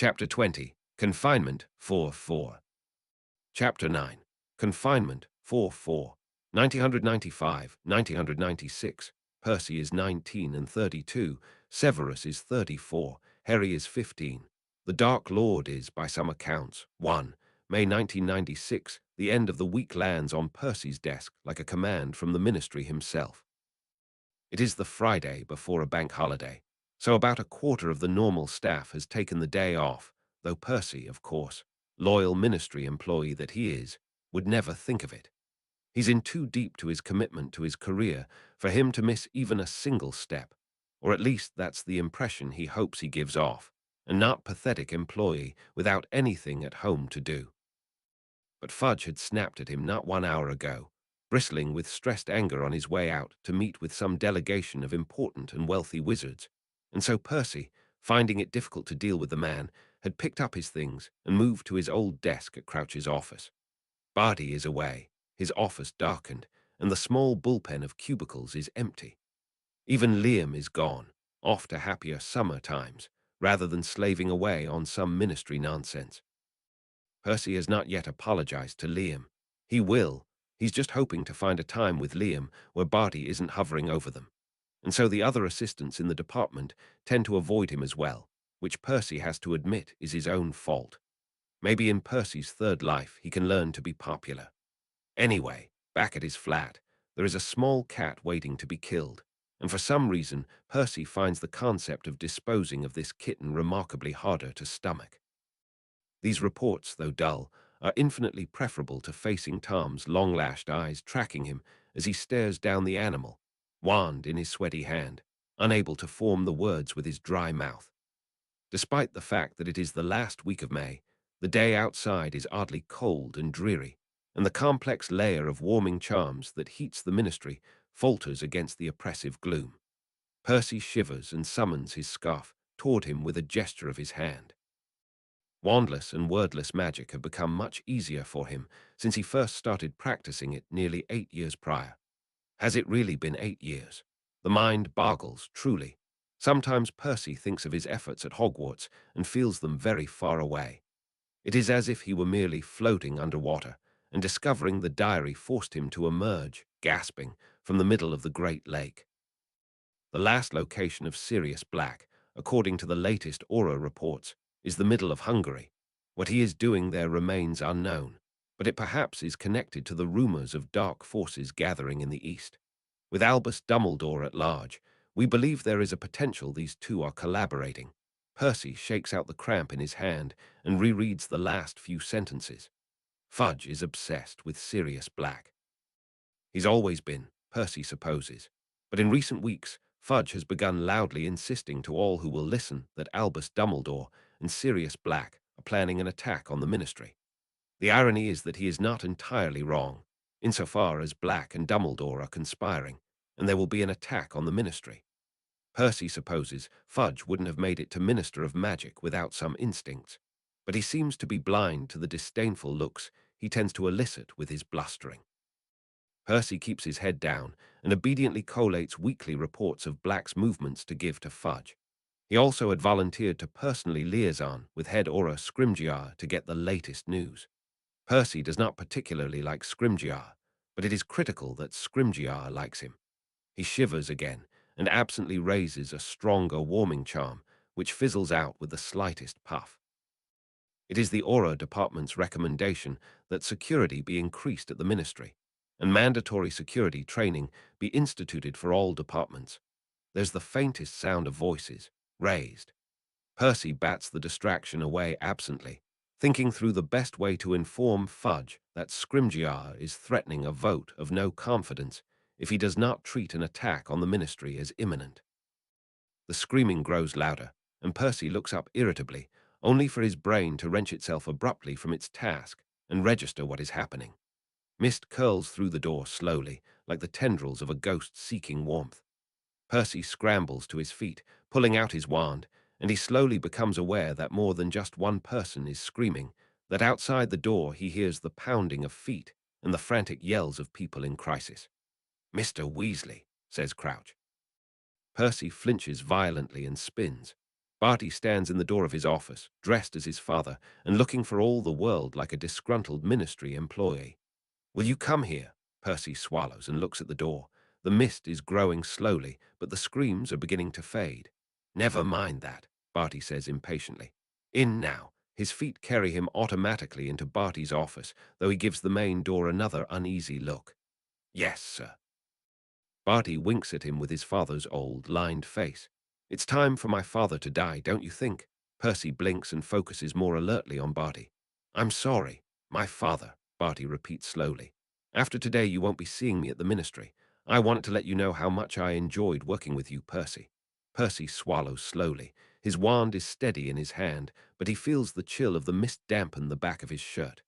Chapter 20. Confinement 4-4. Chapter 9. Confinement 4-4. 1995, 1996. Percy is 19 and 32. Severus is 34. Harry is 15. The Dark Lord is, by some accounts, 1. May 1996. The end of the week lands on Percy's desk like a command from the ministry himself. It is the Friday before a bank holiday, so about a quarter of the normal staff has taken the day off, though Percy, of course, loyal ministry employee that he is, would never think of it. He's in too deep to his commitment to his career for him to miss even a single step, or at least that's the impression he hopes he gives off, a not pathetic employee without anything at home to do. But Fudge had snapped at him not 1 hour ago, bristling with stressed anger on his way out to meet with some delegation of important and wealthy wizards, and so Percy, finding it difficult to deal with the man, had picked up his things and moved to his old desk at Crouch's office. Barty is away, his office darkened, and the small bullpen of cubicles is empty. Even Liam is gone, off to happier summer times, rather than slaving away on some ministry nonsense. Percy has not yet apologized to Liam. He will. He's just hoping to find a time with Liam where Barty isn't hovering over them. And so the other assistants in the department tend to avoid him as well, which Percy has to admit is his own fault. Maybe in Percy's third life he can learn to be popular. Anyway, back at his flat, there is a small cat waiting to be killed, and for some reason Percy finds the concept of disposing of this kitten remarkably harder to stomach. These reports, though dull, are infinitely preferable to facing Tom's long-lashed eyes tracking him as he stares down the animal, wand in his sweaty hand, unable to form the words with his dry mouth. Despite the fact that it is the last week of May, the day outside is oddly cold and dreary, and the complex layer of warming charms that heats the ministry falters against the oppressive gloom. Percy shivers and summons his scarf toward him with a gesture of his hand. Wandless and wordless magic have become much easier for him since he first started practicing it nearly 8 years prior. Has it really been 8 years? The mind boggles, truly. Sometimes Percy thinks of his efforts at Hogwarts and feels them very far away. It is as if he were merely floating underwater, and discovering the diary forced him to emerge, gasping, from the middle of the Great Lake. The last location of Sirius Black, according to the latest Aura reports, is the middle of Hungary. What he is doing there remains unknown, but it perhaps is connected to the rumors of dark forces gathering in the east. With Albus Dumbledore at large, we believe there is a potential these two are collaborating. Percy shakes out the cramp in his hand and rereads the last few sentences. Fudge is obsessed with Sirius Black. He's always been, Percy supposes, but in recent weeks, Fudge has begun loudly insisting to all who will listen that Albus Dumbledore and Sirius Black are planning an attack on the ministry. The irony is that he is not entirely wrong, insofar as Black and Dumbledore are conspiring, and there will be an attack on the ministry. Percy supposes Fudge wouldn't have made it to Minister of Magic without some instincts, but he seems to be blind to the disdainful looks he tends to elicit with his blustering. Percy keeps his head down and obediently collates weekly reports of Black's movements to give to Fudge. He also had volunteered to personally liaison with head Aura Scrimgeour to get the latest news. Percy does not particularly like Scrimgeour, but it is critical that Scrimgeour likes him. He shivers again and absently raises a stronger warming charm, which fizzles out with the slightest puff. It is the Aura Department's recommendation that security be increased at the ministry, and mandatory security training be instituted for all departments. There's the faintest sound of voices, raised. Percy bats the distraction away absently, thinking through the best way to inform Fudge that Scrimgeour is threatening a vote of no confidence if he does not treat an attack on the ministry as imminent. The screaming grows louder, and Percy looks up irritably, only for his brain to wrench itself abruptly from its task and register what is happening. Mist curls through the door slowly, like the tendrils of a ghost seeking warmth. Percy scrambles to his feet, pulling out his wand, and he slowly becomes aware that more than just one person is screaming, that outside the door he hears the pounding of feet and the frantic yells of people in crisis. "Mr. Weasley," says Crouch. Percy flinches violently and spins. Barty stands in the door of his office, dressed as his father, and looking for all the world like a disgruntled ministry employee. Will you come here? Percy swallows and looks at the door. The mist is growing slowly, but the screams are beginning to fade. Never mind that, Barty says impatiently. In now. His feet carry him automatically into Barty's office, though he gives the main door another uneasy look. Yes, sir. Barty winks at him with his father's old, lined face. It's time for my father to die, don't you think? Percy blinks and focuses more alertly on Barty. I'm sorry. My father, Barty repeats slowly. After today you won't be seeing me at the ministry. I wanted to let you know how much I enjoyed working with you, Percy. Percy swallows slowly. His wand is steady in his hand, but he feels the chill of the mist dampen the back of his shirt.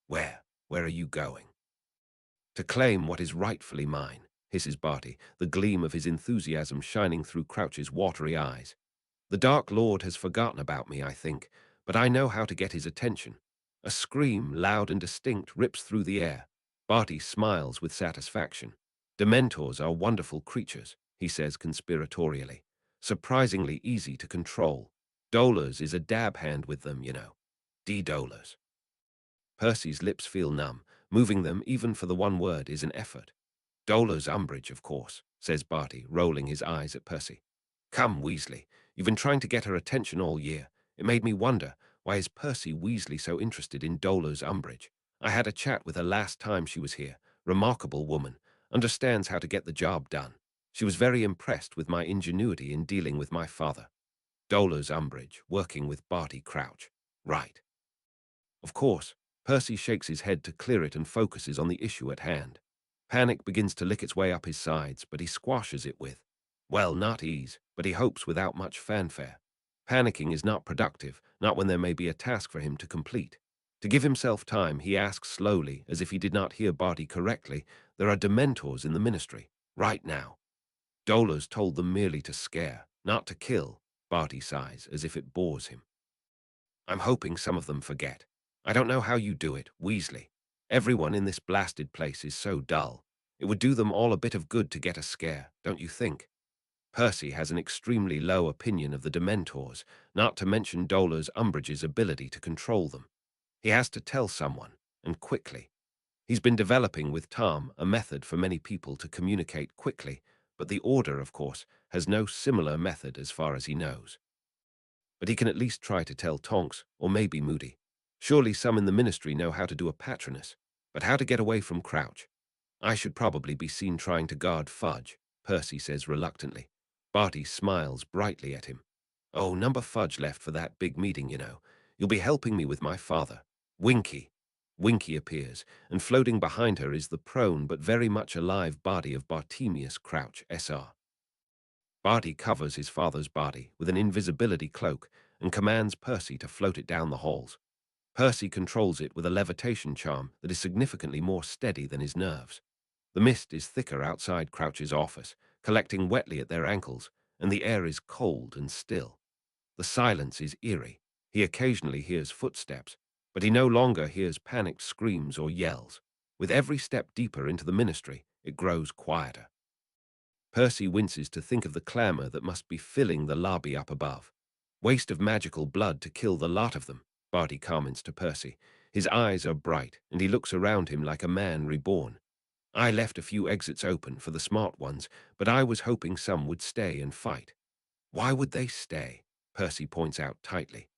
Where are you going? To claim what is rightfully mine, hisses Barty, the gleam of his enthusiasm shining through Crouch's watery eyes. The Dark Lord has forgotten about me, I think, but I know how to get his attention. A scream, loud and distinct, rips through the air. Barty smiles with satisfaction. Dementors are wonderful creatures, he says conspiratorially. Surprisingly easy to control. Dolors is a dab hand with them, you know. D-Dolors. Percy's lips feel numb. Moving them, even for the one word, is an effort. Dolor's Umbridge, of course, says Barty, rolling his eyes at Percy. Come, Weasley. You've been trying to get her attention all year. It made me wonder, why is Percy Weasley so interested in Dolor's Umbridge? I had a chat with her last time she was here. Remarkable woman. Understands how to get the job done. She was very impressed with my ingenuity in dealing with my father. Dolor's Umbridge, working with Barty Crouch. Right. Of course, Percy shakes his head to clear it and focuses on the issue at hand. Panic begins to lick its way up his sides, but he squashes it with, well, not ease, but he hopes without much fanfare. Panicking is not productive, not when there may be a task for him to complete. To give himself time, he asks slowly, as if he did not hear Barty correctly, there are Dementors in the ministry, right now. Dolors told them merely to scare, not to kill, Barty sighs, as if it bores him. I'm hoping some of them forget. I don't know how you do it, Weasley. Everyone in this blasted place is so dull. It would do them all a bit of good to get a scare, don't you think? Percy has an extremely low opinion of the Dementors, not to mention Dolor's Umbridge's ability to control them. He has to tell someone, and quickly. He's been developing with Tom a method for many people to communicate quickly, but the Order, of course, has no similar method as far as he knows. But he can at least try to tell Tonks, or maybe Moody. Surely some in the ministry know how to do a Patronus, but how to get away from Crouch? I should probably be seen trying to guard Fudge, Percy says reluctantly. Barty smiles brightly at him. Oh, number Fudge left for that big meeting, you know. You'll be helping me with my father. Winky. Winky appears, and floating behind her is the prone but very much alive body of Bartemius Crouch, S.R. Barty covers his father's body with an invisibility cloak and commands Percy to float it down the halls. Percy controls it with a levitation charm that is significantly more steady than his nerves. The mist is thicker outside Crouch's office, collecting wetly at their ankles, and the air is cold and still. The silence is eerie. He occasionally hears footsteps, but he no longer hears panicked screams or yells. With every step deeper into the ministry, it grows quieter. Percy winces to think of the clamor that must be filling the lobby up above. Waste of magical blood to kill the lot of them, Barty comments to Percy. His eyes are bright, and he looks around him like a man reborn. I left a few exits open for the smart ones, but I was hoping some would stay and fight. Why would they stay? Percy points out tightly.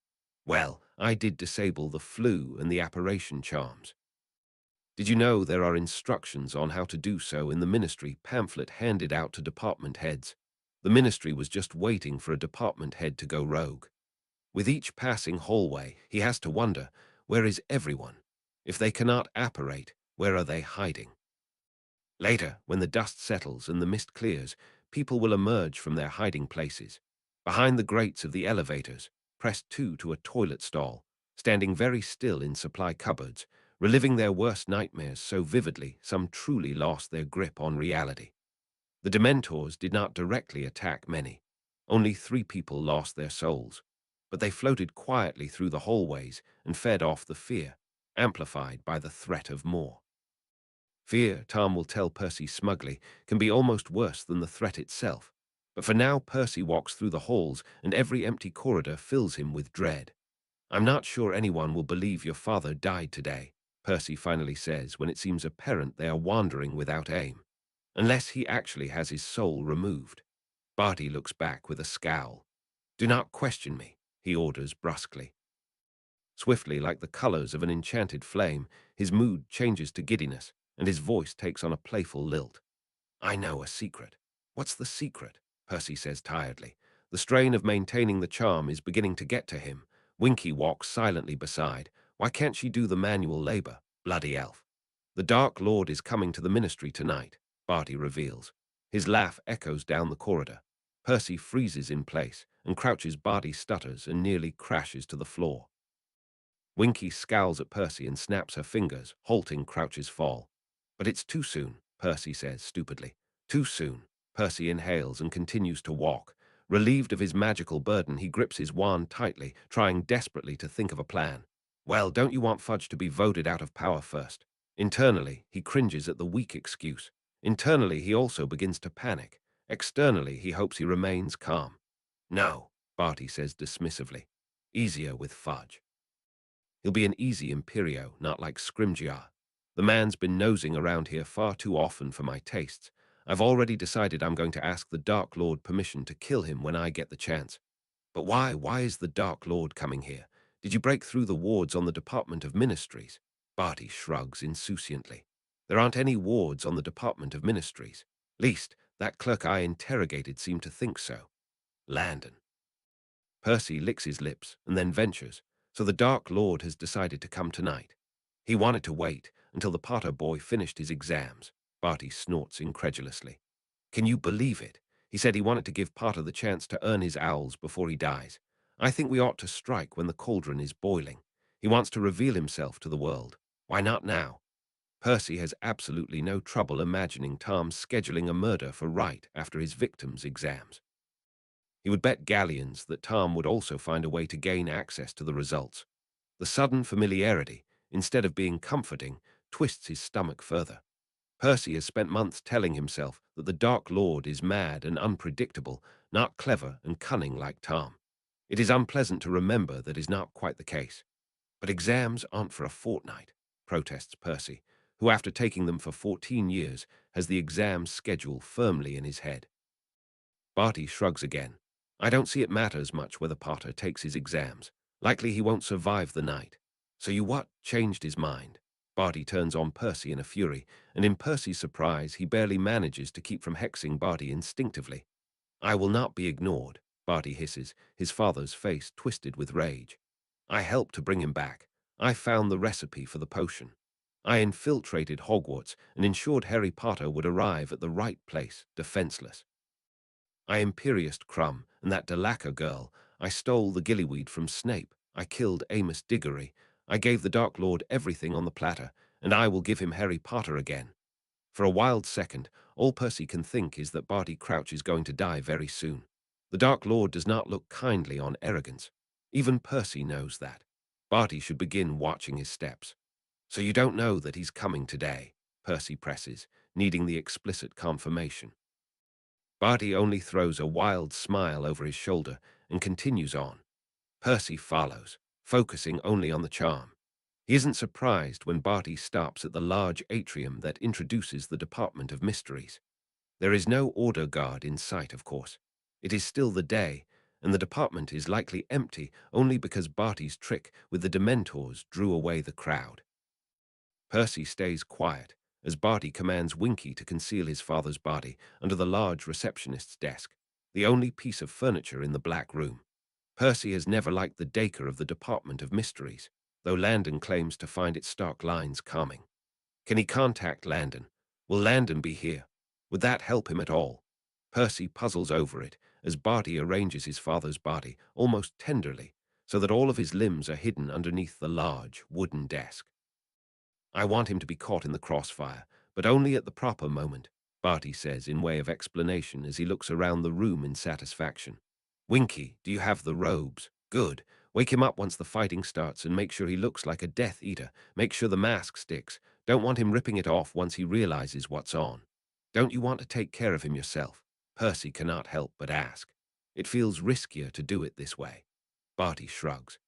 Well, I did disable the flu and the apparition charms. Did you know there are instructions on how to do so in the ministry pamphlet handed out to department heads? The ministry was just waiting for a department head to go rogue. With each passing hallway, he has to wonder, where is everyone? If they cannot apparate, where are they hiding? Later, when the dust settles and the mist clears, people will emerge from their hiding places. Behind the grates of the elevators, pressed to a toilet stall, standing very still in supply cupboards, reliving their worst nightmares so vividly some truly lost their grip on reality. The Dementors did not directly attack many. Only 3 people lost their souls, but they floated quietly through the hallways and fed off the fear, amplified by the threat of more. Fear, Tom will tell Percy smugly, can be almost worse than the threat itself. But for now, Percy walks through the halls, and every empty corridor fills him with dread. "I'm not sure anyone will believe your father died today," Percy finally says when it seems apparent they are wandering without aim. "Unless he actually has his soul removed." Barty looks back with a scowl. "Do not question me," he orders brusquely. Swiftly, like the colors of an enchanted flame, his mood changes to giddiness, and his voice takes on a playful lilt. "I know a secret." "What's the secret?" Percy says tiredly. The strain of maintaining the charm is beginning to get to him. Winky walks silently beside. Why can't she do the manual labor? Bloody elf. "The Dark Lord is coming to the ministry tonight," Barty reveals. His laugh echoes down the corridor. Percy freezes in place and crouches. Barty stutters and nearly crashes to the floor. Winky scowls at Percy and snaps her fingers, halting Crouch's fall. "But it's too soon," Percy says stupidly. "Too soon." Percy inhales and continues to walk. Relieved of his magical burden, he grips his wand tightly, trying desperately to think of a plan. "Well, don't you want Fudge to be voted out of power first?" Internally, he cringes at the weak excuse. Internally, he also begins to panic. Externally, he hopes he remains calm. "No," Barty says dismissively. "Easier with Fudge. He'll be an easy Imperio, not like Scrimgeour. The man's been nosing around here far too often for my tastes. I've already decided I'm going to ask the Dark Lord permission to kill him when I get the chance." "But why? Why is the Dark Lord coming here? Did you break through the wards on the Department of Ministries?" Barty shrugs insouciantly. "There aren't any wards on the Department of Ministries. Least, that clerk I interrogated seemed to think so." "Landon." Percy licks his lips and then ventures. "So the Dark Lord has decided to come tonight." "He wanted to wait until the Potter boy finished his exams." Barty snorts incredulously. "Can you believe it? He said he wanted to give Potter the chance to earn his owls before he dies. I think we ought to strike when the cauldron is boiling. He wants to reveal himself to the world. Why not now?" Percy has absolutely no trouble imagining Tom scheduling a murder for right after his victim's exams. He would bet galleons that Tom would also find a way to gain access to the results. The sudden familiarity, instead of being comforting, twists his stomach further. Percy has spent months telling himself that the Dark Lord is mad and unpredictable, not clever and cunning like Tom. It is unpleasant to remember that is not quite the case. "But exams aren't for a fortnight," protests Percy, who after taking them for 14 years has the exam schedule firmly in his head. Barty shrugs again. "I don't see it matters much whether Potter takes his exams. Likely he won't survive the night." "So you what? Changed his mind?" Barty turns on Percy in a fury, and in Percy's surprise, he barely manages to keep from hexing Barty instinctively. "I will not be ignored," Barty hisses, his father's face twisted with rage. "I helped to bring him back. I found the recipe for the potion. I infiltrated Hogwarts and ensured Harry Potter would arrive at the right place, defenseless. I imperioused Crumb and that Delacour girl. I stole the gillyweed from Snape. I killed Amos Diggory. I gave the Dark Lord everything on the platter, and I will give him Harry Potter again." For a wild second, all Percy can think is that Barty Crouch is going to die very soon. The Dark Lord does not look kindly on arrogance. Even Percy knows that. Barty should begin watching his steps. "So you don't know that he's coming today?" Percy presses, needing the explicit confirmation. Barty only throws a wild smile over his shoulder and continues on. Percy follows, focusing only on the charm. He isn't surprised when Barty stops at the large atrium that introduces the Department of Mysteries. There is no order guard in sight, of course. It is still the day, and the department is likely empty only because Barty's trick with the Dementors drew away the crowd. Percy stays quiet as Barty commands Winky to conceal his father's body under the large receptionist's desk, the only piece of furniture in the black room. Percy has never liked the Dacre of the Department of Mysteries, though Landon claims to find its stark lines calming. Can he contact Landon? Will Landon be here? Would that help him at all? Percy puzzles over it as Barty arranges his father's body, almost tenderly, so that all of his limbs are hidden underneath the large, wooden desk. "I want him to be caught in the crossfire, but only at the proper moment," Barty says in way of explanation as he looks around the room in satisfaction. "Winky, do you have the robes? Good. Wake him up once the fighting starts and make sure he looks like a Death Eater. Make sure the mask sticks. Don't want him ripping it off once he realizes what's on. Don't you want to take care of him yourself?" Percy cannot help but ask. It feels riskier to do it this way. Barty shrugs.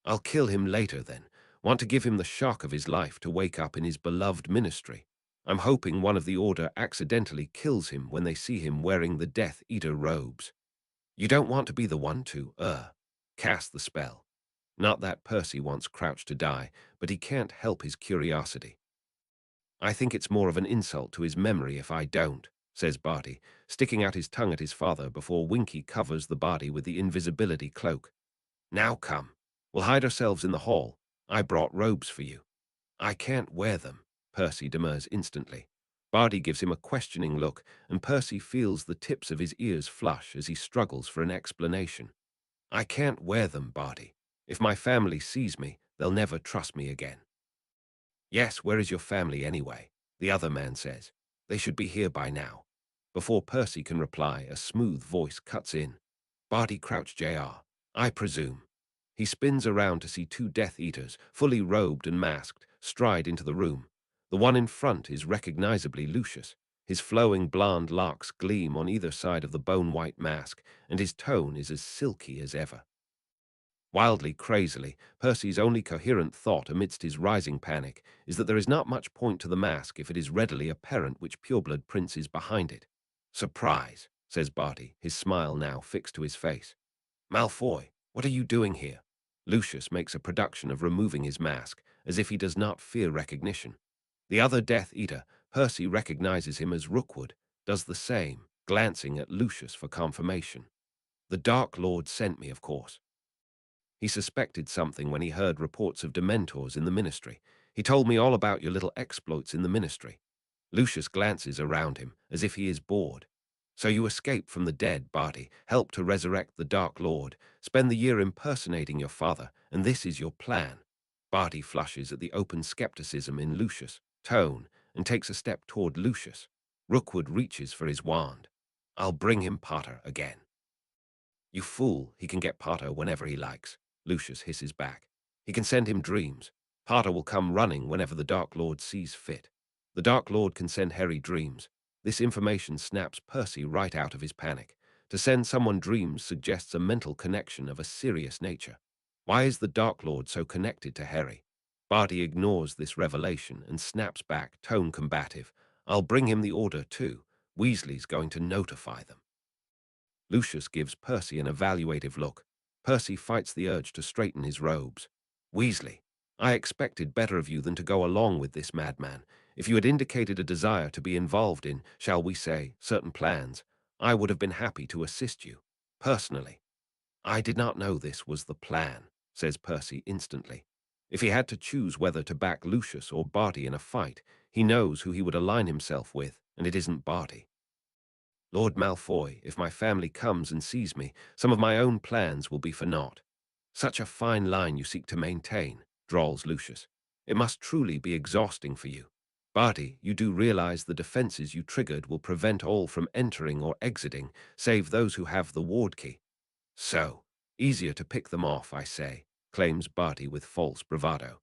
I'll kill him later then. Want to give him the shock of his life to wake up in his beloved ministry. I'm hoping one of the Order accidentally kills him when they see him wearing the Death Eater robes. You don't want to be the one to, cast the spell. Not that Percy wants Crouch to die, but he can't help his curiosity. I think it's more of an insult to his memory if I don't, says Barty, sticking out his tongue at his father before Winky covers the body with the invisibility cloak. Now come. We'll hide ourselves in the hall. I brought robes for you. I can't wear them, Percy demurs instantly. Barty gives him a questioning look, and Percy feels the tips of his ears flush as he struggles for an explanation. I can't wear them, Barty. If my family sees me, they'll never trust me again. Yes, where is your family anyway? The other man says. They should be here by now. Before Percy can reply, a smooth voice cuts in. Barty Crouch Jr., I presume. He spins around to see two Death Eaters, fully robed and masked, stride into the room. The one in front is recognizably Lucius. His flowing blonde locks gleam on either side of the bone-white mask, and his tone is as silky as ever. Wildly, crazily, Percy's only coherent thought amidst his rising panic is that there is not much point to the mask if it is readily apparent which pureblood prince is behind it. Surprise, says Barty, his smile now fixed to his face. Malfoy, what are you doing here? Lucius makes a production of removing his mask, as if he does not fear recognition. The other Death Eater, Percy recognizes him as Rookwood, does the same, glancing at Lucius for confirmation. The Dark Lord sent me, of course. He suspected something when he heard reports of Dementors in the Ministry. He told me all about your little exploits in the Ministry. Lucius glances around him, as if he is bored. So you escaped from the dead, Barty, helped to resurrect the Dark Lord, spend the year impersonating your father, and this is your plan. Barty flushes at the open skepticism in Lucius' tone and takes a step toward Lucius. Rookwood reaches for his wand. I'll bring him Potter again. You fool, he can get Potter whenever he likes. Lucius hisses back. He can send him dreams. Potter will come running whenever the Dark Lord sees fit. The Dark Lord can send Harry dreams. This information snaps Percy right out of his panic. To send someone dreams suggests a mental connection of a serious nature. Why is the Dark Lord so connected to Harry? Barty ignores this revelation and snaps back, tone combative. I'll bring him the order too. Weasley's going to notify them. Lucius gives Percy an evaluative look. Percy fights the urge to straighten his robes. Weasley, I expected better of you than to go along with this madman. If you had indicated a desire to be involved in, shall we say, certain plans, I would have been happy to assist you, personally. I did not know this was the plan, says Percy instantly. If he had to choose whether to back Lucius or Barty in a fight, he knows who he would align himself with, and it isn't Barty. Lord Malfoy, if my family comes and sees me, some of my own plans will be for naught. Such a fine line you seek to maintain, drawls Lucius. It must truly be exhausting for you. Barty, you do realize the defenses you triggered will prevent all from entering or exiting, save those who have the ward key. So, easier to pick them off, I say, claims Barty with false bravado.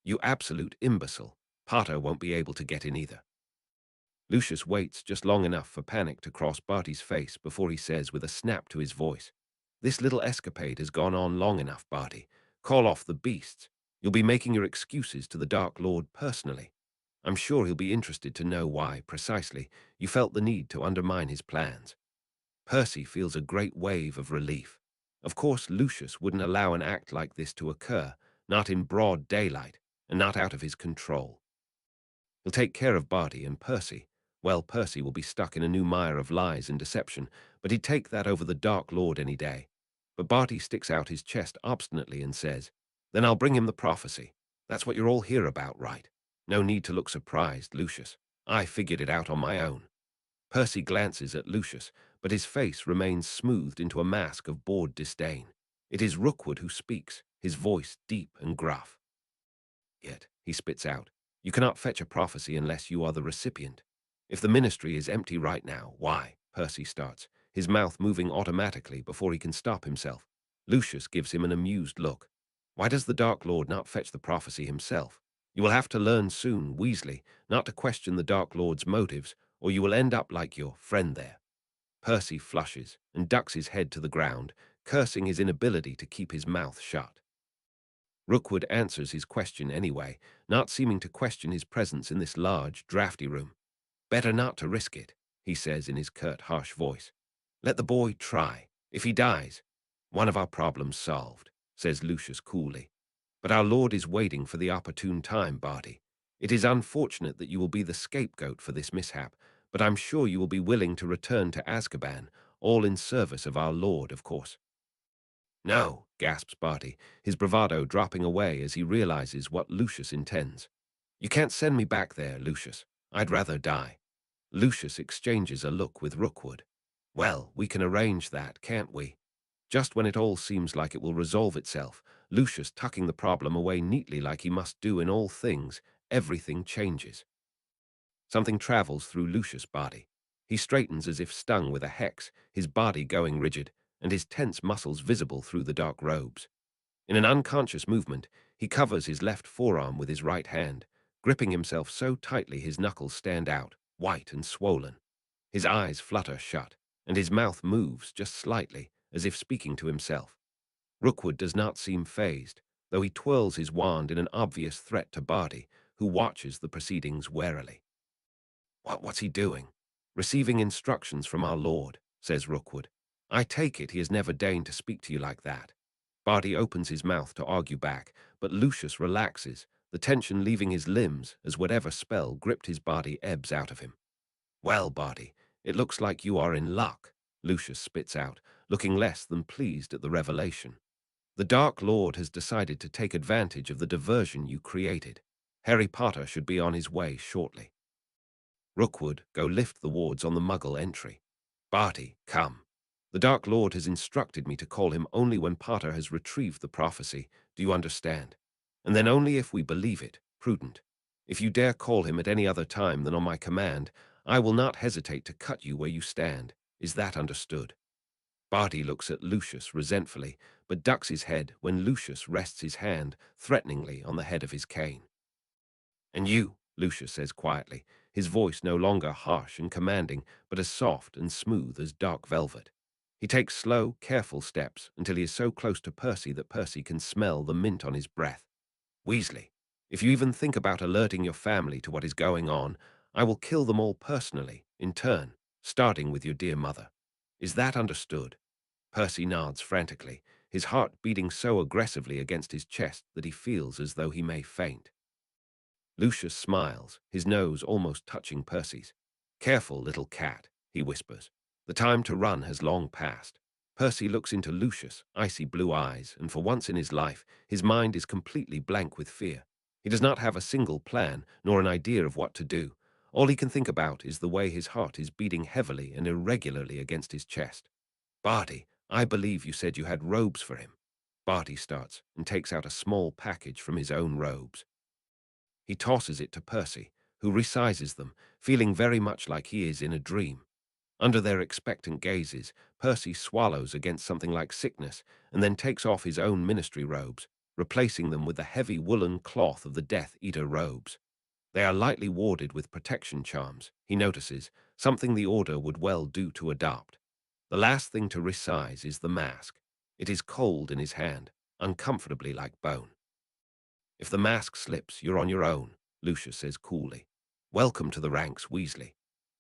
You absolute imbecile. Potter won't be able to get in either. Lucius waits just long enough for panic to cross Barty's face before he says with a snap to his voice, This little escapade has gone on long enough, Barty. Call off the beasts. You'll be making your excuses to the Dark Lord personally. I'm sure he'll be interested to know why, precisely, you felt the need to undermine his plans. Percy feels a great wave of relief. Of course, Lucius wouldn't allow an act like this to occur, not in broad daylight, and not out of his control. He'll take care of Barty and Percy. Well, Percy will be stuck in a new mire of lies and deception, but he'd take that over the Dark Lord any day. But Barty sticks out his chest obstinately and says, Then I'll bring him the prophecy. That's what you're all here about, right? No need to look surprised, Lucius. I figured it out on my own. Percy glances at Lucius, but his face remains smoothed into a mask of bored disdain. It is Rookwood who speaks, his voice deep and gruff. Yet, he spits out, you cannot fetch a prophecy unless you are the recipient. If the ministry is empty right now, why? Percy starts, his mouth moving automatically before he can stop himself. Lucius gives him an amused look. Why does the Dark Lord not fetch the prophecy himself? You will have to learn soon, Weasley, not to question the Dark Lord's motives, or you will end up like your friend there. Percy flushes and ducks his head to the ground, cursing his inability to keep his mouth shut. Rookwood answers his question anyway, not seeming to question his presence in this large, drafty room. "Better not to risk it," he says in his curt, harsh voice. "Let the boy try. If he dies, one of our problems solved," says Lucius coolly. "But our Lord is waiting for the opportune time, Barty. It is unfortunate that you will be the scapegoat for this mishap, but I'm sure you will be willing to return to Azkaban, all in service of our Lord, of course." "No," gasps Barty, his bravado dropping away as he realizes what Lucius intends. "You can't send me back there, Lucius. I'd rather die." Lucius exchanges a look with Rookwood. "Well, we can arrange that, can't we?" Just when it all seems like it will resolve itself, Lucius tucking the problem away neatly like he must do in all things, everything changes. Something travels through Lucius' body. He straightens as if stung with a hex, his body going rigid, and his tense muscles visible through the dark robes. In an unconscious movement, he covers his left forearm with his right hand, gripping himself so tightly his knuckles stand out, white and swollen. His eyes flutter shut, and his mouth moves just slightly, as if speaking to himself. Rookwood does not seem fazed, though he twirls his wand in an obvious threat to Barty, who watches the proceedings warily. What's he doing?" "Receiving instructions from our Lord," says Rookwood. "I take it he has never deigned to speak to you like that." Barty opens his mouth to argue back, but Lucius relaxes, the tension leaving his limbs as whatever spell gripped his body ebbs out of him. "Well, Barty, it looks like you are in luck," Lucius spits out, looking less than pleased at the revelation. "The Dark Lord has decided to take advantage of the diversion you created. Harry Potter should be on his way shortly." Rookwood, go lift the wards on the Muggle entry. "Barty, come. The Dark Lord has instructed me to call him only when Potter has retrieved the prophecy, do you understand? And then only if we believe it, prudent. If you dare call him at any other time than on my command, I will not hesitate to cut you where you stand. Is that understood?" Barty looks at Lucius resentfully, but ducks his head when Lucius rests his hand threateningly on the head of his cane. "And you," Lucius says quietly, his voice no longer harsh and commanding, but as soft and smooth as dark velvet. He takes slow, careful steps until he is so close to Percy that Percy can smell the mint on his breath. "Weasley, if you even think about alerting your family to what is going on, I will kill them all personally, in turn, starting with your dear mother. Is that understood?" Percy nods frantically, his heart beating so aggressively against his chest that he feels as though he may faint. Lucius smiles, his nose almost touching Percy's. "Careful, little cat," he whispers. "The time to run has long passed." Percy looks into Lucius' icy blue eyes, and for once in his life, his mind is completely blank with fear. He does not have a single plan, nor an idea of what to do. All he can think about is the way his heart is beating heavily and irregularly against his chest. "Barty, I believe you said you had robes for him." Barty starts and takes out a small package from his own robes. He tosses it to Percy, who resizes them, feeling very much like he is in a dream. Under their expectant gazes, Percy swallows against something like sickness and then takes off his own ministry robes, replacing them with the heavy woolen cloth of the Death Eater robes. They are lightly warded with protection charms, he notices, something the Order would well do to adopt. The last thing to resize is the mask. It is cold in his hand, uncomfortably like bone. "If the mask slips, you're on your own," Lucius says coolly. "Welcome to the ranks, Weasley."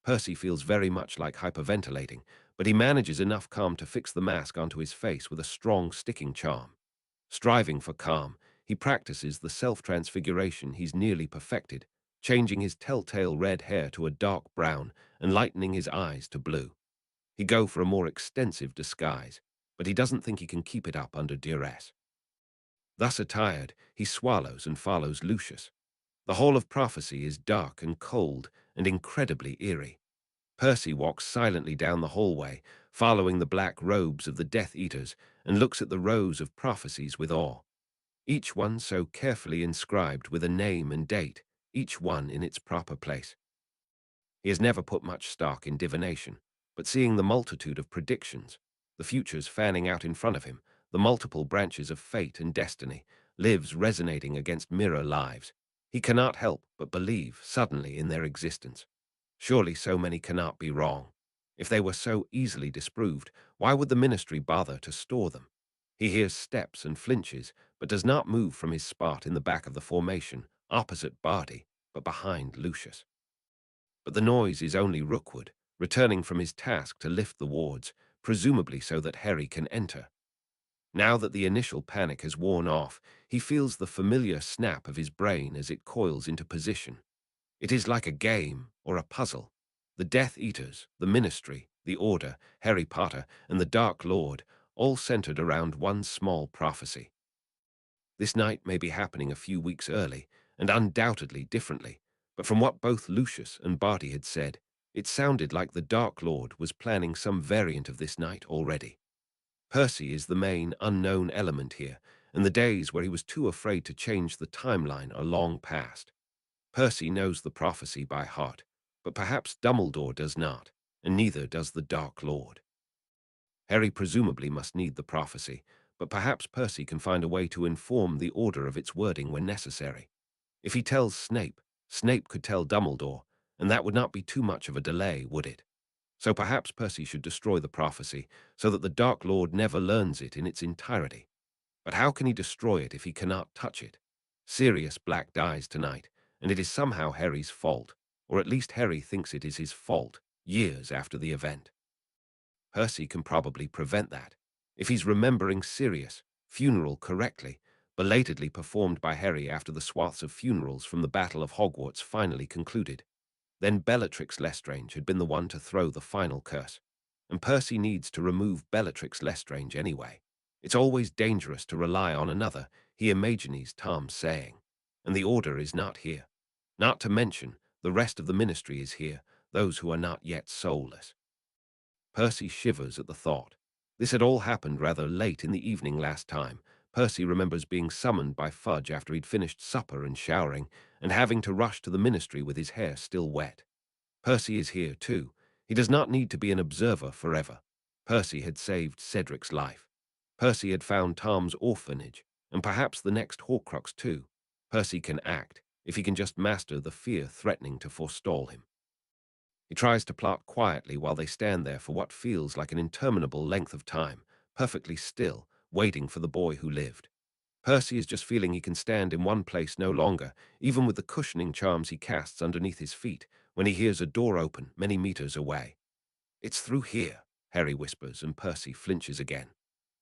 Percy feels very much like hyperventilating, but he manages enough calm to fix the mask onto his face with a strong sticking charm. Striving for calm, he practices the self-transfiguration he's nearly perfected, changing his telltale red hair to a dark brown and lightening his eyes to blue. He go for a more extensive disguise, but he doesn't think he can keep it up under duress. Thus attired, he swallows and follows Lucius. The Hall of Prophecy is dark and cold and incredibly eerie. Percy walks silently down the hallway, following the black robes of the Death Eaters, and looks at the rows of prophecies with awe. Each one so carefully inscribed with a name and date, each one in its proper place. He has never put much stock in divination, but seeing the multitude of predictions, the futures fanning out in front of him, the multiple branches of fate and destiny, lives resonating against mirror lives, he cannot help but believe suddenly in their existence. Surely so many cannot be wrong. If they were so easily disproved, why would the ministry bother to store them? He hears steps and flinches, but does not move from his spot in the back of the formation, opposite Barty, but behind Lucius. But the noise is only Rookwood, returning from his task to lift the wards, presumably so that Harry can enter. Now that the initial panic has worn off, he feels the familiar snap of his brain as it coils into position. It is like a game or a puzzle. The Death Eaters, the Ministry, the Order, Harry Potter, and the Dark Lord, all centered around one small prophecy. This night may be happening a few weeks early, and undoubtedly differently, but from what both Lucius and Barty had said, it sounded like the Dark Lord was planning some variant of this night already. Percy is the main unknown element here, and the days where he was too afraid to change the timeline are long past. Percy knows the prophecy by heart, but perhaps Dumbledore does not, and neither does the Dark Lord. Harry presumably must need the prophecy, but perhaps Percy can find a way to inform the Order of its wording when necessary. If he tells Snape, Snape could tell Dumbledore, and that would not be too much of a delay, would it? So perhaps Percy should destroy the prophecy, so that the Dark Lord never learns it in its entirety. But how can he destroy it if he cannot touch it? Sirius Black dies tonight, and it is somehow Harry's fault, or at least Harry thinks it is his fault, years after the event. Percy can probably prevent that. If he's remembering Sirius' funeral correctly, belatedly performed by Harry after the swaths of funerals from the Battle of Hogwarts finally concluded, then Bellatrix Lestrange had been the one to throw the final curse. And Percy needs to remove Bellatrix Lestrange anyway. It's always dangerous to rely on another, he imagines Tom saying. And the Order is not here. Not to mention, the rest of the Ministry is here, those who are not yet soulless. Percy shivers at the thought. This had all happened rather late in the evening last time. Percy remembers being summoned by Fudge after he'd finished supper and showering, and having to rush to the Ministry with his hair still wet. Percy is here, too. He does not need to be an observer forever. Percy had saved Cedric's life. Percy had found Tom's orphanage, and perhaps the next Horcrux, too. Percy can act, if he can just master the fear threatening to forestall him. He tries to plot quietly while they stand there for what feels like an interminable length of time, perfectly still, waiting for the boy who lived. Percy is just feeling he can stand in one place no longer, even with the cushioning charms he casts underneath his feet, when he hears a door open many meters away. "It's through here," Harry whispers, and Percy flinches again.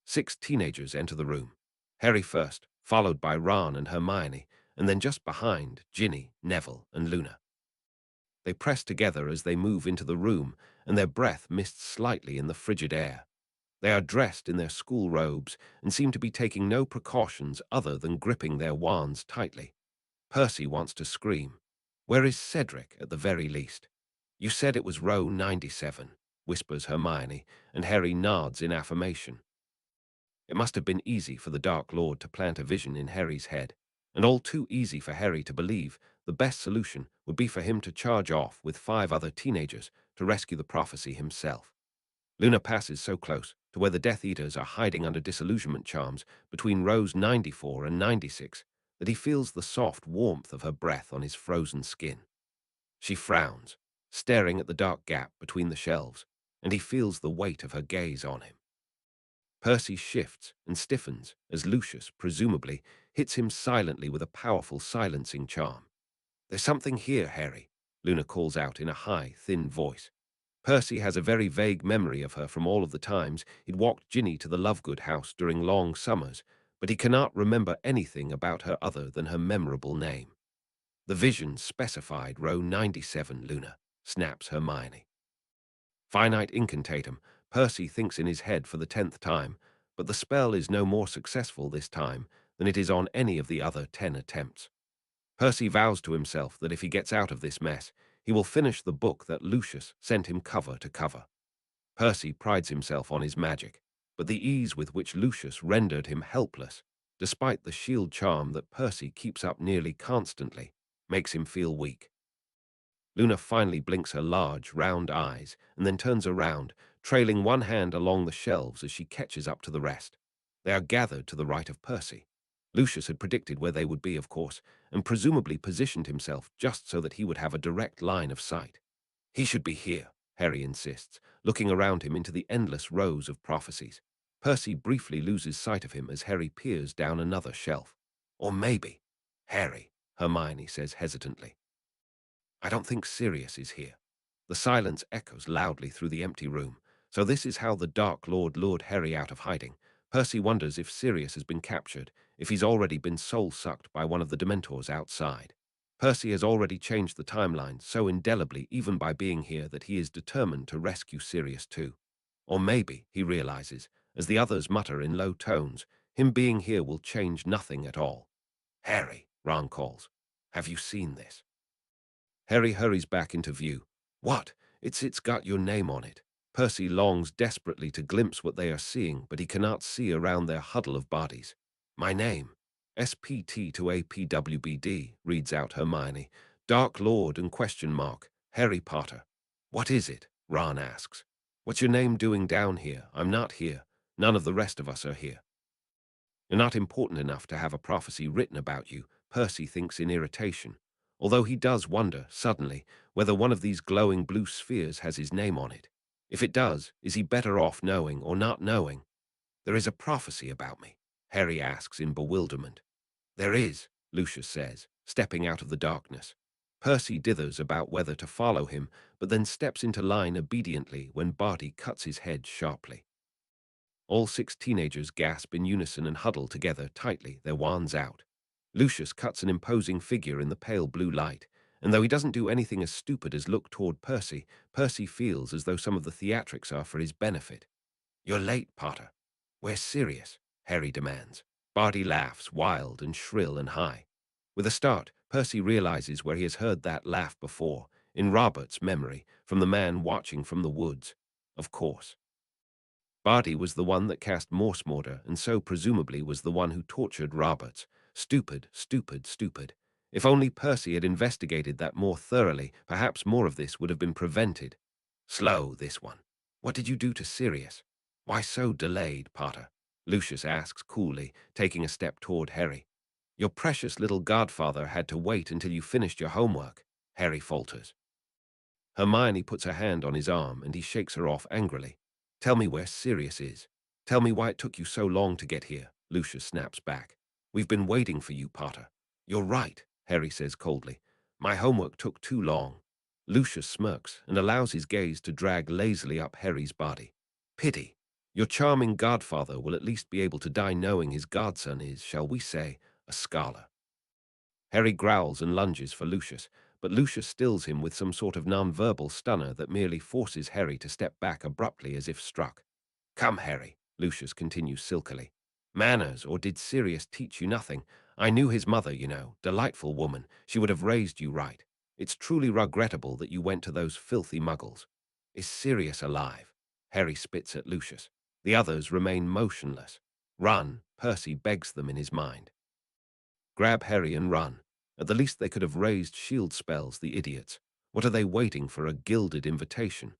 6 teenagers enter the room. Harry first, followed by Ron and Hermione, and then just behind, Ginny, Neville, and Luna. They press together as they move into the room, and their breath mists slightly in the frigid air. They are dressed in their school robes and seem to be taking no precautions other than gripping their wands tightly. Percy wants to scream. "Where is Cedric, at the very least?" "You said it was row 97, whispers Hermione, and Harry nods in affirmation. It must have been easy for the Dark Lord to plant a vision in Harry's head, and all too easy for Harry to believe the best solution would be for him to charge off with 5 other teenagers to rescue the prophecy himself. Luna passes so close to where the Death Eaters are hiding under disillusionment charms between rows 94 and 96 that he feels the soft warmth of her breath on his frozen skin. She frowns, staring at the dark gap between the shelves, and he feels the weight of her gaze on him. Percy shifts and stiffens as Lucius, presumably, hits him silently with a powerful silencing charm. "There's something here, Harry," Luna calls out in a high, thin voice. Percy has a very vague memory of her from all of the times he'd walked Ginny to the Lovegood house during long summers, but he cannot remember anything about her other than her memorable name. "The vision specified row 97, Luna," snaps Hermione. Finite incantatum, Percy thinks in his head for the 10th time, but the spell is no more successful this time than it is on any of the other 10 attempts. Percy vows to himself that if he gets out of this mess, he will finish the book that Lucius sent him cover to cover. Percy prides himself on his magic, but the ease with which Lucius rendered him helpless, despite the shield charm that Percy keeps up nearly constantly, makes him feel weak. Luna finally blinks her large, round eyes and then turns around, trailing one hand along the shelves as she catches up to the rest. They are gathered to the right of Percy. Lucius had predicted where they would be, of course, and presumably positioned himself just so that he would have a direct line of sight. "He should be here," Harry insists, looking around him into the endless rows of prophecies. Percy briefly loses sight of him as Harry peers down another shelf. Or maybe, Harry, Hermione says hesitantly. I don't think Sirius is here. The silence echoes loudly through the empty room. So this is how the Dark Lord lured Harry out of hiding. Percy wonders if Sirius has been captured, if he's already been soul-sucked by one of the Dementors outside. Percy has already changed the timeline so indelibly even by being here that he is determined to rescue Sirius too. Or maybe, he realizes, as the others mutter in low tones, him being here will change nothing at all. Harry, Ron calls. Have you seen this? Harry hurries back into view. What? It's got your name on it. Percy longs desperately to glimpse what they are seeing, but he cannot see around their huddle of bodies. My name. SPT to APWBD, reads out Hermione. Dark Lord and question mark. Harry Potter. What is it? Ron asks. What's your name doing down here? I'm not here. None of the rest of us are here. You're not important enough to have a prophecy written about you, Percy thinks in irritation, although he does wonder, suddenly, whether one of these glowing blue spheres has his name on it. If it does, is he better off knowing or not knowing? There is a prophecy about me, Harry asks in bewilderment. There is, Lucius says, stepping out of the darkness. Percy dithers about whether to follow him, but then steps into line obediently when Barty cuts his head sharply. All 6 teenagers gasp in unison and huddle together tightly, their wands out. Lucius cuts an imposing figure in the pale blue light, and though he doesn't do anything as stupid as look toward Percy, Percy feels as though some of the theatrics are for his benefit. You're late, Potter. Where's Sirius? Harry demands. Barty laughs, wild and shrill and high. With a start, Percy realizes where he has heard that laugh before, in Robert's memory, from the man watching from the woods. Of course. Barty was the one that cast Morse Mortar, and so presumably was the one who tortured Roberts. Stupid, stupid, stupid. If only Percy had investigated that more thoroughly, perhaps more of this would have been prevented. Slow, this one. What did you do to Sirius? Why so delayed, Potter? Lucius asks coolly, taking a step toward Harry. Your precious little godfather had to wait until you finished your homework, Harry falters. Hermione puts her hand on his arm, and he shakes her off angrily. Tell me where Sirius is. Tell me why it took you so long to get here, Lucius snaps back. We've been waiting for you, Potter. You're right, Harry says coldly. My homework took too long. Lucius smirks and allows his gaze to drag lazily up Harry's body. Pity. Your charming godfather will at least be able to die knowing his godson is, shall we say, a scholar. Harry growls and lunges for Lucius, but Lucius stills him with some sort of non-verbal stunner that merely forces Harry to step back abruptly as if struck. Come, Harry, Lucius continues silkily. Manners, or did Sirius teach you nothing? I knew his mother, you know, delightful woman. She would have raised you right. It's truly regrettable that you went to those filthy muggles. Is Sirius alive? Harry spits at Lucius. The others remain motionless. Run, Percy begs them in his mind. Grab Harry and run. At the least they could have raised shield spells, the idiots. What are they waiting for, a gilded invitation?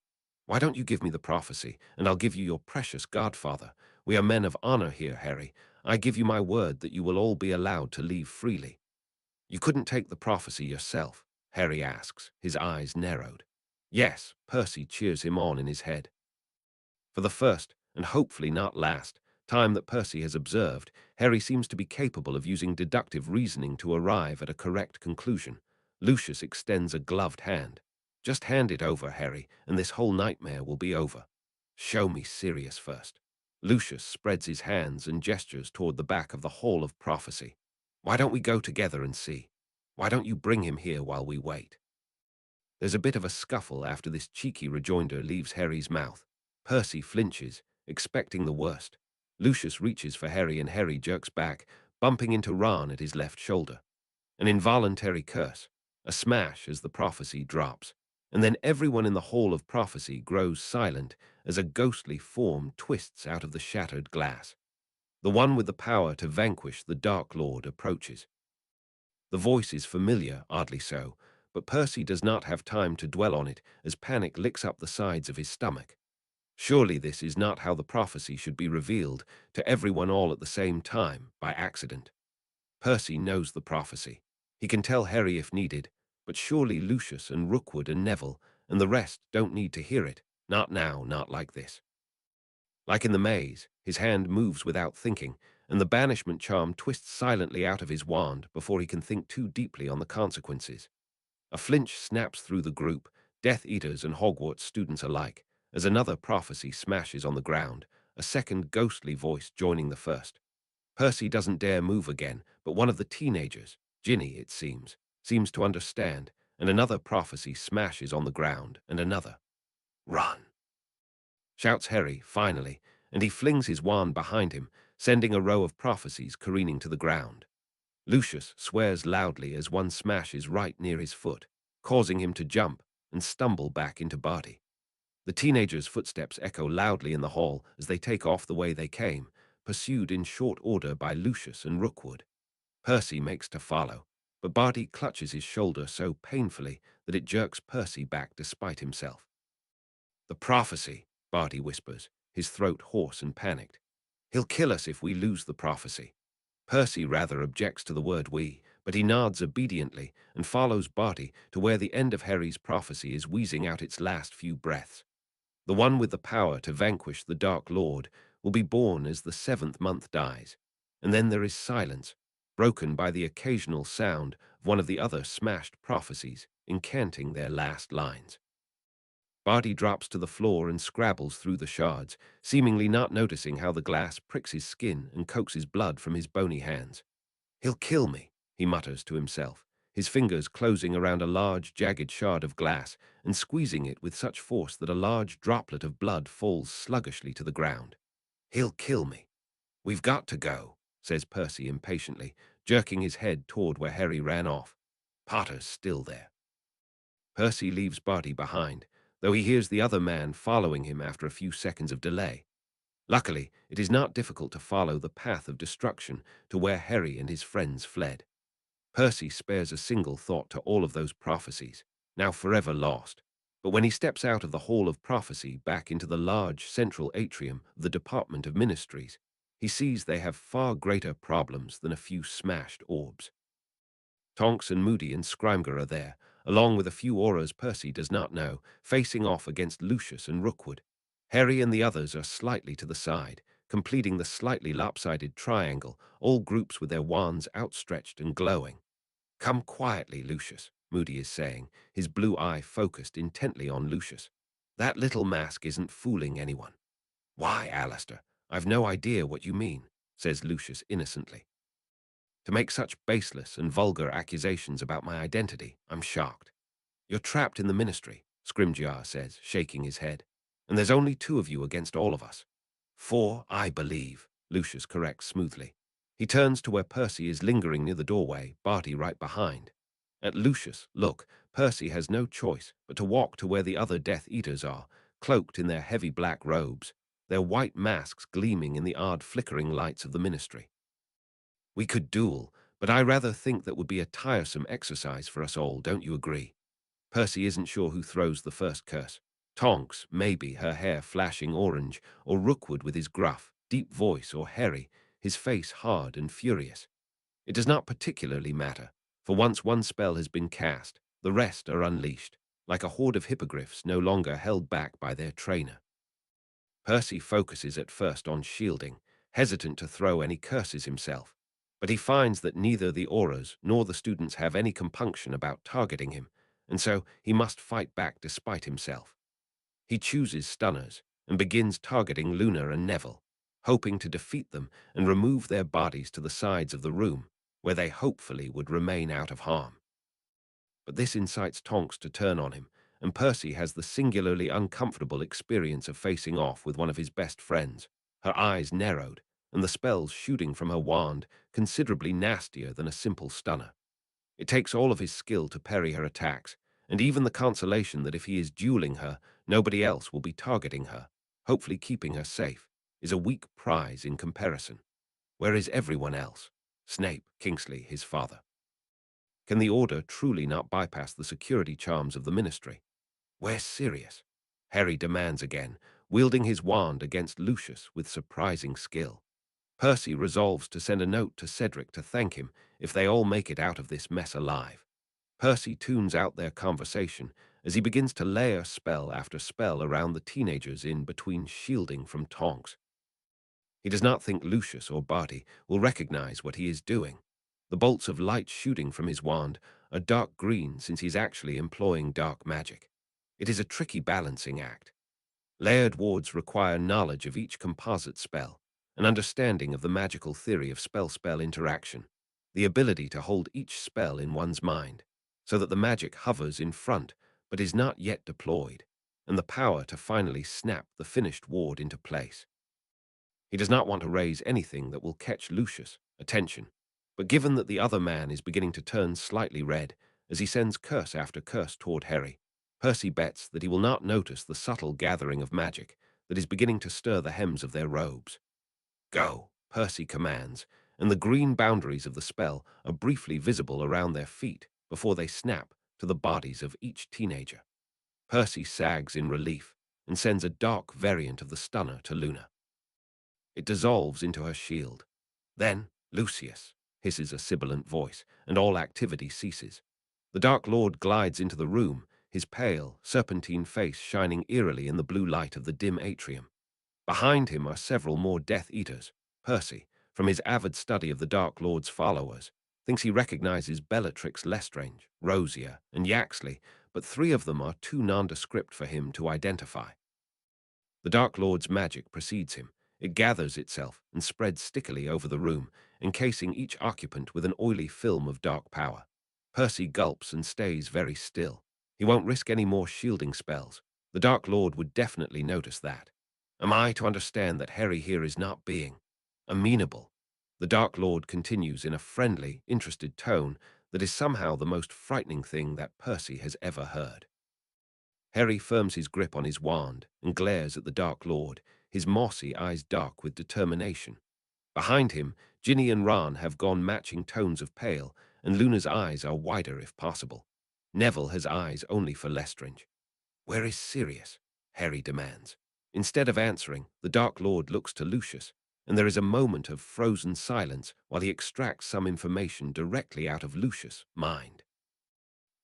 Why don't you give me the prophecy, and I'll give you your precious godfather. We are men of honor here, Harry. I give you my word that you will all be allowed to leave freely. You couldn't take the prophecy yourself? Harry asks, his eyes narrowed. Yes, Percy cheers him on in his head. For the first, and hopefully not last, time that Percy has observed, Harry seems to be capable of using deductive reasoning to arrive at a correct conclusion. Lucius extends a gloved hand. Just hand it over, Harry, and this whole nightmare will be over. Show me Sirius first. Lucius spreads his hands and gestures toward the back of the Hall of Prophecy. Why don't we go together and see? Why don't you bring him here while we wait? There's a bit of a scuffle after this cheeky rejoinder leaves Harry's mouth. Percy flinches, expecting the worst. Lucius reaches for Harry and Harry jerks back, bumping into Ron at his left shoulder. An involuntary curse, a smash as the prophecy drops, and then everyone in the Hall of Prophecy grows silent as a ghostly form twists out of the shattered glass. The one with the power to vanquish the Dark Lord approaches. The voice is familiar, oddly so, but Percy does not have time to dwell on it as panic licks up the sides of his stomach. Surely this is not how the prophecy should be revealed to everyone all at the same time, by accident. Percy knows the prophecy. He can tell Harry if needed, but surely Lucius and Rookwood and Neville and the rest don't need to hear it. Not now, not like this. Like in the maze, his hand moves without thinking, and the banishment charm twists silently out of his wand before he can think too deeply on the consequences. A flinch snaps through the group, Death Eaters and Hogwarts students alike, as another prophecy smashes on the ground, a second ghostly voice joining the first. Percy doesn't dare move again, but one of the teenagers, Ginny it seems to understand, and another prophecy smashes on the ground, and another. "Run!" shouts Harry, finally, and he flings his wand behind him, sending a row of prophecies careening to the ground. Lucius swears loudly as one smashes right near his foot, causing him to jump and stumble back into Barty. The teenagers' footsteps echo loudly in the hall as they take off the way they came, pursued in short order by Lucius and Rookwood. Percy makes to follow, but Barty clutches his shoulder so painfully that it jerks Percy back despite himself. "The prophecy," Barty whispers, his throat hoarse and panicked. "He'll kill us if we lose the prophecy." Percy rather objects to the word "we," but he nods obediently and follows Barty to where the end of Harry's prophecy is wheezing out its last few breaths. The one with the power to vanquish the Dark Lord will be born as the 7th month dies, and then there is silence, broken by the occasional sound of one of the other smashed prophecies incanting their last lines. Barty drops to the floor and scrabbles through the shards, seemingly not noticing how the glass pricks his skin and coaxes blood from his bony hands. "He'll kill me," he mutters to himself, his fingers closing around a large, jagged shard of glass and squeezing it with such force that a large droplet of blood falls sluggishly to the ground. "He'll kill me. We've got to go," says Percy impatiently, jerking his head toward where Harry ran off. Potter's still there. Percy leaves Barty behind, though he hears the other man following him after a few seconds of delay. Luckily, it is not difficult to follow the path of destruction to where Harry and his friends fled. Percy spares a single thought to all of those prophecies, now forever lost. But when he steps out of the Hall of Prophecy back into the large central atrium of the Department of Ministries, he sees they have far greater problems than a few smashed orbs. Tonks and Moody and Scrimger are there, along with a few auras Percy does not know, facing off against Lucius and Rookwood. Harry and the others are slightly to the side, completing the slightly lopsided triangle, all groups with their wands outstretched and glowing. "Come quietly, Lucius," Moody is saying, his blue eye focused intently on Lucius. "That little mask isn't fooling anyone." "Why, Alistair, I've no idea what you mean," says Lucius innocently. "To make such baseless and vulgar accusations about my identity, I'm shocked." "You're trapped in the ministry," Scrimgeour says, shaking his head. "And there's only 2 of you against all of us." "4, I believe," Lucius corrects smoothly. He turns to where Percy is lingering near the doorway, Barty right behind. At Lucius, look, Percy has no choice but to walk to where the other Death Eaters are, cloaked in their heavy black robes, their white masks gleaming in the odd flickering lights of the ministry. "We could duel, but I rather think that would be a tiresome exercise for us all, don't you agree?" Percy isn't sure who throws the first curse. Tonks, maybe, her hair flashing orange, or Rookwood with his gruff, deep voice, or Harry, his face hard and furious. It does not particularly matter, for once one spell has been cast, the rest are unleashed, like a horde of hippogriffs no longer held back by their trainer. Percy focuses at first on shielding, hesitant to throw any curses himself, but he finds that neither the auras nor the students have any compunction about targeting him, and so he must fight back despite himself. He chooses stunners and begins targeting Luna and Neville, hoping to defeat them and remove their bodies to the sides of the room, where they hopefully would remain out of harm. But this incites Tonks to turn on him, and Percy has the singularly uncomfortable experience of facing off with one of his best friends, her eyes narrowed, and the spells shooting from her wand considerably nastier than a simple stunner. It takes all of his skill to parry her attacks, and even the consolation that if he is dueling her, nobody else will be targeting her, hopefully keeping her safe, is a weak prize in comparison. Where is everyone else? Snape, Kingsley, his father. Can the Order truly not bypass the security charms of the Ministry? Where's Sirius? Harry demands again, wielding his wand against Lucius with surprising skill. Percy resolves to send a note to Cedric to thank him if they all make it out of this mess alive. Percy tunes out their conversation as he begins to layer spell after spell around the teenagers in between, shielding from Tonks. He does not think Lucius or Barty will recognize what he is doing. The bolts of light shooting from his wand are dark green since he's actually employing dark magic. It is a tricky balancing act. Layered wards require knowledge of each composite spell, an understanding of the magical theory of spell-spell interaction, the ability to hold each spell in one's mind, so that the magic hovers in front but is not yet deployed, and the power to finally snap the finished ward into place. He does not want to raise anything that will catch Lucius' attention, but given that the other man is beginning to turn slightly red as he sends curse after curse toward Harry, Percy bets that he will not notice the subtle gathering of magic that is beginning to stir the hems of their robes. Go, Percy commands, and the green boundaries of the spell are briefly visible around their feet before they snap to the bodies of each teenager. Percy sags in relief and sends a dark variant of the stunner to Luna. It dissolves into her shield. Then, Lucius, hisses a sibilant voice, and all activity ceases. The Dark Lord glides into the room, his pale, serpentine face shining eerily in the blue light of the dim atrium. Behind him are several more Death Eaters. Percy, from his avid study of the Dark Lord's followers, thinks he recognizes Bellatrix Lestrange, Rosier, and Yaxley, but three of them are too nondescript for him to identify. The Dark Lord's magic precedes him. It gathers itself and spreads stickily over the room, encasing each occupant with an oily film of dark power. Percy gulps and stays very still. He won't risk any more shielding spells. The Dark Lord would definitely notice that. Am I to understand that Harry here is not being amenable? The Dark Lord continues in a friendly, interested tone that is somehow the most frightening thing that Percy has ever heard. Harry firms his grip on his wand and glares at the Dark Lord, his mossy eyes dark with determination. Behind him, Ginny and Ron have gone matching tones of pale, and Luna's eyes are wider if possible. Neville has eyes only for Lestrange. "Where is Sirius?" Harry demands. Instead of answering, the Dark Lord looks to Lucius, and there is a moment of frozen silence while he extracts some information directly out of Lucius' mind.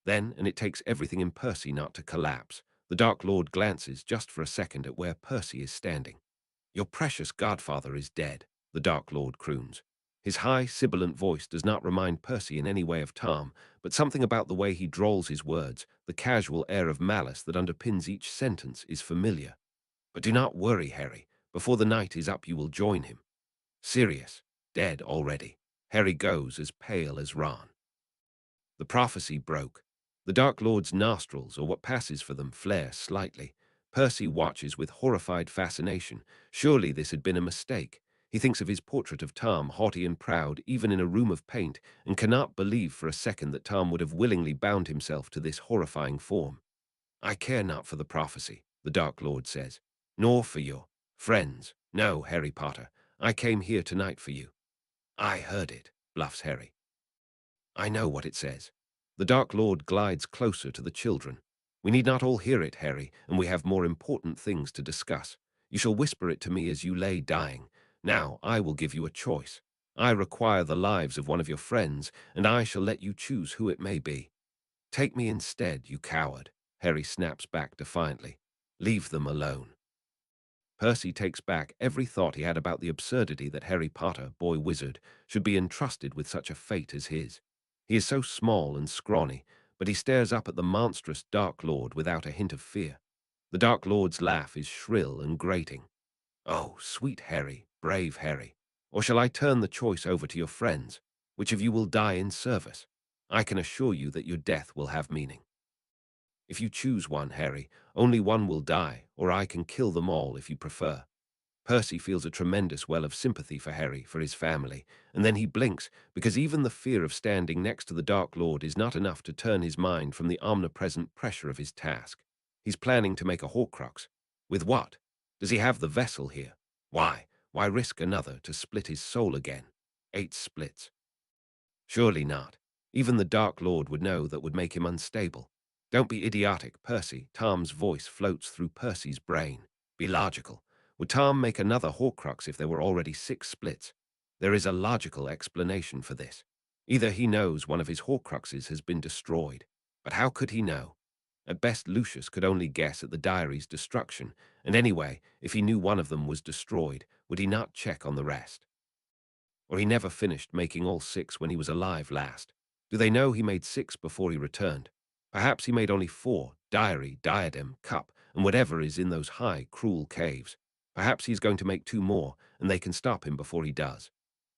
Then, and it takes everything in Percy not to collapse, the Dark Lord glances just for a second at where Percy is standing. "Your precious godfather is dead," the Dark Lord croons. His high, sibilant voice does not remind Percy in any way of Tom, but something about the way he drawls his words, the casual air of malice that underpins each sentence, is familiar. "But do not worry, Harry. Before the night is up you will join him." Sirius, dead already. Harry goes as pale as Ron. The prophecy broke. The Dark Lord's nostrils, or what passes for them, flare slightly. Percy watches with horrified fascination. Surely this had been a mistake. He thinks of his portrait of Tom, haughty and proud, even in a room of paint, and cannot believe for a second that Tom would have willingly bound himself to this horrifying form. "I care not for the prophecy," the Dark Lord says, "nor for your friends. No, Harry Potter, I came here tonight for you." "I heard it," bluffs Harry. "I know what it says." The Dark Lord glides closer to the children. "We need not all hear it, Harry, and we have more important things to discuss. You shall whisper it to me as you lay dying. Now, I will give you a choice. I require the lives of one of your friends, and I shall let you choose who it may be." "Take me instead, you coward," Harry snaps back defiantly. "Leave them alone." Percy takes back every thought he had about the absurdity that Harry Potter, boy wizard, should be entrusted with such a fate as his. He is so small and scrawny, but he stares up at the monstrous Dark Lord without a hint of fear. The Dark Lord's laugh is shrill and grating. "Oh, sweet Harry, brave Harry, or shall I turn the choice over to your friends? Which of you will die in service? I can assure you that your death will have meaning." "If you choose one, Harry, only one will die, or I can kill them all if you prefer." Percy feels a tremendous well of sympathy for Harry, for his family, and then he blinks, because even the fear of standing next to the Dark Lord is not enough to turn his mind from the omnipresent pressure of his task. He's planning to make a Horcrux. With what? Does he have the vessel here? Why risk another to split his soul again? 8 splits. Surely not. Even the Dark Lord would know that would make him unstable. "Don't be idiotic, Percy." Tom's voice floats through Percy's brain. "Be logical. Would Tom make another Horcrux if there were already 6 splits? There is a logical explanation for this. Either he knows one of his Horcruxes has been destroyed. But how could he know? At best, Lucius could only guess at the diary's destruction, and anyway, if he knew one of them was destroyed, would he not check on the rest? Or he never finished making all 6 when he was alive last? Do they know he made 6 before he returned? Perhaps he made only 4, diary, diadem, cup, and whatever is in those high, cruel caves. Perhaps he's going to make 2 more, and they can stop him before he does.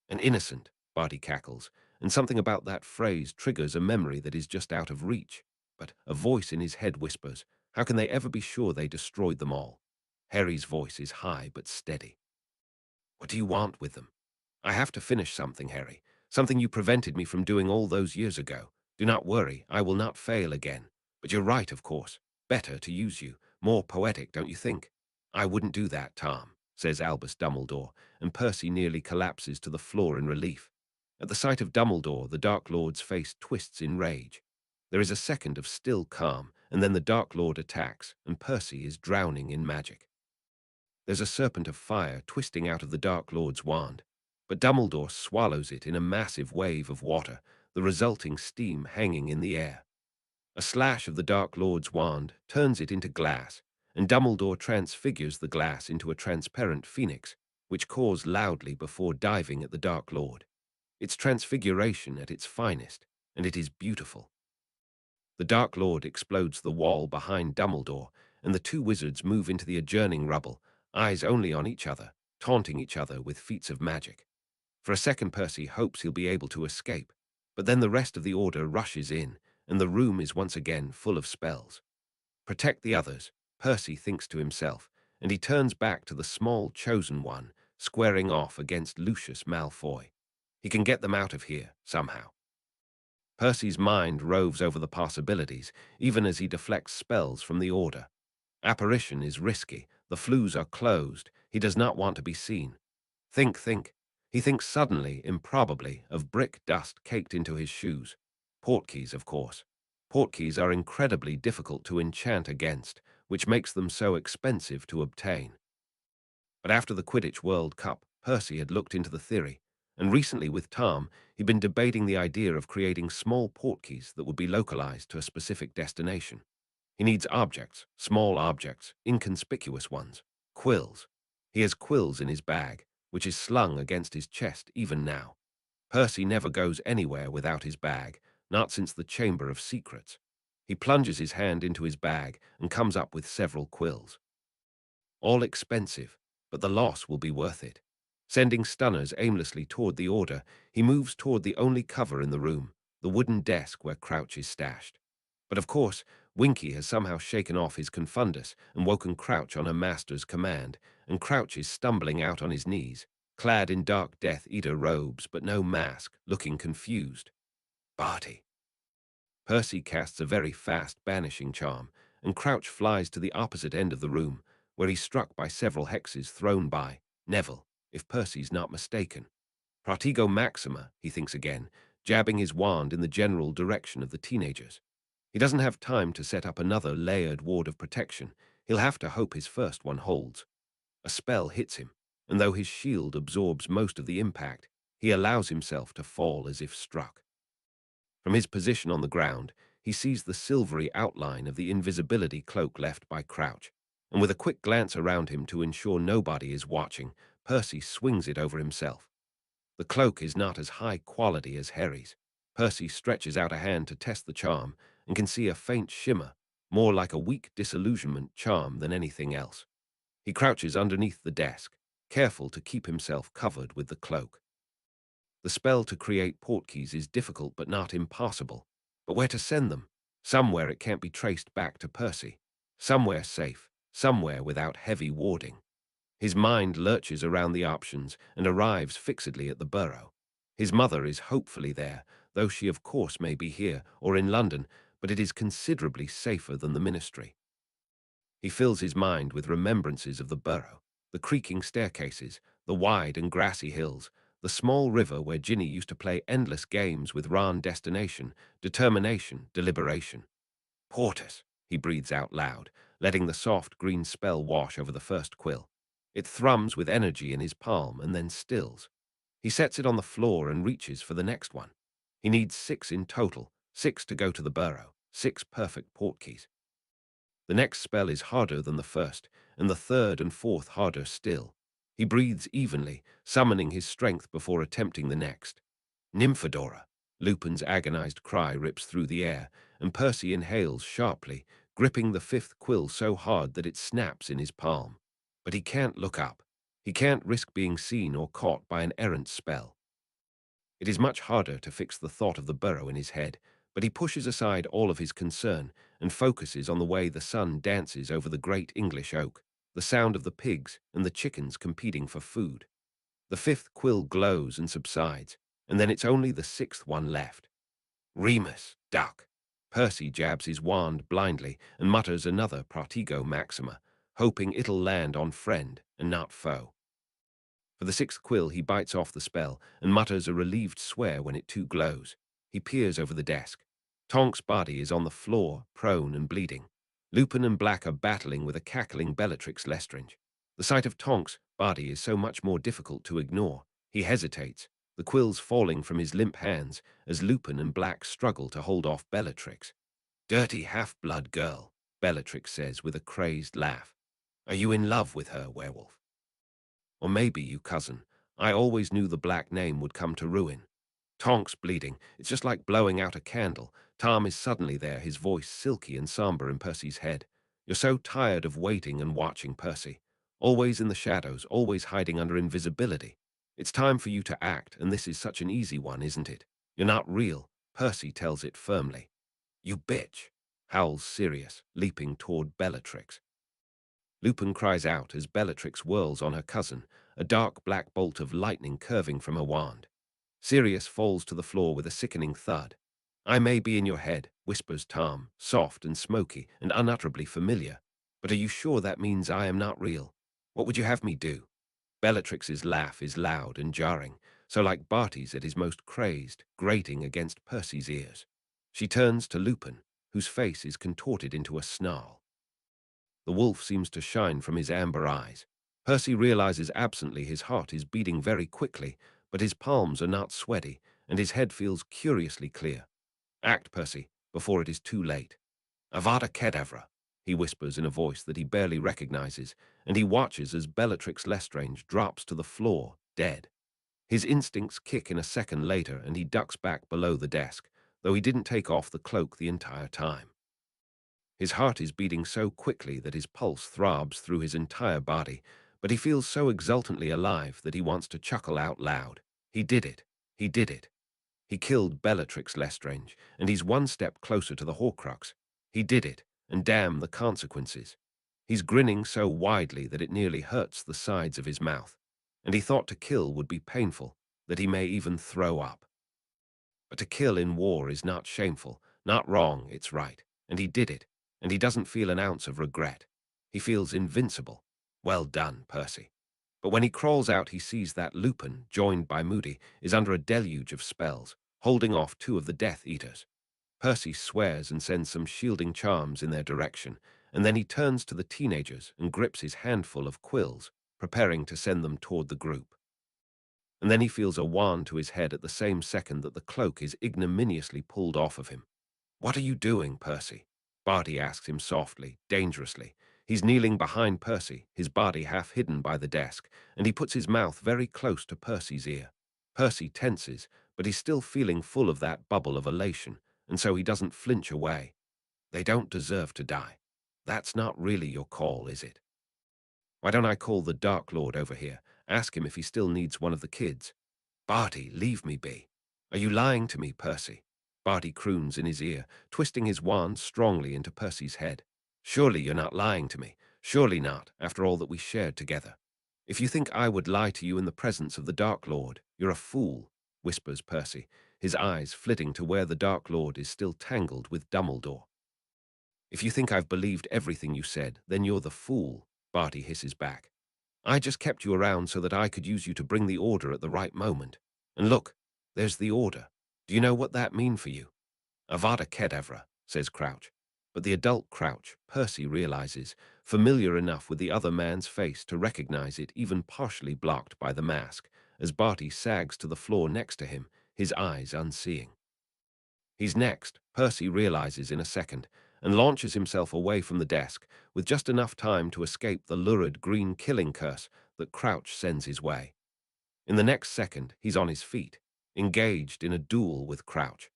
An innocent, Barty cackles, and something about that phrase triggers a memory that is just out of reach. But a voice in his head whispers, how can they ever be sure they destroyed them all? Harry's voice is high but steady. What do you want with them? I have to finish something, Harry. Something you prevented me from doing all those years ago. Do not worry, I will not fail again. But you're right, of course. Better to use you. More poetic, don't you think? I wouldn't do that, Tom, says Albus Dumbledore, and Percy nearly collapses to the floor in relief. At the sight of Dumbledore, the Dark Lord's face twists in rage. There is a second of still calm, and then the Dark Lord attacks, and Percy is drowning in magic. There's a serpent of fire twisting out of the Dark Lord's wand, but Dumbledore swallows it in a massive wave of water, the resulting steam hanging in the air. A slash of the Dark Lord's wand turns it into glass, and Dumbledore transfigures the glass into a transparent phoenix, which caws loudly before diving at the Dark Lord. It's transfiguration at its finest, and it is beautiful. The Dark Lord explodes the wall behind Dumbledore, and the 2 wizards move into the adjourning rubble, eyes only on each other, taunting each other with feats of magic. For a second, Percy hopes he'll be able to escape, but then the rest of the Order rushes in, and the room is once again full of spells. Protect the others, Percy thinks to himself, and he turns back to the small chosen one, squaring off against Lucius Malfoy. He can get them out of here, somehow. Percy's mind roves over the possibilities, even as he deflects spells from the Order. Apparition is risky, the flues are closed, he does not want to be seen. Think. He thinks suddenly, improbably, of brick dust caked into his shoes. Portkeys, of course. Portkeys are incredibly difficult to enchant against, which makes them so expensive to obtain. But after the Quidditch World Cup, Percy had looked into the theory, and recently with Tom, he'd been debating the idea of creating small portkeys that would be localized to a specific destination. He needs objects, small objects, inconspicuous ones, quills. He has quills in his bag, which is slung against his chest even now. Percy never goes anywhere without his bag, not since the Chamber of Secrets. He plunges his hand into his bag and comes up with several quills. All expensive, but the loss will be worth it. Sending stunners aimlessly toward the Order, he moves toward the only cover in the room, the wooden desk where Crouch is stashed. But of course, Winky has somehow shaken off his confundus and woken Crouch on her master's command, and Crouch is stumbling out on his knees, clad in dark Death Eater robes but no mask, looking confused. Barty. Percy casts a very fast banishing charm, and Crouch flies to the opposite end of the room, where he's struck by several hexes thrown by Neville, if Percy's not mistaken. Protego Maxima, he thinks again, jabbing his wand in the general direction of the teenagers. He doesn't have time to set up another layered ward of protection. He'll have to hope his first one holds. A spell hits him, and though his shield absorbs most of the impact, he allows himself to fall as if struck. From his position on the ground, he sees the silvery outline of the invisibility cloak left by Crouch, and with a quick glance around him to ensure nobody is watching, Percy swings it over himself. The cloak is not as high quality as Harry's. Percy stretches out a hand to test the charm, and can see a faint shimmer, more like a weak disillusionment charm than anything else. He crouches underneath the desk, careful to keep himself covered with the cloak. The spell to create portkeys is difficult but not impossible. But where to send them? Somewhere it can't be traced back to Percy. Somewhere safe, somewhere without heavy warding. His mind lurches around the options and arrives fixedly at the Burrow. His mother is hopefully there, though she of course may be here or in London, but it is considerably safer than the Ministry. He fills his mind with remembrances of the Burrow, the creaking staircases, the wide and grassy hills, the small river where Ginny used to play endless games with Ron. Destination, determination, deliberation. Portus, he breathes out loud, letting the soft green spell wash over the first quill. It thrums with energy in his palm and then stills. He sets it on the floor and reaches for the next one. He needs 6 in total, 6 to go to the Burrow, 6 perfect portkeys. The next spell is harder than the first, and the third and fourth harder still. He breathes evenly, summoning his strength before attempting the next. Nymphadora! Lupin's agonized cry rips through the air, and Percy inhales sharply, gripping the fifth quill so hard that it snaps in his palm. But he can't look up. He can't risk being seen or caught by an errant spell. It is much harder to fix the thought of the burrow in his head, but he pushes aside all of his concern and focuses on the way the sun dances over the great English oak, the sound of the pigs and the chickens competing for food. The fifth quill glows and subsides, and then it's only the sixth one left. Remus, duck! Percy jabs his wand blindly and mutters another Protego Maxima, hoping it'll land on friend and not foe. For the sixth quill, he bites off the spell and mutters a relieved swear when it too glows. He peers over the desk. Tonk's body is on the floor, prone and bleeding. Lupin and Black are battling with a cackling Bellatrix Lestrange. The sight of Tonk's body is so much more difficult to ignore. He hesitates, the quills falling from his limp hands as Lupin and Black struggle to hold off Bellatrix. "Dirty half-blood girl," Bellatrix says with a crazed laugh. "Are you in love with her, werewolf? Or maybe you cousin. I always knew the black name would come to ruin." Tonk's bleeding. It's just like blowing out a candle. Tom is suddenly there, his voice silky and somber in Percy's head. "You're so tired of waiting and watching, Percy. Always in the shadows, always hiding under invisibility. It's time for you to act, and this is such an easy one, isn't it? You're not real," Percy tells it firmly. "You bitch," howls Sirius, leaping toward Bellatrix. Lupin cries out as Bellatrix whirls on her cousin, a dark black bolt of lightning curving from her wand. Sirius falls to the floor with a sickening thud. "I may be in your head," whispers Tom, soft and smoky and unutterably familiar. "But are you sure that means I am not real? What would you have me do?" Bellatrix's laugh is loud and jarring, so like Barty's at his most crazed, grating against Percy's ears. She turns to Lupin, whose face is contorted into a snarl. The wolf seems to shine from his amber eyes. Percy realizes absently his heart is beating very quickly, but his palms are not sweaty, and his head feels curiously clear. "Act, Percy, before it is too late." "Avada Kedavra," he whispers in a voice that he barely recognizes, and he watches as Bellatrix Lestrange drops to the floor, dead. His instincts kick in a second later, and he ducks back below the desk, though he didn't take off the cloak the entire time. His heart is beating so quickly that his pulse throbs through his entire body, but he feels so exultantly alive that he wants to chuckle out loud. He did it. He did it. He killed Bellatrix Lestrange, and he's one step closer to the Horcrux. He did it, and damn the consequences. He's grinning so widely that it nearly hurts the sides of his mouth, and he thought to kill would be painful, that he may even throw up. But to kill in war is not shameful, not wrong, it's right, and he did it, and he doesn't feel an ounce of regret. He feels invincible. Well done, Percy. But when he crawls out, he sees that Lupin, joined by Moody, is under a deluge of spells, holding off two of the Death Eaters. Percy swears and sends some shielding charms in their direction, and then he turns to the teenagers and grips his handful of quills, preparing to send them toward the group. And then he feels a wand to his head at the same second that the cloak is ignominiously pulled off of him. "What are you doing, Percy?" Barty asks him softly, dangerously. He's kneeling behind Percy, his body half hidden by the desk, and he puts his mouth very close to Percy's ear. Percy tenses, but he's still feeling full of that bubble of elation, and so he doesn't flinch away. "They don't deserve to die. That's not really your call, is it? Why don't I call the Dark Lord over here, ask him if he still needs one of the kids?" "Barty, leave me be. Are you lying to me, Percy?" Barty croons in his ear, twisting his wand strongly into Percy's head. "Surely you're not lying to me. Surely not, after all that we shared together. If you think I would lie to you in the presence of the Dark Lord, you're a fool," whispers Percy, his eyes flitting to where the Dark Lord is still tangled with Dumbledore. "If you think I've believed everything you said, then you're the fool," Barty hisses back. "I just kept you around so that I could use you to bring the order at the right moment. And look, there's the order. Do you know what that means for you?" "Avada Kedavra," says Crouch. But the adult Crouch, Percy realizes, familiar enough with the other man's face to recognize it even partially blocked by the mask, as Barty sags to the floor next to him, his eyes unseeing. He's next, Percy realizes in a second, and launches himself away from the desk with just enough time to escape the lurid green killing curse that Crouch sends his way. In the next second, he's on his feet, engaged in a duel with Crouch.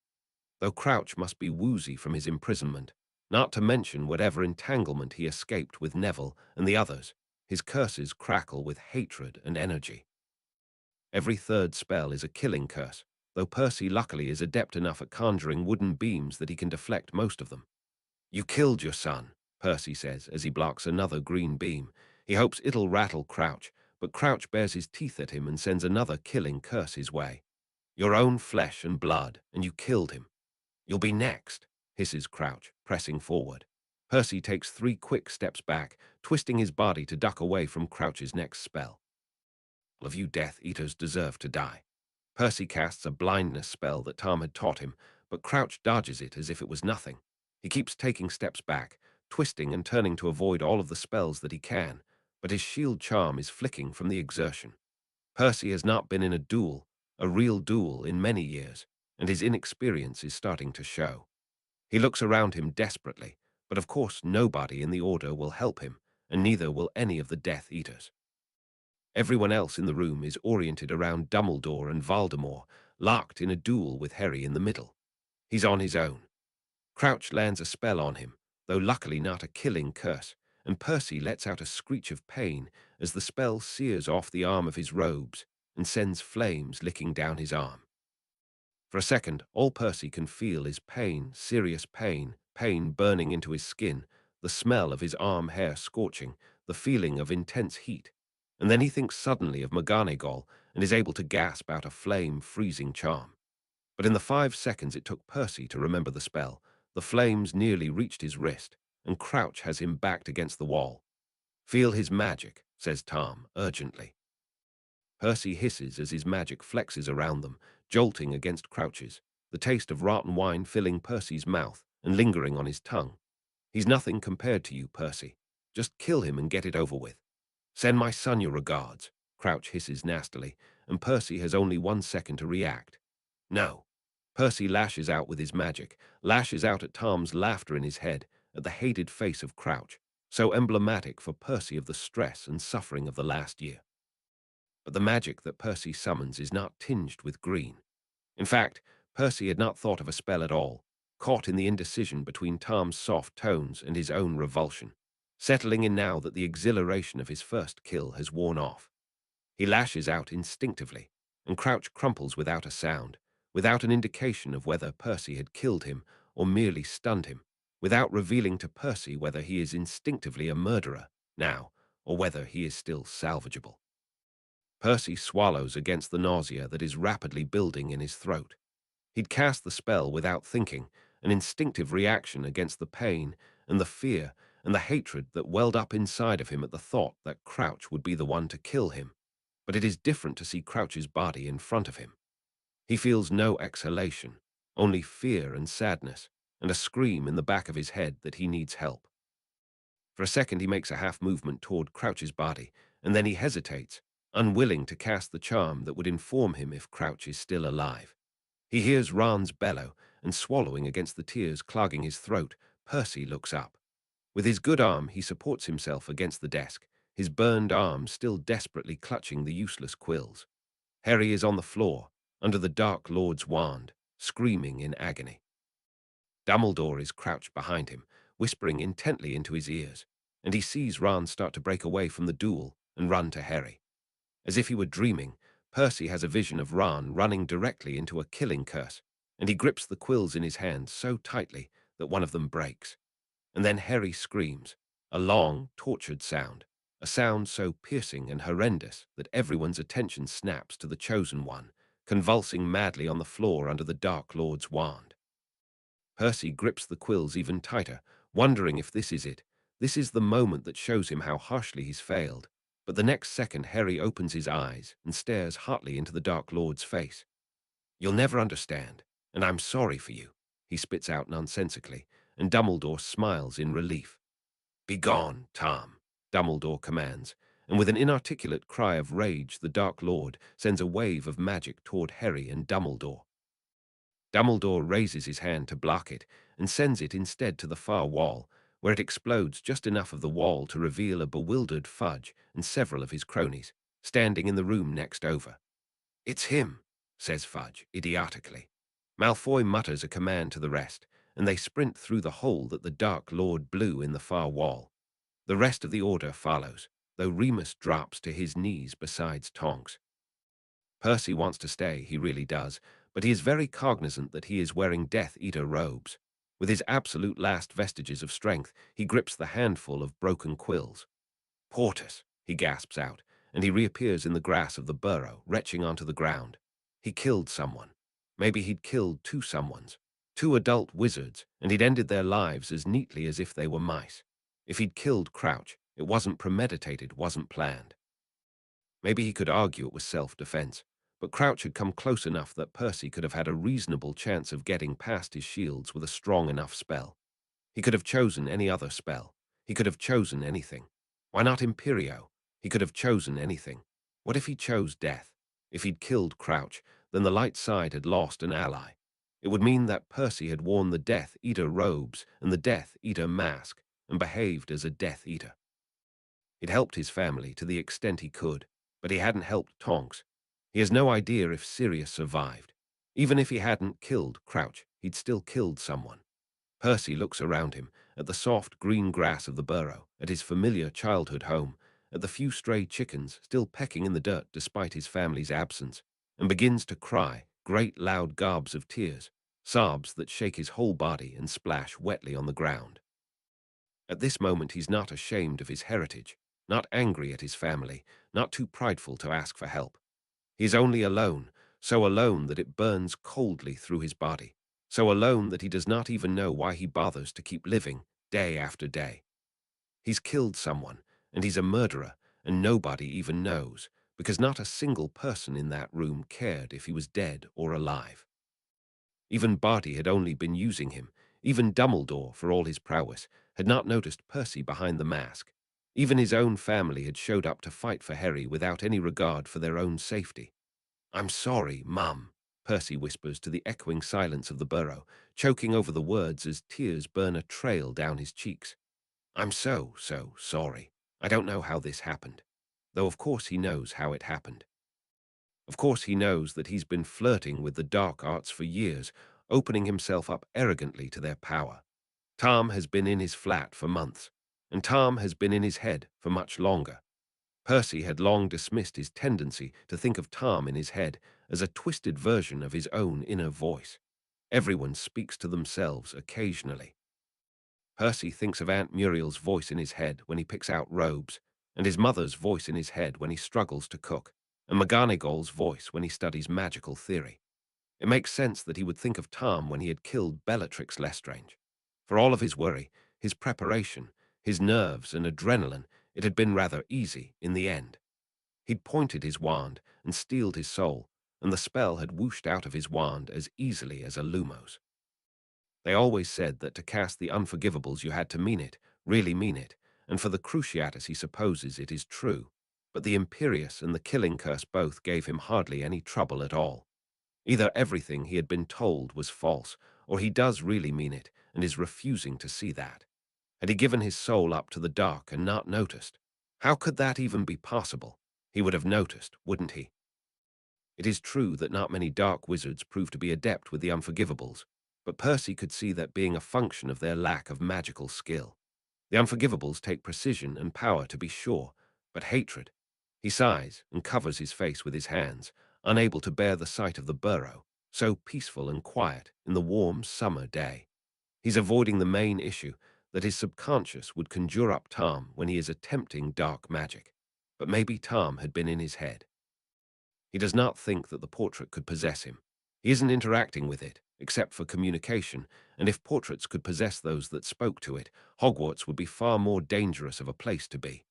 Though Crouch must be woozy from his imprisonment, not to mention whatever entanglement he escaped with Neville and the others, his curses crackle with hatred and energy. Every third spell is a killing curse, though Percy luckily is adept enough at conjuring wooden beams that he can deflect most of them. "You killed your son," Percy says as he blocks another green beam. He hopes it'll rattle Crouch, but Crouch bares his teeth at him and sends another killing curse his way. "Your own flesh and blood, and you killed him. You'll be next," hisses Crouch, pressing forward. Percy takes 3 quick steps back, twisting his body to duck away from Crouch's next spell. "All of you Death Eaters deserve to die." Percy casts a blindness spell that Tom had taught him, but Crouch dodges it as if it was nothing. He keeps taking steps back, twisting and turning to avoid all of the spells that he can, but his shield charm is flicking from the exertion. Percy has not been in a real duel, in many years, and his inexperience is starting to show. He looks around him desperately, but of course nobody in the Order will help him, and neither will any of the Death Eaters. Everyone else in the room is oriented around Dumbledore and Voldemort, locked in a duel with Harry in the middle. He's on his own. Crouch lands a spell on him, though luckily not a killing curse, and Percy lets out a screech of pain as the spell sears off the arm of his robes and sends flames licking down his arm. For a second, all Percy can feel is pain, serious pain, pain burning into his skin, the smell of his arm hair scorching, the feeling of intense heat. And then he thinks suddenly of McGonagall and is able to gasp out a flame-freezing charm. But in the 5 seconds it took Percy to remember the spell, the flames nearly reached his wrist, and Crouch has him backed against the wall. "Feel his magic," says Tom, urgently. Percy hisses as his magic flexes around them, jolting against Crouch's, the taste of rotten wine filling Percy's mouth and lingering on his tongue. "He's nothing compared to you, Percy. Just kill him and get it over with." "Send my son your regards," Crouch hisses nastily, and Percy has only 1 second to react. "No." Percy lashes out with his magic, lashes out at Tom's laughter in his head, at the hated face of Crouch, so emblematic for Percy of the stress and suffering of the last year. But the magic that Percy summons is not tinged with green. In fact, Percy had not thought of a spell at all, caught in the indecision between Tom's soft tones and his own revulsion, settling in now that the exhilaration of his first kill has worn off. He lashes out instinctively, and Crouch crumples without a sound, without an indication of whether Percy had killed him or merely stunned him, without revealing to Percy whether he is instinctively a murderer now or whether he is still salvageable. Percy swallows against the nausea that is rapidly building in his throat. He'd cast the spell without thinking, an instinctive reaction against the pain and the fear and the hatred that welled up inside of him at the thought that Crouch would be the one to kill him. But it is different to see Crouch's body in front of him. He feels no exhalation, only fear and sadness, and a scream in the back of his head that he needs help. For a second he makes a half movement toward Crouch's body, and then he hesitates, unwilling to cast the charm that would inform him if Crouch is still alive. He hears Ron's bellow, and swallowing against the tears clogging his throat, Percy looks up. With his good arm he supports himself against the desk, his burned arm still desperately clutching the useless quills. Harry is on the floor, under the Dark Lord's wand, screaming in agony. Dumbledore is crouched behind him, whispering intently into his ears, and he sees Ron start to break away from the duel and run to Harry. As if he were dreaming, Percy has a vision of Ron running directly into a killing curse, and he grips the quills in his hand so tightly that one of them breaks. And then Harry screams, a long, tortured sound, a sound so piercing and horrendous that everyone's attention snaps to the chosen one, convulsing madly on the floor under the Dark Lord's wand. Percy grips the quills even tighter, wondering if this is it. This is the moment that shows him how harshly he's failed. But the next second Harry opens his eyes and stares hotly into the Dark Lord's face. "You'll never understand, and I'm sorry for you," he spits out nonsensically, and Dumbledore smiles in relief. "Begone, Tom," Dumbledore commands, and with an inarticulate cry of rage the Dark Lord sends a wave of magic toward Harry and Dumbledore. Dumbledore raises his hand to block it and sends it instead to the far wall, where it explodes just enough of the wall to reveal a bewildered Fudge and several of his cronies, standing in the room next over. "It's him," says Fudge, idiotically. Malfoy mutters a command to the rest, and they sprint through the hole that the Dark Lord blew in the far wall. The rest of the order follows, though Remus drops to his knees beside Tonks. Percy wants to stay, he really does, but he is very cognizant that he is wearing Death Eater robes. With his absolute last vestiges of strength, he grips the handful of broken quills. "Portus," he gasps out, and he reappears in the grass of the burrow, retching onto the ground. He killed someone. Maybe he'd killed two someones. Two adult wizards, and he'd ended their lives as neatly as if they were mice. If he'd killed Crouch, it wasn't premeditated, wasn't planned. Maybe he could argue it was self-defense, but Crouch had come close enough that Percy could have had a reasonable chance of getting past his shields with a strong enough spell. He could have chosen any other spell. He could have chosen anything. Why not Imperio? He could have chosen anything. What if he chose death? If he'd killed Crouch, then the light side had lost an ally. It would mean that Percy had worn the Death Eater robes and the Death Eater mask and behaved as a Death Eater. He'd helped his family to the extent he could, but he hadn't helped Tonks. He has no idea if Sirius survived. Even if he hadn't killed Crouch, he'd still killed someone. Percy looks around him, at the soft green grass of the burrow, at his familiar childhood home, at the few stray chickens still pecking in the dirt despite his family's absence, and begins to cry, great loud gobs of tears, sobs that shake his whole body and splash wetly on the ground. At this moment he's not ashamed of his heritage, not angry at his family, not too prideful to ask for help. He's only alone, so alone that it burns coldly through his body, so alone that he does not even know why he bothers to keep living, day after day. He's killed someone, and he's a murderer, and nobody even knows, because not a single person in that room cared if he was dead or alive. Even Barty had only been using him. Even Dumbledore, for all his prowess, had not noticed Percy behind the mask. Even his own family had showed up to fight for Harry without any regard for their own safety. "I'm sorry, Mum," Percy whispers to the echoing silence of the burrow, choking over the words as tears burn a trail down his cheeks. "I'm so sorry. I don't know how this happened." Though of course he knows how it happened. Of course he knows that he's been flirting with the dark arts for years, opening himself up arrogantly to their power. Tom has been in his flat for months, and Tom has been in his head for much longer. Percy had long dismissed his tendency to think of Tom in his head as a twisted version of his own inner voice. Everyone speaks to themselves occasionally. Percy thinks of Aunt Muriel's voice in his head when he picks out robes, and his mother's voice in his head when he struggles to cook, and McGonagall's voice when he studies magical theory. It makes sense that he would think of Tom when he had killed Bellatrix Lestrange. For all of his worry, his preparation, his nerves and adrenaline, it had been rather easy in the end. He'd pointed his wand and steeled his soul, and the spell had whooshed out of his wand as easily as a Lumos. They always said that to cast the Unforgivables you had to mean it, really mean it, and for the Cruciatus he supposes it is true, but the Imperius and the Killing Curse both gave him hardly any trouble at all. Either everything he had been told was false, or he does really mean it and is refusing to see that. Had he given his soul up to the dark and not noticed? How could that even be possible? He would have noticed, wouldn't he? It is true that not many dark wizards prove to be adept with the Unforgivables, but Percy could see that being a function of their lack of magical skill. The Unforgivables take precision and power, to be sure, but hatred. He sighs and covers his face with his hands, unable to bear the sight of the burrow, so peaceful and quiet in the warm summer day. He's avoiding the main issue, that his subconscious would conjure up Tom when he is attempting dark magic. But maybe Tom had been in his head. He does not think that the portrait could possess him. He isn't interacting with it, except for communication, and if portraits could possess those that spoke to it, Hogwarts would be far more dangerous of a place to be.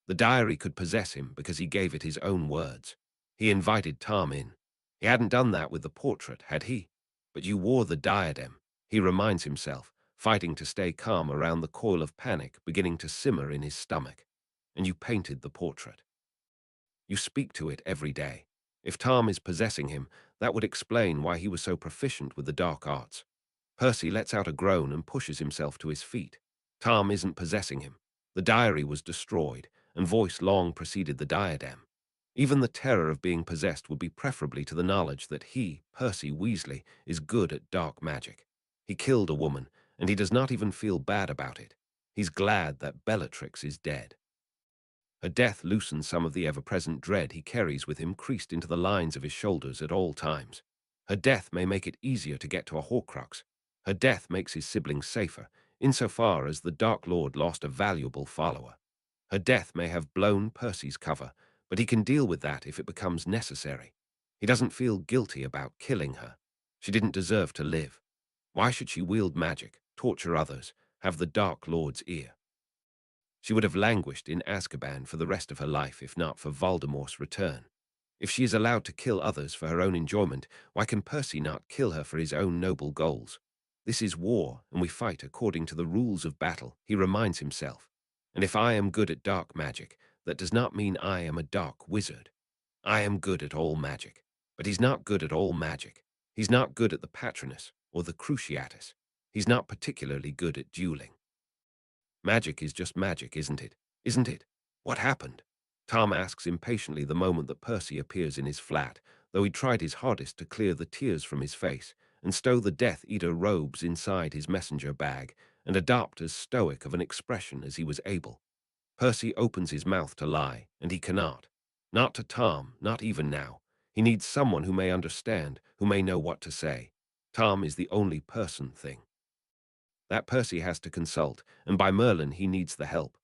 The diary could possess him because he gave it his own words. He invited Tom in. He hadn't done that with the portrait, had he? But you wore the diadem, he reminds himself, fighting to stay calm around the coil of panic beginning to simmer in his stomach. And you painted the portrait. You speak to it every day. If Tom is possessing him, that would explain why he was so proficient with the dark arts. Percy lets out a groan and pushes himself to his feet. Tom isn't possessing him. The diary was destroyed, and voice long preceded the diadem. Even the terror of being possessed would be preferably to the knowledge that he, Percy Weasley, is good at dark magic. He killed a woman, and he does not even feel bad about it. He's glad that Bellatrix is dead. Her death loosens some of the ever-present dread he carries with him creased into the lines of his shoulders at all times. Her death may make it easier to get to a Horcrux. Her death makes his siblings safer, insofar as the Dark Lord lost a valuable follower. Her death may have blown Percy's cover, but he can deal with that if it becomes necessary. He doesn't feel guilty about killing her. She didn't deserve to live. Why should she wield magic, torture others, have the Dark Lord's ear? She would have languished in Azkaban for the rest of her life if not for Voldemort's return. If she is allowed to kill others for her own enjoyment, why can Percy not kill her for his own noble goals? This is war, and we fight according to the rules of battle, he reminds himself. And if I am good at dark magic, that does not mean I am a dark wizard. I am good at all magic. But he's not good at all magic. He's not good at the Patronus or the Cruciatus. He's not particularly good at dueling. Magic is just magic, isn't it? Isn't it? What happened? Tom asks impatiently the moment that Percy appears in his flat, though he tried his hardest to clear the tears from his face and stow the Death Eater robes inside his messenger bag and adopt as stoic of an expression as he was able. Percy opens his mouth to lie, and he cannot. Not to Tom, not even now. He needs someone who may understand, who may know what to say. Tom is the only person thing that Percy has to consult, and by Merlin he needs the help.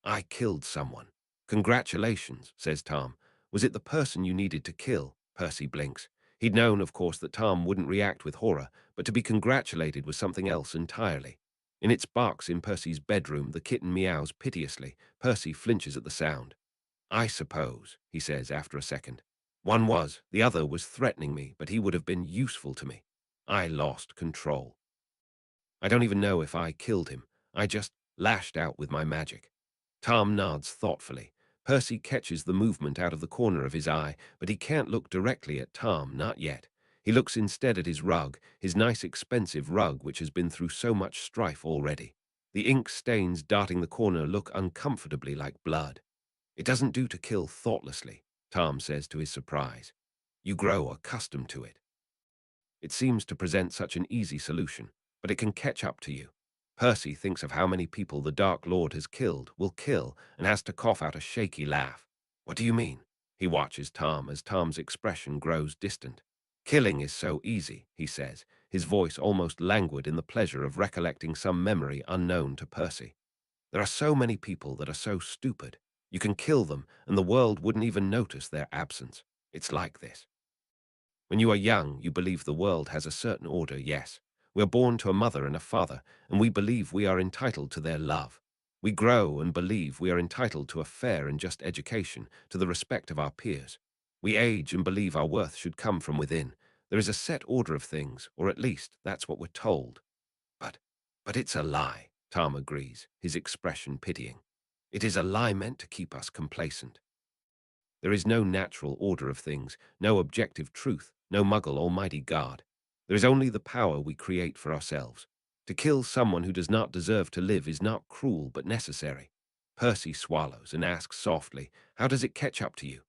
I killed someone. Congratulations, says Tom. Was it the person you needed to kill? Percy blinks. He'd known, of course, that Tom wouldn't react with horror, but to be congratulated was something else entirely. In its box in Percy's bedroom, the kitten meows piteously. Percy flinches at the sound. I suppose, he says after a second. One was, the other was threatening me, but he would have been useful to me. I lost control. I don't even know if I killed him. I just lashed out with my magic. Tom nods thoughtfully. Percy catches the movement out of the corner of his eye, but he can't look directly at Tom, not yet. He looks instead at his rug, his nice expensive rug which has been through so much strife already. The ink stains darting the corner look uncomfortably like blood. It doesn't do to kill thoughtlessly, Tom says to his surprise. You grow accustomed to it. It seems to present such an easy solution, but it can catch up to you. Percy thinks of how many people the Dark Lord has killed, will kill, and has to cough out a shaky laugh. What do you mean? He watches Tom as Tom's expression grows distant. Killing is so easy, he says, his voice almost languid in the pleasure of recollecting some memory unknown to Percy. There are so many people that are so stupid. You can kill them, and the world wouldn't even notice their absence. It's like this. When you are young, you believe the world has a certain order, yes. We're born to a mother and a father, and we believe we are entitled to their love. We grow and believe we are entitled to a fair and just education, to the respect of our peers. We age and believe our worth should come from within. There is a set order of things, or at least that's what we're told. But, but it's a lie, Tom agrees, his expression pitying. It is a lie meant to keep us complacent. There is no natural order of things, no objective truth, no muggle almighty God. There is only the power we create for ourselves. To kill someone who does not deserve to live is not cruel but necessary. Percy swallows and asks softly, how does it catch up to you?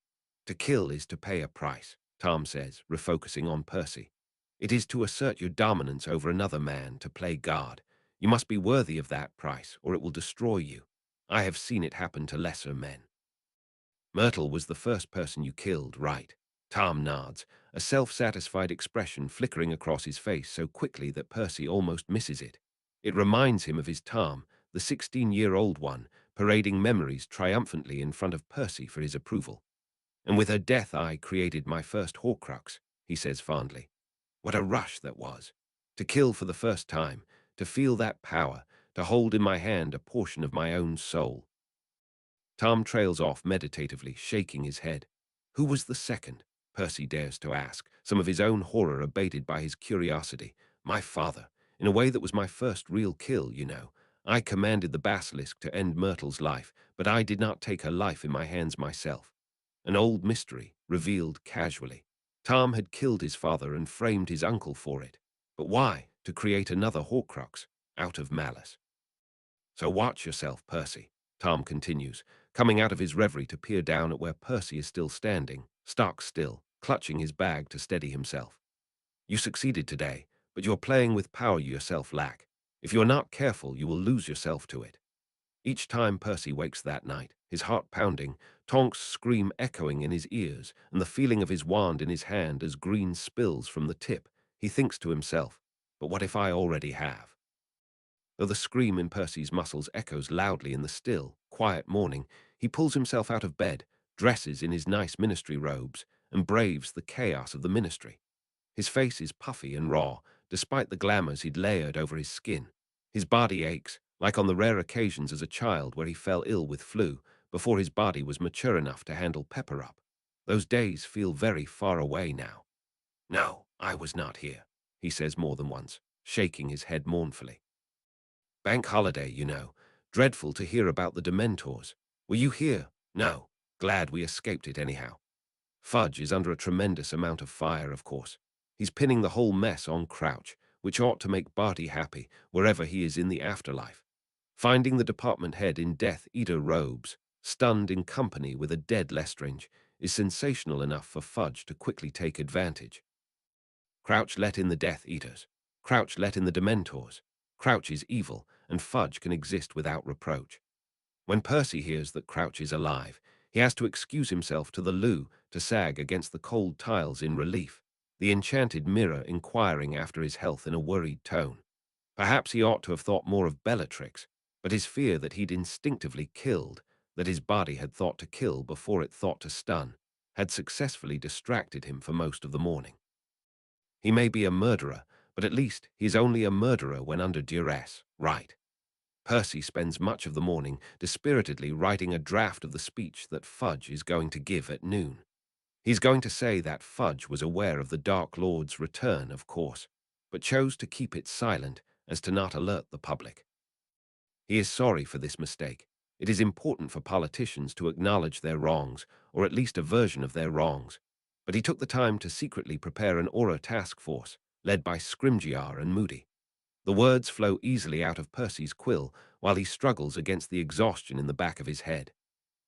To kill is to pay a price, Tom says, refocusing on Percy. It is to assert your dominance over another man, to play God. You must be worthy of that price, or it will destroy you. I have seen it happen to lesser men. Myrtle was the first person you killed, right? Tom nods, a self-satisfied expression flickering across his face so quickly that Percy almost misses it. It reminds him of his Tom, the 16-year-old one, parading memories triumphantly in front of Percy for his approval. And with her death I created my first Horcrux, he says fondly. What a rush that was. To kill for the first time, to feel that power, to hold in my hand a portion of my own soul. Tom trails off meditatively, shaking his head. Who was the second? Percy dares to ask, some of his own horror abated by his curiosity. My father, in a way that was my first real kill, you know. I commanded the basilisk to end Myrtle's life, but I did not take her life in my hands myself. An old mystery, revealed casually. Tom had killed his father and framed his uncle for it. But why? To create another Horcrux, out of malice. So watch yourself, Percy, Tom continues, coming out of his reverie to peer down at where Percy is still standing, stock still, clutching his bag to steady himself. You succeeded today, but you are playing with power you yourself lack. If you are not careful, you will lose yourself to it. Each time Percy wakes that night, his heart pounding, Tonk's scream echoing in his ears, and the feeling of his wand in his hand as green spills from the tip, he thinks to himself, but what if I already have? Though the scream in Percy's muscles echoes loudly in the still, quiet morning, he pulls himself out of bed, dresses in his nice ministry robes, and braves the chaos of the ministry. His face is puffy and raw, despite the glamours he'd layered over his skin. His body aches, like on the rare occasions as a child where he fell ill with flu, before his body was mature enough to handle pepper-up. Those days feel very far away now. No, I was not here, he says more than once, shaking his head mournfully. Bank holiday, you know. Dreadful to hear about the Dementors. Were you here? No. Glad we escaped it anyhow. Fudge is under a tremendous amount of fire, of course. He's pinning the whole mess on Crouch, which ought to make Barty happy wherever he is in the afterlife. Finding the department head in Death Eater robes, stunned in company with a dead Lestrange, is sensational enough for Fudge to quickly take advantage. Crouch let in the Death Eaters. Crouch let in the Dementors. Crouch is evil, and Fudge can exist without reproach. When Percy hears that Crouch is alive, he has to excuse himself to the loo to sag against the cold tiles in relief, the enchanted mirror inquiring after his health in a worried tone. Perhaps he ought to have thought more of Bellatrix, but his fear that he'd instinctively killed, that his body had thought to kill before it thought to stun, had successfully distracted him for most of the morning. He may be a murderer, but at least he's only a murderer when under duress, right? Percy spends much of the morning dispiritedly writing a draft of the speech that Fudge is going to give at noon. He's going to say that Fudge was aware of the Dark Lord's return, of course, but chose to keep it silent as to not alert the public. He is sorry for this mistake. It is important for politicians to acknowledge their wrongs, or at least a version of their wrongs. But he took the time to secretly prepare an Aura task force, led by Scrimgeour and Moody. The words flow easily out of Percy's quill while he struggles against the exhaustion in the back of his head.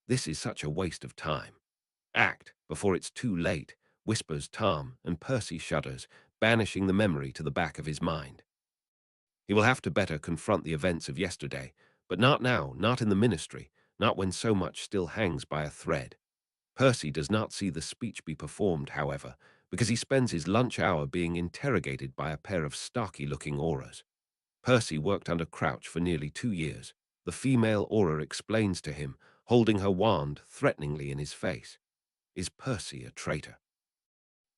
This is such a waste of time. Act before it's too late, whispers Tom, and Percy shudders, banishing the memory to the back of his mind. He will have to better confront the events of yesterday, but not now, not in the ministry, not when so much still hangs by a thread. Percy does not see the speech be performed, however, because he spends his lunch hour being interrogated by a pair of stocky-looking auras. Percy worked under Crouch for nearly 2 years. The female aura explains to him, holding her wand threateningly in his face. Is Percy a traitor?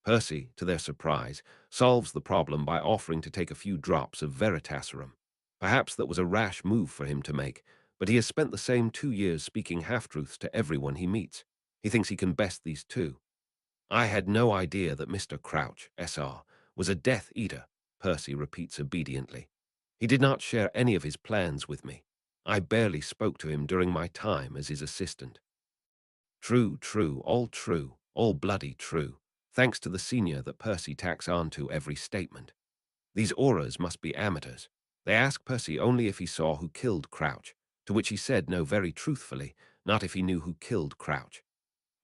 Percy, to their surprise, solves the problem by offering to take a few drops of Veritaserum. Perhaps that was a rash move for him to make, but he has spent the same 2 years speaking half-truths to everyone he meets. He thinks he can best these two. I had no idea that Mr. Crouch, SR, was a Death Eater, Percy repeats obediently. He did not share any of his plans with me. I barely spoke to him during my time as his assistant. True, all bloody true, thanks to the senior that Percy tacks on to every statement. These auras must be amateurs. They ask Percy only if he saw who killed Crouch, to which he said no very truthfully, not if he knew who killed Crouch.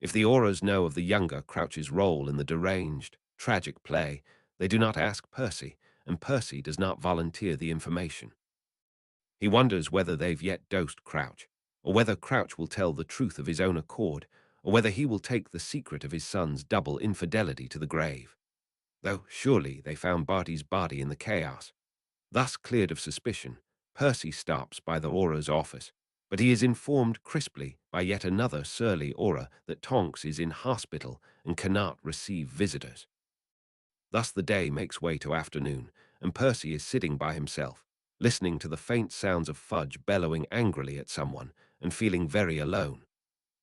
If the auras know of the younger Crouch's role in the deranged, tragic play, they do not ask Percy, and Percy does not volunteer the information. He wonders whether they've yet dosed Crouch, or whether Crouch will tell the truth of his own accord, or whether he will take the secret of his son's double infidelity to the grave. Though surely they found Barty's body in the chaos. Thus cleared of suspicion, Percy stops by the Aura's office, but he is informed crisply by yet another surly Aura that Tonks is in hospital and cannot receive visitors. Thus the day makes way to afternoon, and Percy is sitting by himself, listening to the faint sounds of Fudge bellowing angrily at someone and feeling very alone.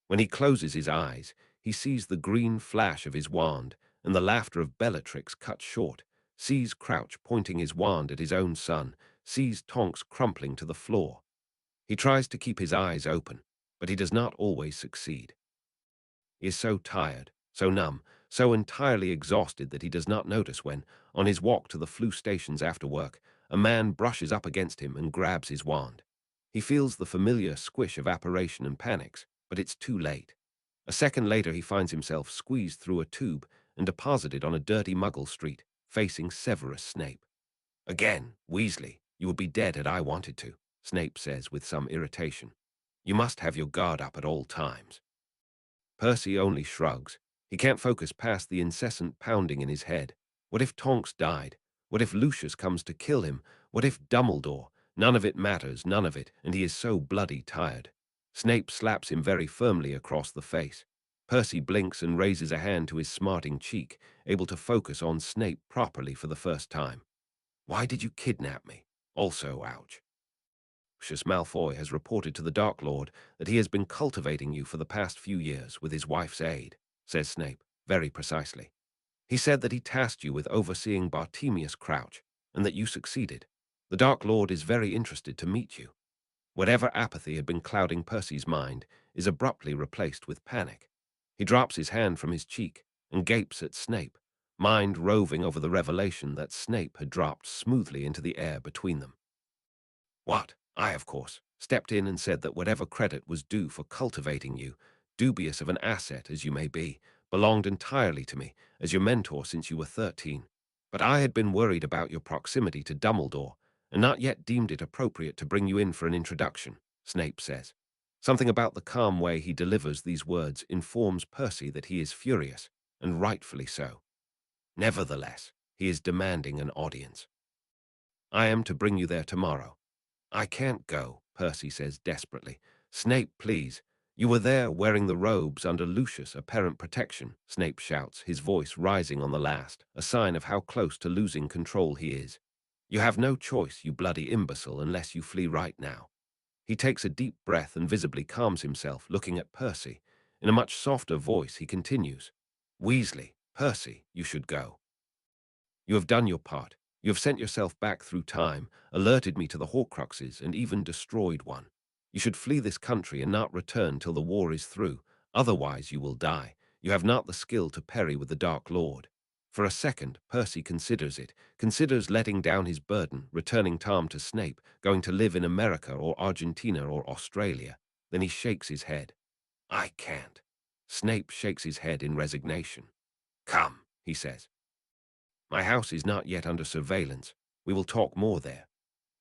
When he closes his eyes, he sees the green flash of his wand and the laughter of Bellatrix cut short, sees Crouch pointing his wand at his own son, sees Tonks crumpling to the floor. He tries to keep his eyes open, but he does not always succeed. He is so tired, so numb, so entirely exhausted that he does not notice when, on his walk to the flu stations after work, a man brushes up against him and grabs his wand. He feels the familiar squish of apparition and panics, but it's too late. A second later he finds himself squeezed through a tube and deposited on a dirty Muggle street, facing Severus Snape. "Again, Weasley, you would be dead had I wanted to," Snape says with some irritation. "You must have your guard up at all times." Percy only shrugs. He can't focus past the incessant pounding in his head. What if Tonks died? What if Lucius comes to kill him? What if Dumbledore? None of it matters, none of it, and he is so bloody tired. Snape slaps him very firmly across the face. Percy blinks and raises a hand to his smarting cheek, able to focus on Snape properly for the first time. "Why did you kidnap me? Also, ouch. Lucius Malfoy has reported to the Dark Lord that he has been cultivating you for the past few years with his wife's aid," says Snape, very precisely. "He said that he tasked you with overseeing Bartemius Crouch, and that you succeeded. The Dark Lord is very interested to meet you." Whatever apathy had been clouding Percy's mind is abruptly replaced with panic. He drops his hand from his cheek and gapes at Snape, mind roving over the revelation that Snape had dropped smoothly into the air between them. "What? I, of course, stepped in and said that whatever credit was due for cultivating you, dubious of an asset as you may be, belonged entirely to me, as your mentor since you were 13. But I had been worried about your proximity to Dumbledore, and not yet deemed it appropriate to bring you in for an introduction," Snape says. Something about the calm way he delivers these words informs Percy that he is furious, and rightfully so. Nevertheless, he is demanding an audience. "I am to bring you there tomorrow." "I can't go," Percy says desperately. "Snape, please. You were there wearing the robes under Lucius' apparent protection," Snape shouts, his voice rising on the last, a sign of how close to losing control he is. "You have no choice, you bloody imbecile, unless you flee right now." He takes a deep breath and visibly calms himself, looking at Percy. In a much softer voice, he continues, "Weasley, Percy, you should go. You have done your part. You have sent yourself back through time, alerted me to the Horcruxes, and even destroyed one. You should flee this country and not return till the war is through. Otherwise you will die. You have not the skill to parry with the Dark Lord." For a second, Percy considers it, considers letting down his burden, returning Tom to Snape, going to live in America or Argentina or Australia. Then he shakes his head. "I can't." Snape shakes his head in resignation. "Come," he says. "My house is not yet under surveillance. We will talk more there."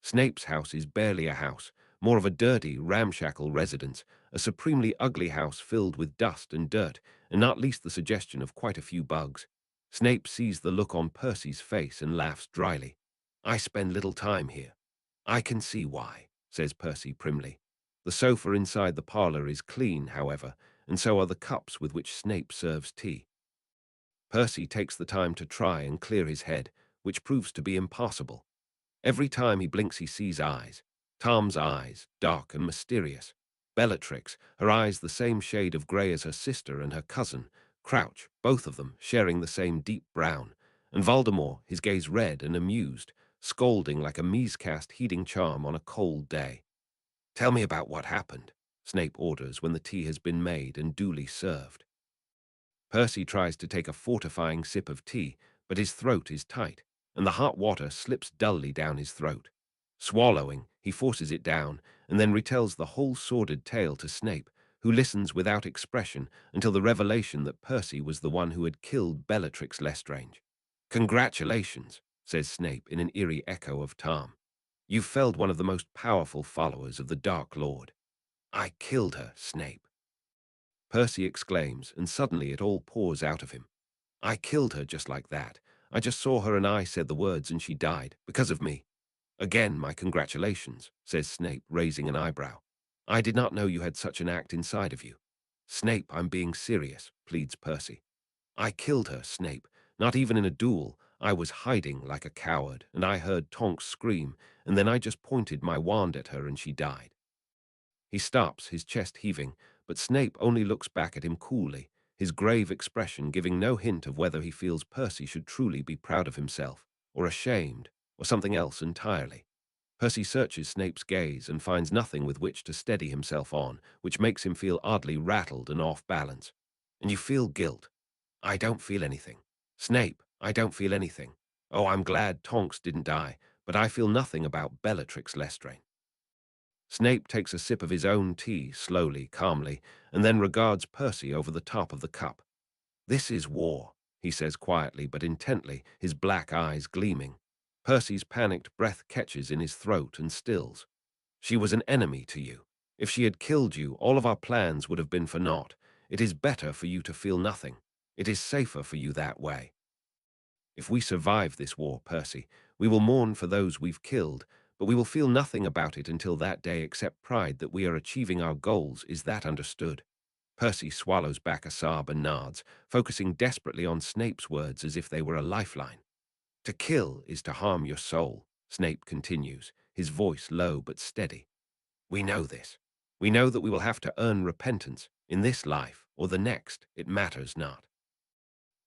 Snape's house is barely a house, more of a dirty, ramshackle residence, a supremely ugly house filled with dust and dirt, and not least the suggestion of quite a few bugs. Snape sees the look on Percy's face and laughs dryly. "I spend little time here." "I can see why," says Percy primly. The sofa inside the parlor is clean, however, and so are the cups with which Snape serves tea. Percy takes the time to try and clear his head, which proves to be impossible. Every time he blinks he sees eyes. Tom's eyes, dark and mysterious. Bellatrix, her eyes the same shade of grey as her sister and her cousin. Crouch, both of them sharing the same deep brown. And Voldemort, his gaze red and amused, scolding like a miscast heating charm on a cold day. "Tell me about what happened," Snape orders when the tea has been made and duly served. Percy tries to take a fortifying sip of tea, but his throat is tight, and the hot water slips dully down his throat. Swallowing, he forces it down, and then retells the whole sordid tale to Snape, who listens without expression until the revelation that Percy was the one who had killed Bellatrix Lestrange. "Congratulations," says Snape in an eerie echo of Tom. "You've felled one of the most powerful followers of the Dark Lord." "I killed her, Snape," Percy exclaims, and suddenly it all pours out of him. "I killed her just like that. I just saw her and I said the words and she died, because of me." "Again, my congratulations," says Snape, raising an eyebrow. "I did not know you had such an act inside of you." "Snape, I'm being serious," pleads Percy. "I killed her, Snape, not even in a duel. I was hiding like a coward, and I heard Tonks scream, and then I just pointed my wand at her and she died." He stops, his chest heaving, but Snape only looks back at him coolly, his grave expression giving no hint of whether he feels Percy should truly be proud of himself, or ashamed, or something else entirely. Percy searches Snape's gaze and finds nothing with which to steady himself on, which makes him feel oddly rattled and off balance. "And you feel guilt?" I don't feel anything. Snape, I don't feel anything. Oh, I'm glad Tonks didn't die, but I feel nothing about Bellatrix Lestrange. Snape takes a sip of his own tea, slowly, calmly, and then regards Percy over the top of the cup. This is war, he says quietly but intently, his black eyes gleaming. Percy's panicked breath catches in his throat and stills. She was an enemy to you. If she had killed you, all of our plans would have been for naught. It is better for you to feel nothing. It is safer for you that way. If we survive this war, Percy, we will mourn for those we've killed, but we will feel nothing about it until that day except pride that we are achieving our goals. Is that understood? Percy swallows back a sob and nods, focusing desperately on Snape's words as if they were a lifeline. To kill is to harm your soul, Snape continues, his voice low but steady. We know this. We know that we will have to earn repentance, in this life or the next, it matters not.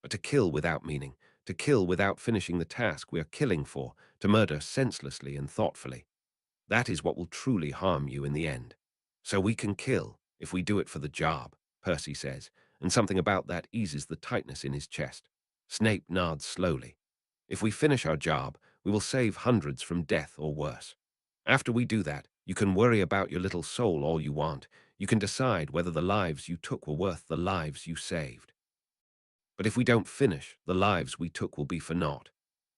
But to kill without meaning, to kill without finishing the task we are killing for, to murder senselessly and thoughtfully, that is what will truly harm you in the end. So we can kill, if we do it for the job, Percy says, and something about that eases the tightness in his chest. Snape nods slowly. If we finish our job, we will save hundreds from death or worse. After we do that, you can worry about your little soul all you want. You can decide whether the lives you took were worth the lives you saved. But if we don't finish, the lives we took will be for naught.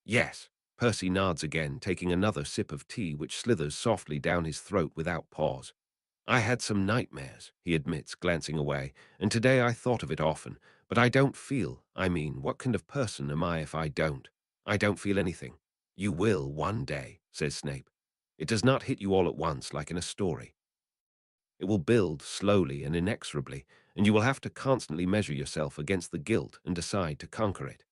Yes, Percy nods again, taking another sip of tea which slithers softly down his throat without pause. I had some nightmares, he admits, glancing away, and today I thought of it often, but I don't feel, what kind of person am I if I don't? I don't feel anything. You will one day, says Snape. It does not hit you all at once like in a story. It will build slowly and inexorably, and you will have to constantly measure yourself against the guilt and decide to conquer it.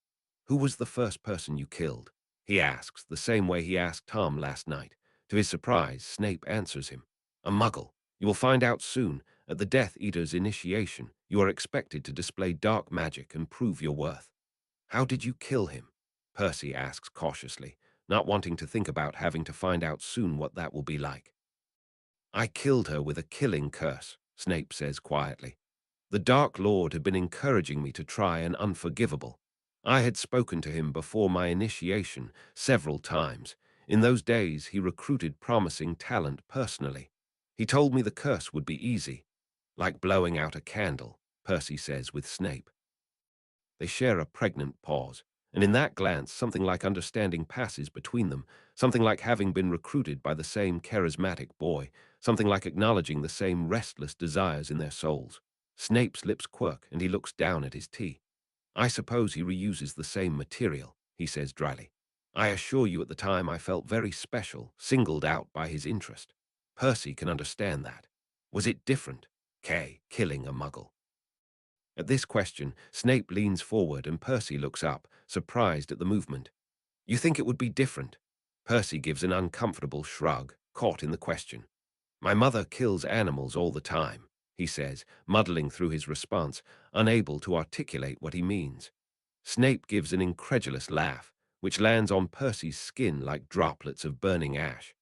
Who was the first person you killed? He asks, the same way he asked Tom last night. To his surprise, Snape answers him. A muggle. You will find out soon. At the Death Eater's initiation, you are expected to display dark magic and prove your worth. How did you kill him? Percy asks cautiously, not wanting to think about having to find out soon what that will be like. I killed her with a killing curse, Snape says quietly. The Dark Lord had been encouraging me to try an unforgivable. I had spoken to him before my initiation several times. In those days, he recruited promising talent personally. He told me the curse would be easy, like blowing out a candle, Percy says with Snape. They share a pregnant pause, and in that glance something like understanding passes between them, something like having been recruited by the same charismatic boy, something like acknowledging the same restless desires in their souls. Snape's lips quirk, and he looks down at his tea. I suppose he reuses the same material, he says dryly. I assure you at the time I felt very special, singled out by his interest. Percy can understand that. Was it different? Killing a muggle. At this question, Snape leans forward and Percy looks up, surprised at the movement. You think it would be different? Percy gives an uncomfortable shrug, caught in the question. My mother kills animals all the time, he says, muddling through his response, unable to articulate what he means. Snape gives an incredulous laugh, which lands on Percy's skin like droplets of burning ash.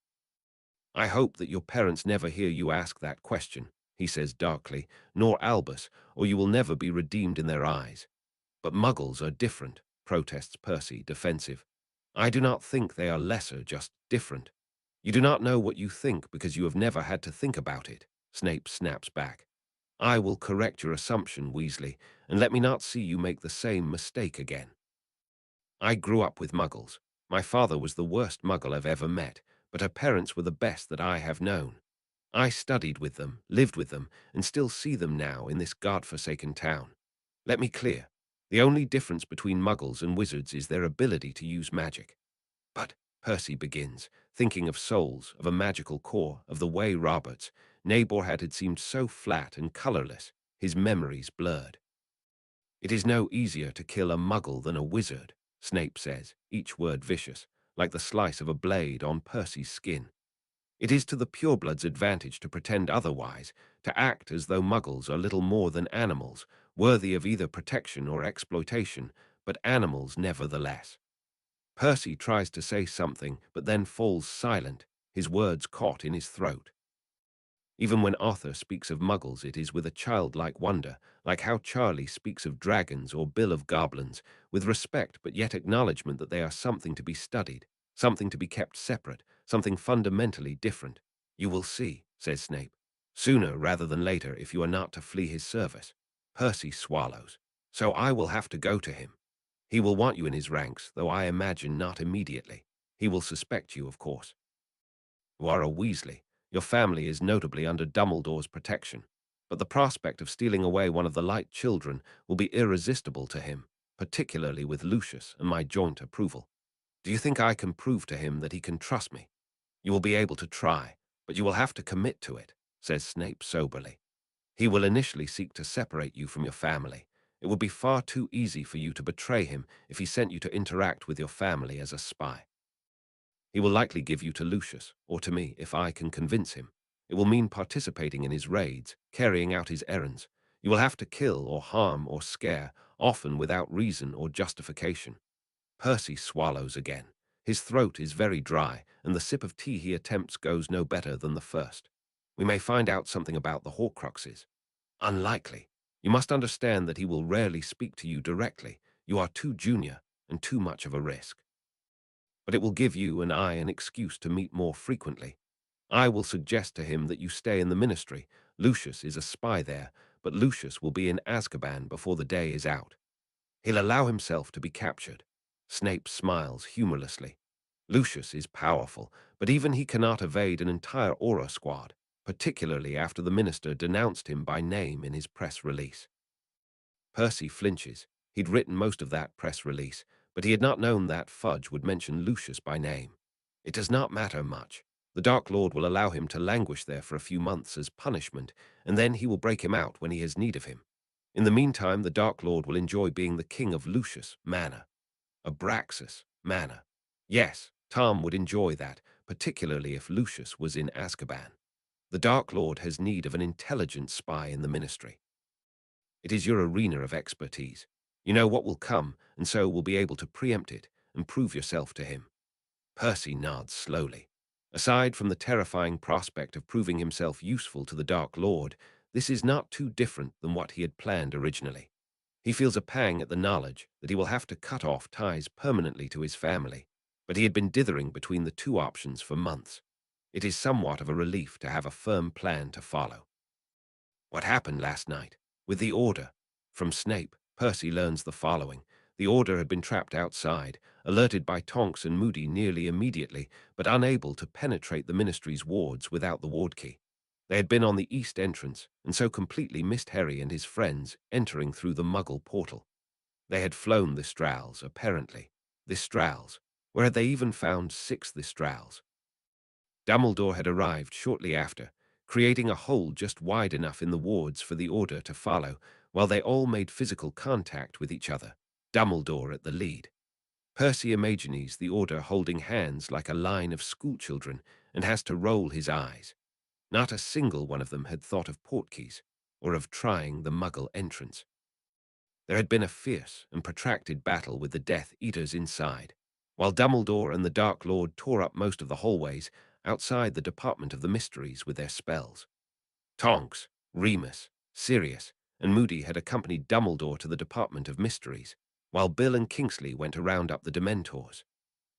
I hope that your parents never hear you ask that question, he says darkly, nor Albus, or you will never be redeemed in their eyes. But muggles are different, protests Percy, defensive. I do not think they are lesser, just different. You do not know what you think because you have never had to think about it, Snape snaps back. I will correct your assumption, Weasley, and let me not see you make the same mistake again. I grew up with muggles. My father was the worst muggle I've ever met, but her parents were the best that I have known. I studied with them, lived with them, and still see them now in this God-forsaken town. Let me clear. The only difference between muggles and wizards is their ability to use magic. But, Percy begins, thinking of souls, of a magical core, of the way Roberts, Naborhat had seemed so flat and colorless, his memories blurred. It is no easier to kill a muggle than a wizard, Snape says, each word vicious, like the slice of a blade on Percy's skin. It is to the purebloods' advantage to pretend otherwise, to act as though muggles are little more than animals, worthy of either protection or exploitation, but animals nevertheless. Percy tries to say something, but then falls silent, his words caught in his throat. Even when Arthur speaks of muggles, it is with a childlike wonder, like how Charlie speaks of dragons or Bill of goblins, with respect but yet acknowledgement that they are something to be studied, something to be kept separate, something fundamentally different. You will see, says Snape, sooner rather than later if you are not to flee his service. Percy swallows. So I will have to go to him. He will want you in his ranks, though I imagine not immediately. He will suspect you, of course. You are a Weasley. Your family is notably under Dumbledore's protection. But the prospect of stealing away one of the light children will be irresistible to him, particularly with Lucius and my joint approval. Do you think I can prove to him that he can trust me? You will be able to try, but you will have to commit to it, says Snape soberly. He will initially seek to separate you from your family. It would be far too easy for you to betray him if he sent you to interact with your family as a spy. He will likely give you to Lucius, or to me, if I can convince him. It will mean participating in his raids, carrying out his errands. You will have to kill or harm or scare, often without reason or justification. Percy swallows again. His throat is very dry, and the sip of tea he attempts goes no better than the first. We may find out something about the Horcruxes. Unlikely. You must understand that he will rarely speak to you directly. You are too junior and too much of a risk. But it will give you and I an excuse to meet more frequently. I will suggest to him that you stay in the ministry. Lucius is a spy there, but Lucius will be in Azkaban before the day is out. He'll allow himself to be captured. Snape smiles humorlessly. Lucius is powerful, but even he cannot evade an entire Auror squad, particularly after the minister denounced him by name in his press release. Percy flinches. He'd written most of that press release, but he had not known that Fudge would mention Lucius by name. It does not matter much. The Dark Lord will allow him to languish there for a few months as punishment, and then he will break him out when he has need of him. In the meantime, the Dark Lord will enjoy being the king of Lucius Manor. Abraxas Manor. Yes, Tom would enjoy that, particularly if Lucius was in Azkaban. The Dark Lord has need of an intelligent spy in the ministry. It is your arena of expertise. You know what will come, and so will be able to preempt it and prove yourself to him. Percy nods slowly. Aside from the terrifying prospect of proving himself useful to the Dark Lord, this is not too different than what he had planned originally. He feels a pang at the knowledge that he will have to cut off ties permanently to his family, but he had been dithering between the two options for months. It is somewhat of a relief to have a firm plan to follow. What happened last night? With the Order? From Snape, Percy learns the following. The Order had been trapped outside, alerted by Tonks and Moody nearly immediately, but unable to penetrate the Ministry's wards without the ward key. They had been on the east entrance, and so completely missed Harry and his friends entering through the Muggle portal. They had flown the Strals, apparently. The Strals. Where had they even found 6 Strals? Dumbledore had arrived shortly after, creating a hole just wide enough in the wards for the Order to follow, while they all made physical contact with each other, Dumbledore at the lead. Percy imagines the Order holding hands like a line of schoolchildren and has to roll his eyes. Not a single one of them had thought of portkeys or of trying the Muggle entrance. There had been a fierce and protracted battle with the Death Eaters inside, while Dumbledore and the Dark Lord tore up most of the hallways outside the Department of the Mysteries with their spells. Tonks, Remus, Sirius, and Moody had accompanied Dumbledore to the Department of Mysteries, while Bill and Kingsley went to round up the Dementors.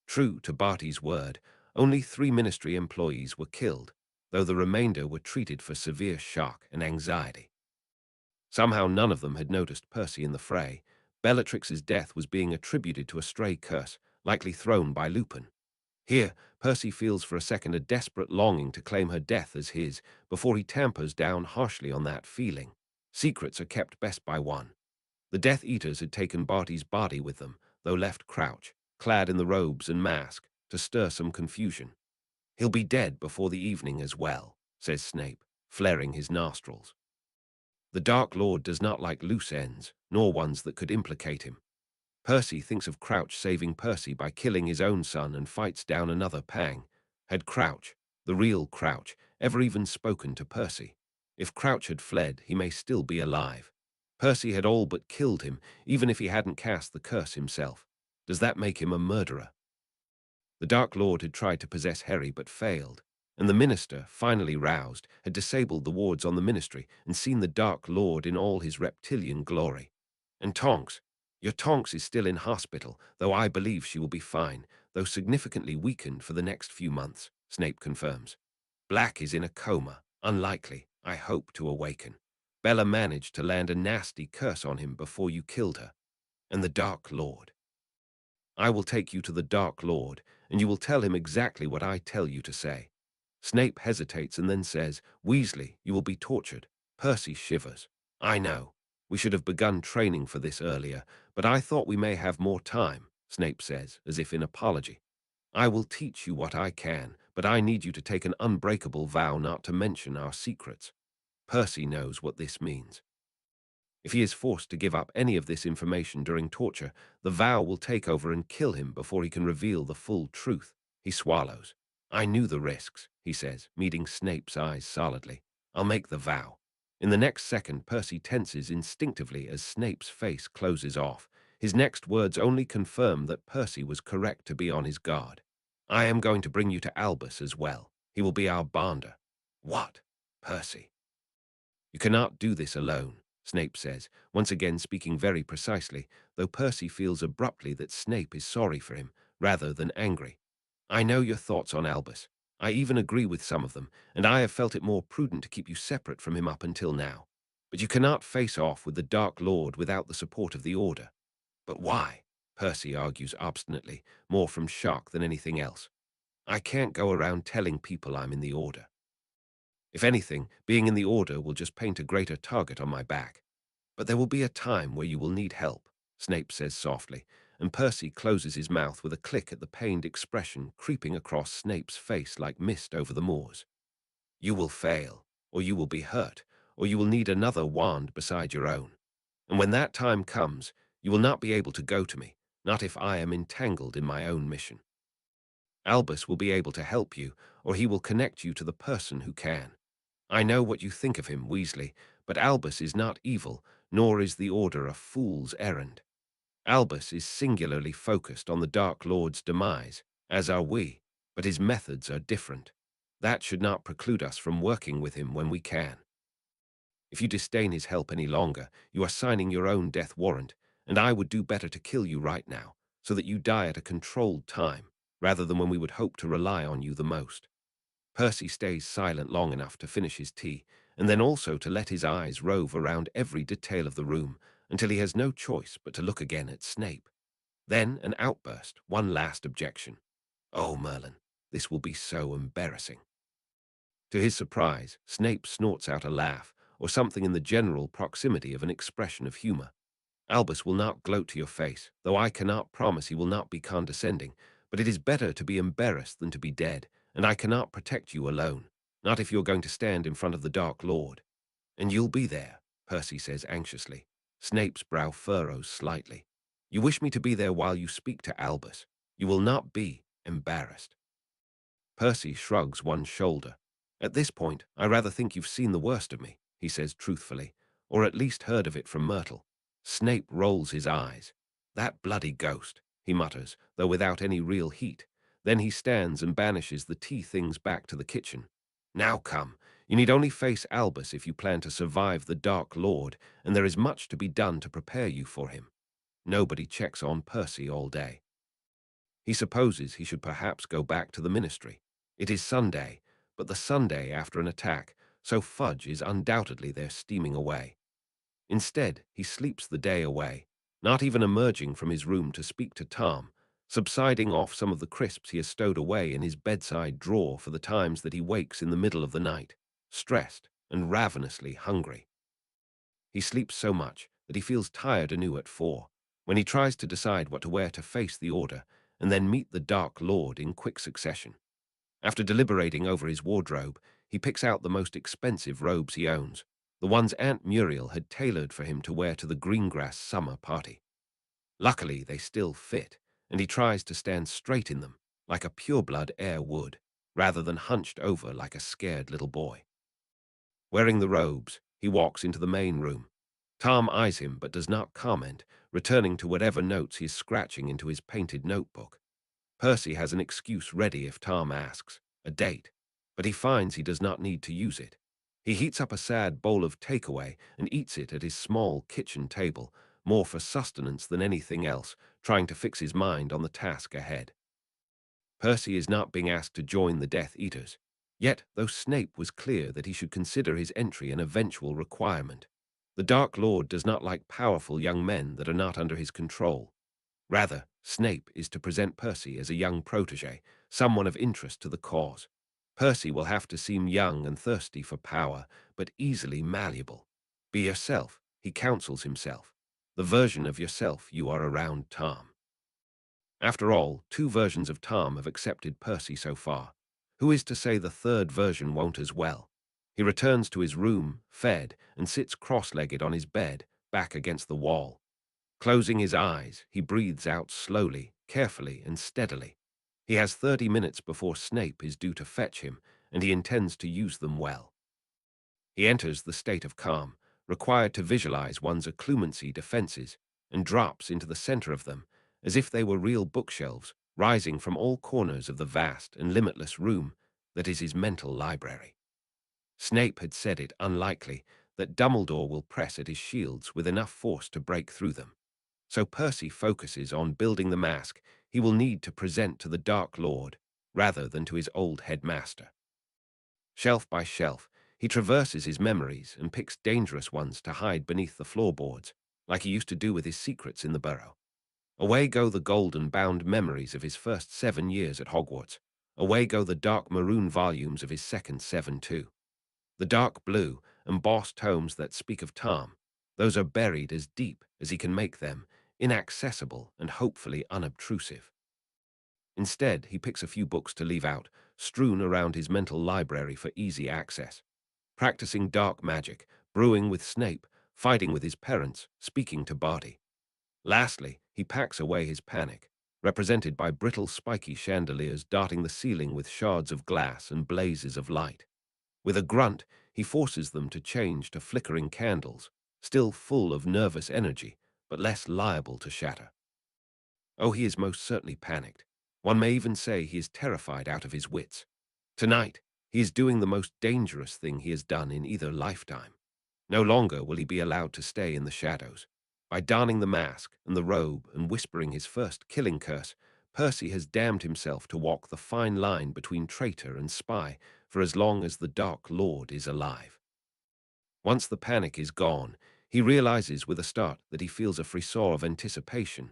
True to Barty's word, only 3 Ministry employees were killed, though the remainder were treated for severe shock and anxiety. Somehow none of them had noticed Percy in the fray. Bellatrix's death was being attributed to a stray curse, likely thrown by Lupin. Here, Percy feels for a second a desperate longing to claim her death as his, before he tampers down harshly on that feeling. Secrets are kept best by one. The Death Eaters had taken Barty's body with them, though left Crouch, clad in the robes and mask, to stir some confusion. He'll be dead before the evening as well, says Snape, flaring his nostrils. The Dark Lord does not like loose ends, nor ones that could implicate him. Percy thinks of Crouch saving Percy by killing his own son and fights down another pang. Had Crouch, the real Crouch, ever even spoken to Percy? If Crouch had fled, he may still be alive. Percy had all but killed him, even if he hadn't cast the curse himself. Does that make him a murderer? The Dark Lord had tried to possess Harry but failed, and the minister, finally roused, had disabled the wards on the ministry and seen the Dark Lord in all his reptilian glory. And Tonks, your Tonks is still in hospital, though I believe she will be fine, though significantly weakened for the next few months, Snape confirms. Black is in a coma, unlikely, I hope, to awaken. Bella managed to land a nasty curse on him before you killed her. And the Dark Lord. I will take you to the Dark Lord, and you will tell him exactly what I tell you to say. Snape hesitates and then says, Weasley, you will be tortured. Percy shivers. I know. We should have begun training for this earlier, but I thought we may have more time, Snape says, as if in apology. I will teach you what I can, but I need you to take an unbreakable vow not to mention our secrets. Percy knows what this means. If he is forced to give up any of this information during torture, the vow will take over and kill him before he can reveal the full truth. He swallows. I knew the risks, he says, meeting Snape's eyes solidly. I'll make the vow. In the next second, Percy tenses instinctively as Snape's face closes off. His next words only confirm that Percy was correct to be on his guard. I am going to bring you to Albus as well. He will be our bonder. What? Percy. You cannot do this alone, Snape says, once again speaking very precisely, though Percy feels abruptly that Snape is sorry for him, rather than angry. I know your thoughts on Albus. I even agree with some of them, and I have felt it more prudent to keep you separate from him up until now. But you cannot face off with the Dark Lord without the support of the Order. But why? Percy argues obstinately, more from shock than anything else. I can't go around telling people I'm in the Order. If anything, being in the Order will just paint a greater target on my back. But there will be a time where you will need help, Snape says softly, and Percy closes his mouth with a click at the pained expression creeping across Snape's face like mist over the moors. You will fail, or you will be hurt, or you will need another wand beside your own. And when that time comes, you will not be able to go to me, not if I am entangled in my own mission. Albus will be able to help you, or he will connect you to the person who can. I know what you think of him, Weasley, but Albus is not evil, nor is the Order a fool's errand. Albus is singularly focused on the Dark Lord's demise, as are we, but his methods are different. That should not preclude us from working with him when we can. If you disdain his help any longer, you are signing your own death warrant, and I would do better to kill you right now, so that you die at a controlled time, rather than when we would hope to rely on you the most. Percy stays silent long enough to finish his tea, and then also to let his eyes rove around every detail of the room until he has no choice but to look again at Snape. Then an outburst, one last objection. Oh, Merlin, this will be so embarrassing. To his surprise, Snape snorts out a laugh, or something in the general proximity of an expression of humor. Albus will not gloat to your face, though I cannot promise he will not be condescending, but it is better to be embarrassed than to be dead, and I cannot protect you alone, not if you're going to stand in front of the Dark Lord. And you'll be there, Percy says anxiously. Snape's brow furrows slightly. You wish me to be there while you speak to Albus. You will not be embarrassed. Percy shrugs one shoulder. At this point, I rather think you've seen the worst of me, he says truthfully, or at least heard of it from Myrtle. Snape rolls his eyes. That bloody ghost, he mutters, though without any real heat. Then he stands and banishes the tea things back to the kitchen. Now come, you need only face Albus if you plan to survive the Dark Lord, and there is much to be done to prepare you for him. Nobody checks on Percy all day. He supposes he should perhaps go back to the ministry. It is Sunday, but the Sunday after an attack, so Fudge is undoubtedly there steaming away. Instead, he sleeps the day away, not even emerging from his room to speak to Tom, subsiding off some of the crisps he has stowed away in his bedside drawer for the times that he wakes in the middle of the night, stressed and ravenously hungry. He sleeps so much that he feels tired anew at 4, when he tries to decide what to wear to face the Order, and then meet the Dark Lord in quick succession. After deliberating over his wardrobe, he picks out the most expensive robes he owns, the ones Aunt Muriel had tailored for him to wear to the Greengrass summer party. Luckily, they still fit, and he tries to stand straight in them, like a pureblood heir would, rather than hunched over like a scared little boy. Wearing the robes, he walks into the main room. Tom eyes him but does not comment, returning to whatever notes he is scratching into his painted notebook. Percy has an excuse ready if Tom asks, a date, but he finds he does not need to use it. He heats up a sad bowl of takeaway and eats it at his small kitchen table, more for sustenance than anything else, trying to fix his mind on the task ahead. Percy is not being asked to join the Death Eaters. Yet, though Snape was clear that he should consider his entry an eventual requirement, the Dark Lord does not like powerful young men that are not under his control. Rather, Snape is to present Percy as a young protege, someone of interest to the cause. Percy will have to seem young and thirsty for power, but easily malleable. Be yourself, he counsels himself. The version of yourself you are around Tom. After all, two versions of Tom have accepted Percy so far. Who is to say the third version won't as well? He returns to his room, fed, and sits cross-legged on his bed, back against the wall. Closing his eyes, he breathes out slowly, carefully, and steadily. He has 30 minutes before Snape is due to fetch him, and he intends to use them well. He enters the state of calm, required to visualize one's occlumency defenses, and drops into the center of them, as if they were real bookshelves, rising from all corners of the vast and limitless room that is his mental library. Snape had said it unlikely that Dumbledore will press at his shields with enough force to break through them. So Percy focuses on building the mask he will need to present to the Dark Lord, rather than to his old headmaster. Shelf by shelf, he traverses his memories and picks dangerous ones to hide beneath the floorboards, like he used to do with his secrets in the burrow. Away go the golden-bound memories of his first 7 years at Hogwarts. Away go the dark maroon volumes of his second 7 too. The dark blue, embossed tomes that speak of Tom, those are buried as deep as he can make them, inaccessible and hopefully unobtrusive. Instead, he picks a few books to leave out, strewn around his mental library for easy access. Practicing dark magic, brewing with Snape, fighting with his parents, speaking to Barty. Lastly, he packs away his panic, represented by brittle spiky chandeliers darting the ceiling with shards of glass and blazes of light. With a grunt, he forces them to change to flickering candles, still full of nervous energy, but less liable to shatter. Oh, he is most certainly panicked. One may even say he is terrified out of his wits. Tonight, he is doing the most dangerous thing he has done in either lifetime. No longer will he be allowed to stay in the shadows. By donning the mask and the robe and whispering his first killing curse, Percy has damned himself to walk the fine line between traitor and spy for as long as the Dark Lord is alive. Once the panic is gone, he realizes with a start that he feels a frisson of anticipation,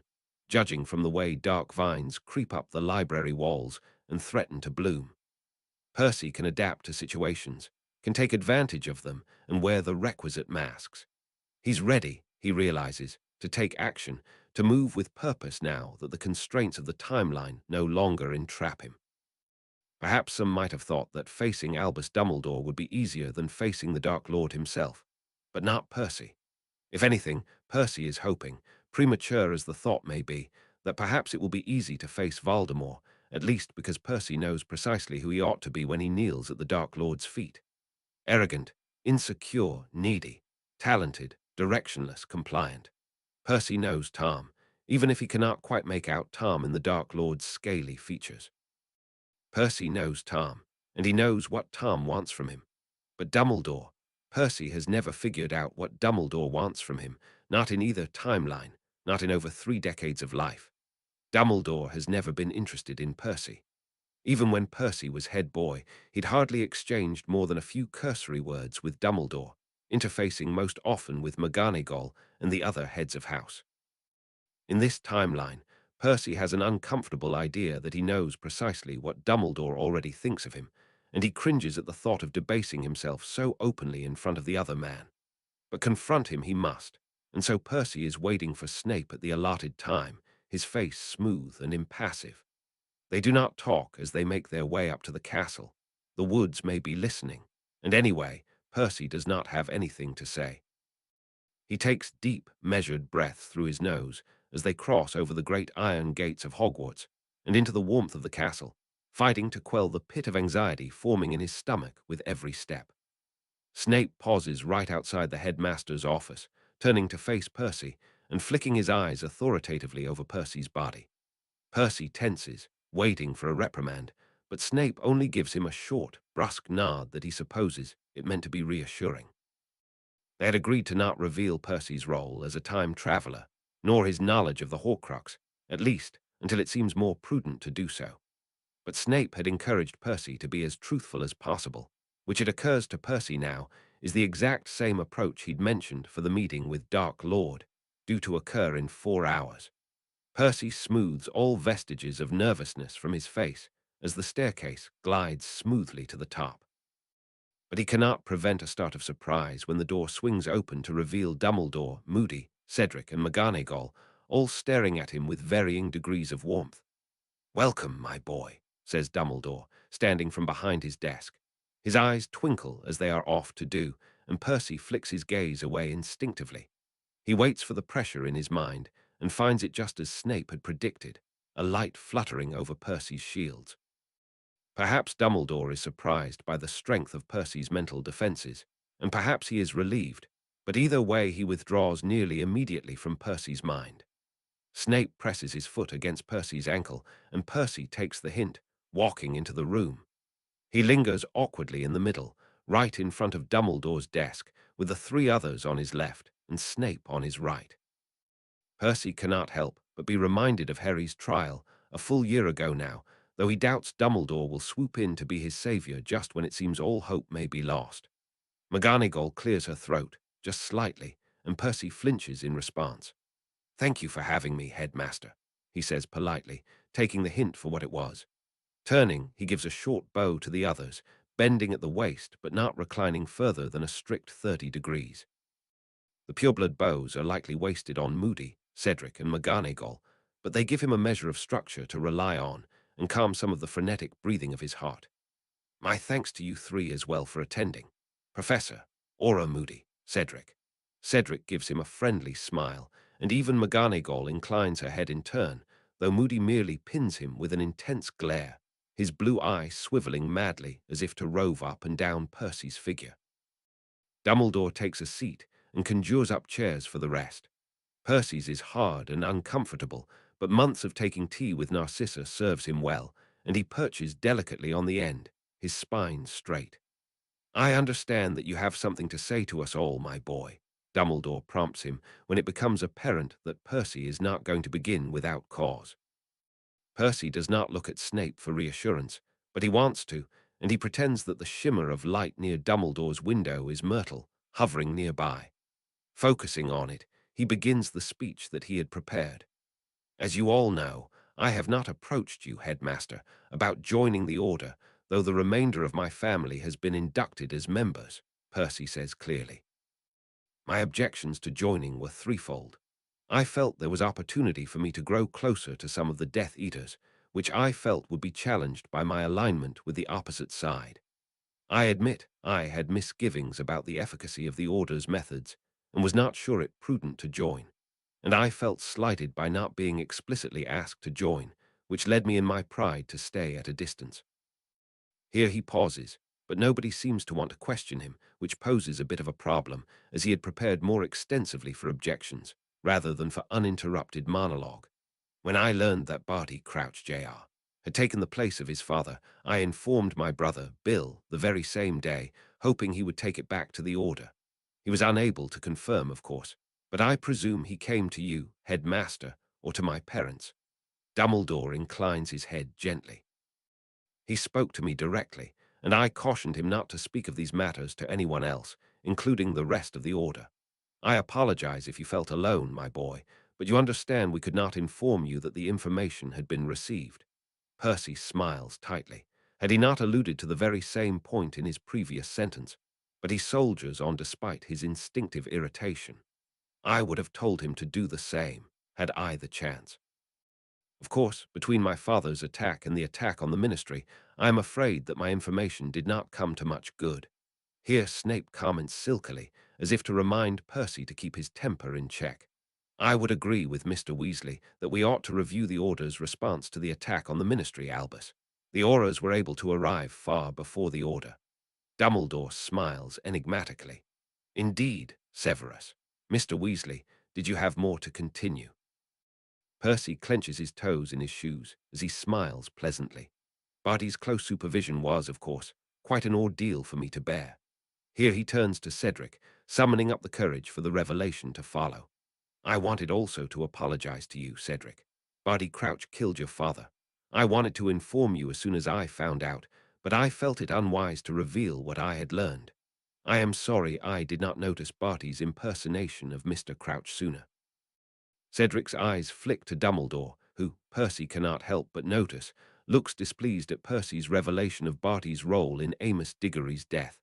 judging from the way dark vines creep up the library walls and threaten to bloom. Percy can adapt to situations, can take advantage of them, and wear the requisite masks. He's ready, he realizes, to take action, to move with purpose now that the constraints of the timeline no longer entrap him. Perhaps some might have thought that facing Albus Dumbledore would be easier than facing the Dark Lord himself, but not Percy. If anything, Percy is hoping, premature as the thought may be, that perhaps it will be easy to face Voldemort, at least because Percy knows precisely who he ought to be when he kneels at the Dark Lord's feet. Arrogant, insecure, needy, talented, directionless, compliant. Percy knows Tom, even if he cannot quite make out Tom in the Dark Lord's scaly features. Percy knows Tom, and he knows what Tom wants from him. But Dumbledore, Percy has never figured out what Dumbledore wants from him, not in either timeline, not in over 3 decades of life. Dumbledore has never been interested in Percy. Even when Percy was head boy, he'd hardly exchanged more than a few cursory words with Dumbledore, interfacing most often with McGonagall and the other heads of house. In this timeline, Percy has an uncomfortable idea that he knows precisely what Dumbledore already thinks of him, and he cringes at the thought of debasing himself so openly in front of the other man. But confront him he must, and so Percy is waiting for Snape at the allotted time, his face smooth and impassive. They do not talk as they make their way up to the castle. The woods may be listening, and anyway, Percy does not have anything to say. He takes deep, measured breaths through his nose as they cross over the great iron gates of Hogwarts and into the warmth of the castle, fighting to quell the pit of anxiety forming in his stomach with every step. Snape pauses right outside the headmaster's office, turning to face Percy and flicking his eyes authoritatively over Percy's body. Percy tenses, waiting for a reprimand, but Snape only gives him a short, brusque nod that he supposes it meant to be reassuring. They had agreed to not reveal Percy's role as a time traveler, nor his knowledge of the Horcrux, at least until it seems more prudent to do so. But Snape had encouraged Percy to be as truthful as possible, which it occurs to Percy now is the exact same approach he'd mentioned for the meeting with Dark Lord, due to occur in 4 hours. Percy smooths all vestiges of nervousness from his face as the staircase glides smoothly to the top. But he cannot prevent a start of surprise when the door swings open to reveal Dumbledore, Moody, Cedric, and McGonagall, all staring at him with varying degrees of warmth. "Welcome, my boy," says Dumbledore, standing from behind his desk. His eyes twinkle as they are off to do, and Percy flicks his gaze away instinctively. He waits for the pressure in his mind and finds it just as Snape had predicted, a light fluttering over Percy's shields. Perhaps Dumbledore is surprised by the strength of Percy's mental defenses, and perhaps he is relieved, but either way he withdraws nearly immediately from Percy's mind. Snape presses his foot against Percy's ankle, and Percy takes the hint, walking into the room. He lingers awkwardly in the middle, right in front of Dumbledore's desk, with the 3 others on his left and Snape on his right. Percy cannot help but be reminded of Harry's trial, a full year ago now, though he doubts Dumbledore will swoop in to be his savior just when it seems all hope may be lost. McGonagall clears her throat, just slightly, and Percy flinches in response. "Thank you for having me, headmaster," he says politely, taking the hint for what it was. Turning, he gives a short bow to the others, bending at the waist but not reclining further than a strict 30 degrees. The pureblood bows are likely wasted on Moody, Cedric, and McGonagall, but they give him a measure of structure to rely on and calm some of the frenetic breathing of his heart. "My thanks to you 3 as well for attending. Professor, Aura Moody, Cedric." Cedric gives him a friendly smile, and even McGonagall inclines her head in turn, though Moody merely pins him with an intense glare, his blue eye swiveling madly as if to rove up and down Percy's figure. Dumbledore takes a seat and conjures up chairs for the rest. Percy's is hard and uncomfortable, but months of taking tea with Narcissa serves him well, and he perches delicately on the end, his spine straight. "I understand that you have something to say to us all, my boy," Dumbledore prompts him when it becomes apparent that Percy is not going to begin without cause. Percy does not look at Snape for reassurance, but he wants to, and he pretends that the shimmer of light near Dumbledore's window is Myrtle, hovering nearby. Focusing on it, he begins the speech that he had prepared. "As you all know, I have not approached you, headmaster, about joining the Order, though the remainder of my family has been inducted as members," Percy says clearly. "My objections to joining were threefold. I felt there was opportunity for me to grow closer to some of the Death Eaters, which I felt would be challenged by my alignment with the opposite side. I admit I had misgivings about the efficacy of the Order's methods and was not sure it prudent to join, and I felt slighted by not being explicitly asked to join, which led me in my pride to stay at a distance." Here he pauses, but nobody seems to want to question him, which poses a bit of a problem, as he had prepared more extensively for objections, rather than for uninterrupted monologue. "When I learned that Barty Crouch, Jr., had taken the place of his father, I informed my brother, Bill, the very same day, hoping he would take it back to the Order. He was unable to confirm, of course, but I presume he came to you, headmaster, or to my parents." Dumbledore inclines his head gently. "He spoke to me directly, and I cautioned him not to speak of these matters to anyone else, including the rest of the Order. I apologize if you felt alone, my boy, but you understand we could not inform you that the information had been received." Percy smiles tightly. Had he not alluded to the very same point in his previous sentence? But he soldiers on despite his instinctive irritation. "I would have told him to do the same, had I the chance. Of course, between my father's attack and the attack on the Ministry, I am afraid that my information did not come to much good." Here Snape comments silkily, as if to remind Percy to keep his temper in check. "I would agree with Mr. Weasley that we ought to review the Order's response to the attack on the Ministry, Albus. The Aurors were able to arrive far before the Order." Dumbledore smiles enigmatically. "Indeed, Severus. Mr. Weasley, did you have more to continue?" Percy clenches his toes in his shoes as he smiles pleasantly. Barty's close supervision was, of course, quite an ordeal for me to bear. Here he turns to Cedric, summoning up the courage for the revelation to follow. I wanted also to apologize to you, Cedric. Barty Crouch killed your father. I wanted to inform you as soon as I found out, but I felt it unwise to reveal what I had learned. I am sorry I did not notice Barty's impersonation of Mr. Crouch sooner. Cedric's eyes flick to Dumbledore, who, Percy cannot help but notice, looks displeased at Percy's revelation of Barty's role in Amos Diggory's death.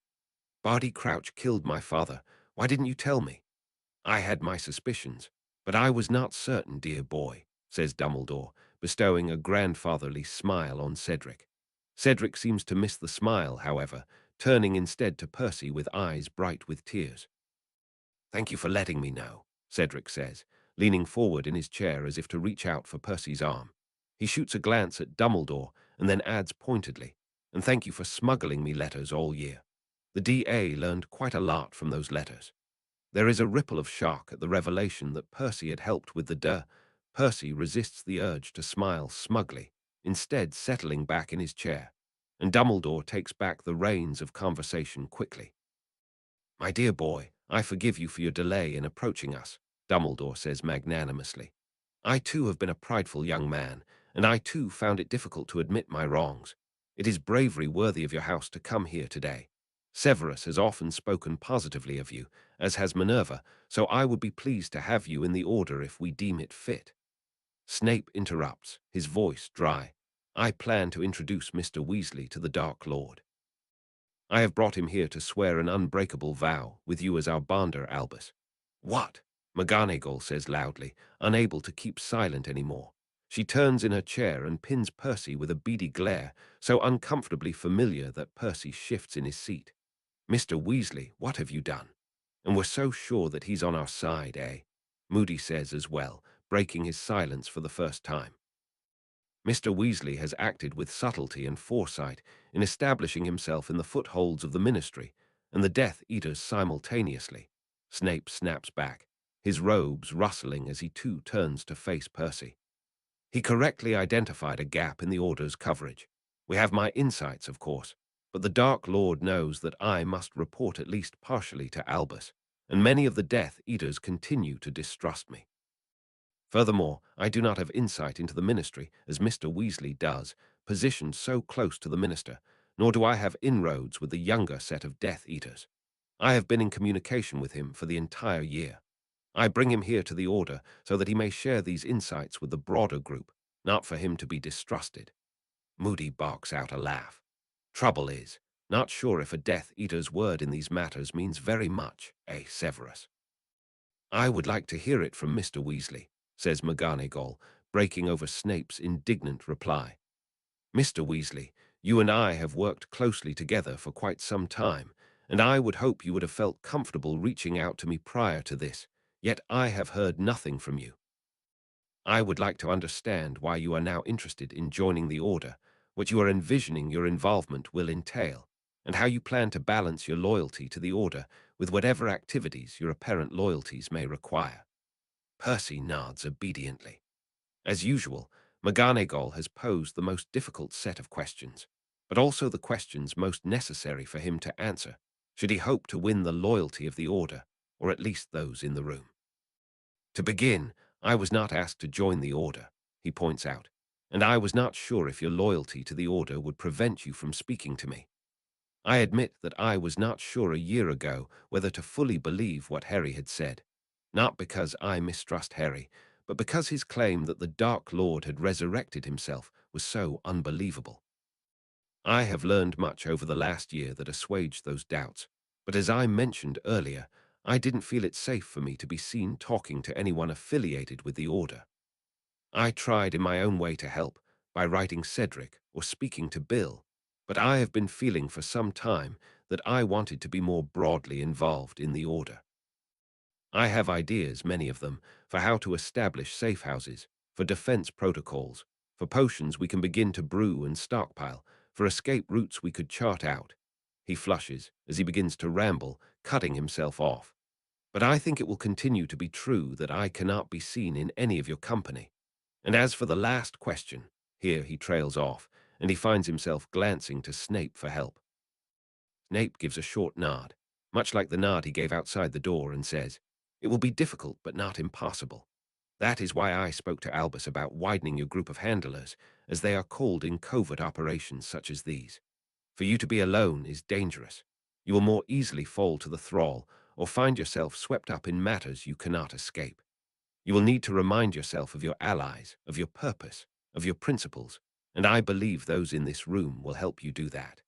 Barty Crouch killed my father. Why didn't you tell me? I had my suspicions, but I was not certain, dear boy, says Dumbledore, bestowing a grandfatherly smile on Cedric. Cedric seems to miss the smile, however, turning instead to Percy with eyes bright with tears. Thank you for letting me know, Cedric says, leaning forward in his chair as if to reach out for Percy's arm. He shoots a glance at Dumbledore and then adds pointedly, and thank you for smuggling me letters all year. The DA learned quite a lot from those letters. There is a ripple of shock at the revelation that Percy had helped with the Percy resists the urge to smile smugly, instead settling back in his chair, and Dumbledore takes back the reins of conversation quickly. My dear boy, I forgive you for your delay in approaching us, Dumbledore says magnanimously. I too have been a prideful young man, and I too found it difficult to admit my wrongs. It is bravery worthy of your house to come here today. Severus has often spoken positively of you, as has Minerva, so I would be pleased to have you in the order if we deem it fit. Snape interrupts, his voice dry. I plan to introduce Mr. Weasley to the Dark Lord. I have brought him here to swear an unbreakable vow, with you as our bonder, Albus. What? McGonagall says loudly, unable to keep silent anymore. She turns in her chair and pins Percy with a beady glare, so uncomfortably familiar that Percy shifts in his seat. Mr. Weasley, what have you done? And we're so sure that he's on our side, eh? Moody says as well, breaking his silence for the first time. Mr. Weasley has acted with subtlety and foresight in establishing himself in the footholds of the Ministry and the Death Eaters simultaneously. Snape snaps back, his robes rustling as he too turns to face Percy. He correctly identified a gap in the Order's coverage. We have my insights, of course, but the Dark Lord knows that I must report at least partially to Albus, and many of the Death Eaters continue to distrust me. Furthermore, I do not have insight into the Ministry, as Mr. Weasley does, positioned so close to the Minister, nor do I have inroads with the younger set of Death Eaters. I have been in communication with him for the entire year. I bring him here to the Order so that he may share these insights with the broader group, not for him to be distrusted. Moody barks out a laugh. Trouble is, not sure if a Death Eater's word in these matters means very much, eh, Severus? I would like to hear it from Mr. Weasley, says McGonagall, breaking over Snape's indignant reply. Mr. Weasley, you and I have worked closely together for quite some time, and I would hope you would have felt comfortable reaching out to me prior to this, yet I have heard nothing from you. I would like to understand why you are now interested in joining the Order, what you are envisioning your involvement will entail, and how you plan to balance your loyalty to the Order with whatever activities your apparent loyalties may require. Percy nods obediently. As usual, McGonagall has posed the most difficult set of questions, but also the questions most necessary for him to answer, should he hope to win the loyalty of the Order, or at least those in the room. To begin, I was not asked to join the Order, he points out, and I was not sure if your loyalty to the Order would prevent you from speaking to me. I admit that I was not sure a year ago whether to fully believe what Harry had said, not because I mistrust Harry, but because his claim that the Dark Lord had resurrected himself was so unbelievable. I have learned much over the last year that assuaged those doubts, but as I mentioned earlier, I didn't feel it safe for me to be seen talking to anyone affiliated with the Order. I tried in my own way to help, by writing Cedric or speaking to Bill, but I have been feeling for some time that I wanted to be more broadly involved in the Order. I have ideas, many of them, for how to establish safe houses, for defense protocols, for potions we can begin to brew and stockpile, for escape routes we could chart out. He flushes as he begins to ramble, cutting himself off. But I think it will continue to be true that I cannot be seen in any of your company. And as for the last question, here he trails off, and he finds himself glancing to Snape for help. Snape gives a short nod, much like the nod he gave outside the door, and says, "It will be difficult, but not impossible. That is why I spoke to Albus about widening your group of handlers, as they are called in covert operations such as these. For you to be alone is dangerous. You will more easily fall to the thrall or find yourself swept up in matters you cannot escape. You will need to remind yourself of your allies, of your purpose, of your principles, and I believe those in this room will help you do that.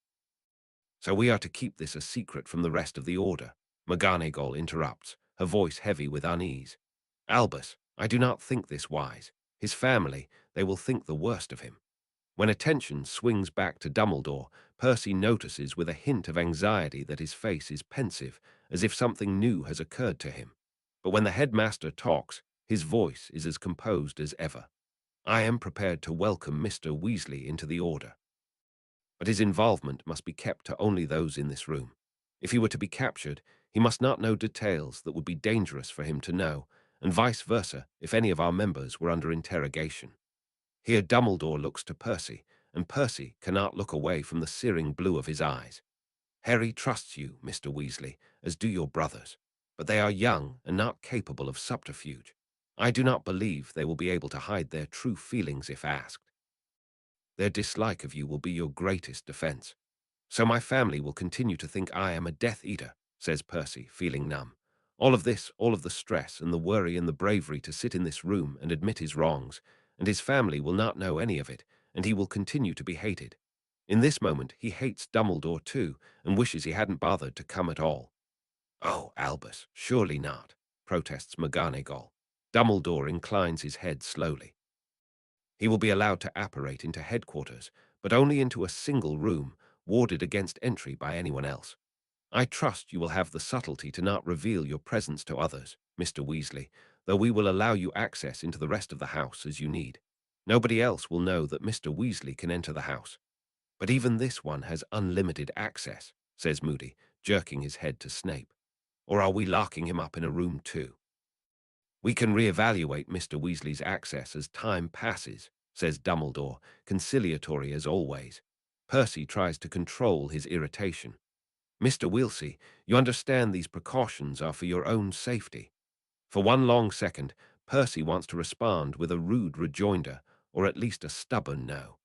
So we are to keep this a secret from the rest of the Order," McGonagall interrupts, her voice heavy with unease. "Albus, I do not think this wise. His family, they will think the worst of him." When attention swings back to Dumbledore, Percy notices with a hint of anxiety that his face is pensive, as if something new has occurred to him. But when the headmaster talks, his voice is as composed as ever. "I am prepared to welcome Mr. Weasley into the Order. But his involvement must be kept to only those in this room. If he were to be captured, he must not know details that would be dangerous for him to know, and vice versa if any of our members were under interrogation." Here Dumbledore looks to Percy, and Percy cannot look away from the searing blue of his eyes. "Harry trusts you, Mr. Weasley, as do your brothers, but they are young and not capable of subterfuge. I do not believe they will be able to hide their true feelings if asked. Their dislike of you will be your greatest defense. So my family will continue to think I am a Death Eater," says Percy, feeling numb. All of this, all of the stress and the worry and the bravery to sit in this room and admit his wrongs, and his family will not know any of it, and he will continue to be hated. In this moment, he hates Dumbledore too, and wishes he hadn't bothered to come at all. "Oh, Albus, surely not," protests McGonagall. Dumbledore inclines his head slowly. "He will be allowed to apparate into headquarters, but only into a single room, warded against entry by anyone else. I trust you will have the subtlety to not reveal your presence to others, Mr. Weasley, though we will allow you access into the rest of the house as you need. Nobody else will know that Mr. Weasley can enter the house. But even this one has unlimited access," says Moody, jerking his head to Snape. "Or are we locking him up in a room too?" "We can reevaluate Mr. Weasley's access as time passes," says Dumbledore, conciliatory as always. Percy tries to control his irritation. "Mr. Weasley, you understand these precautions are for your own safety." For one long second, Percy wants to respond with a rude rejoinder, or at least a stubborn no.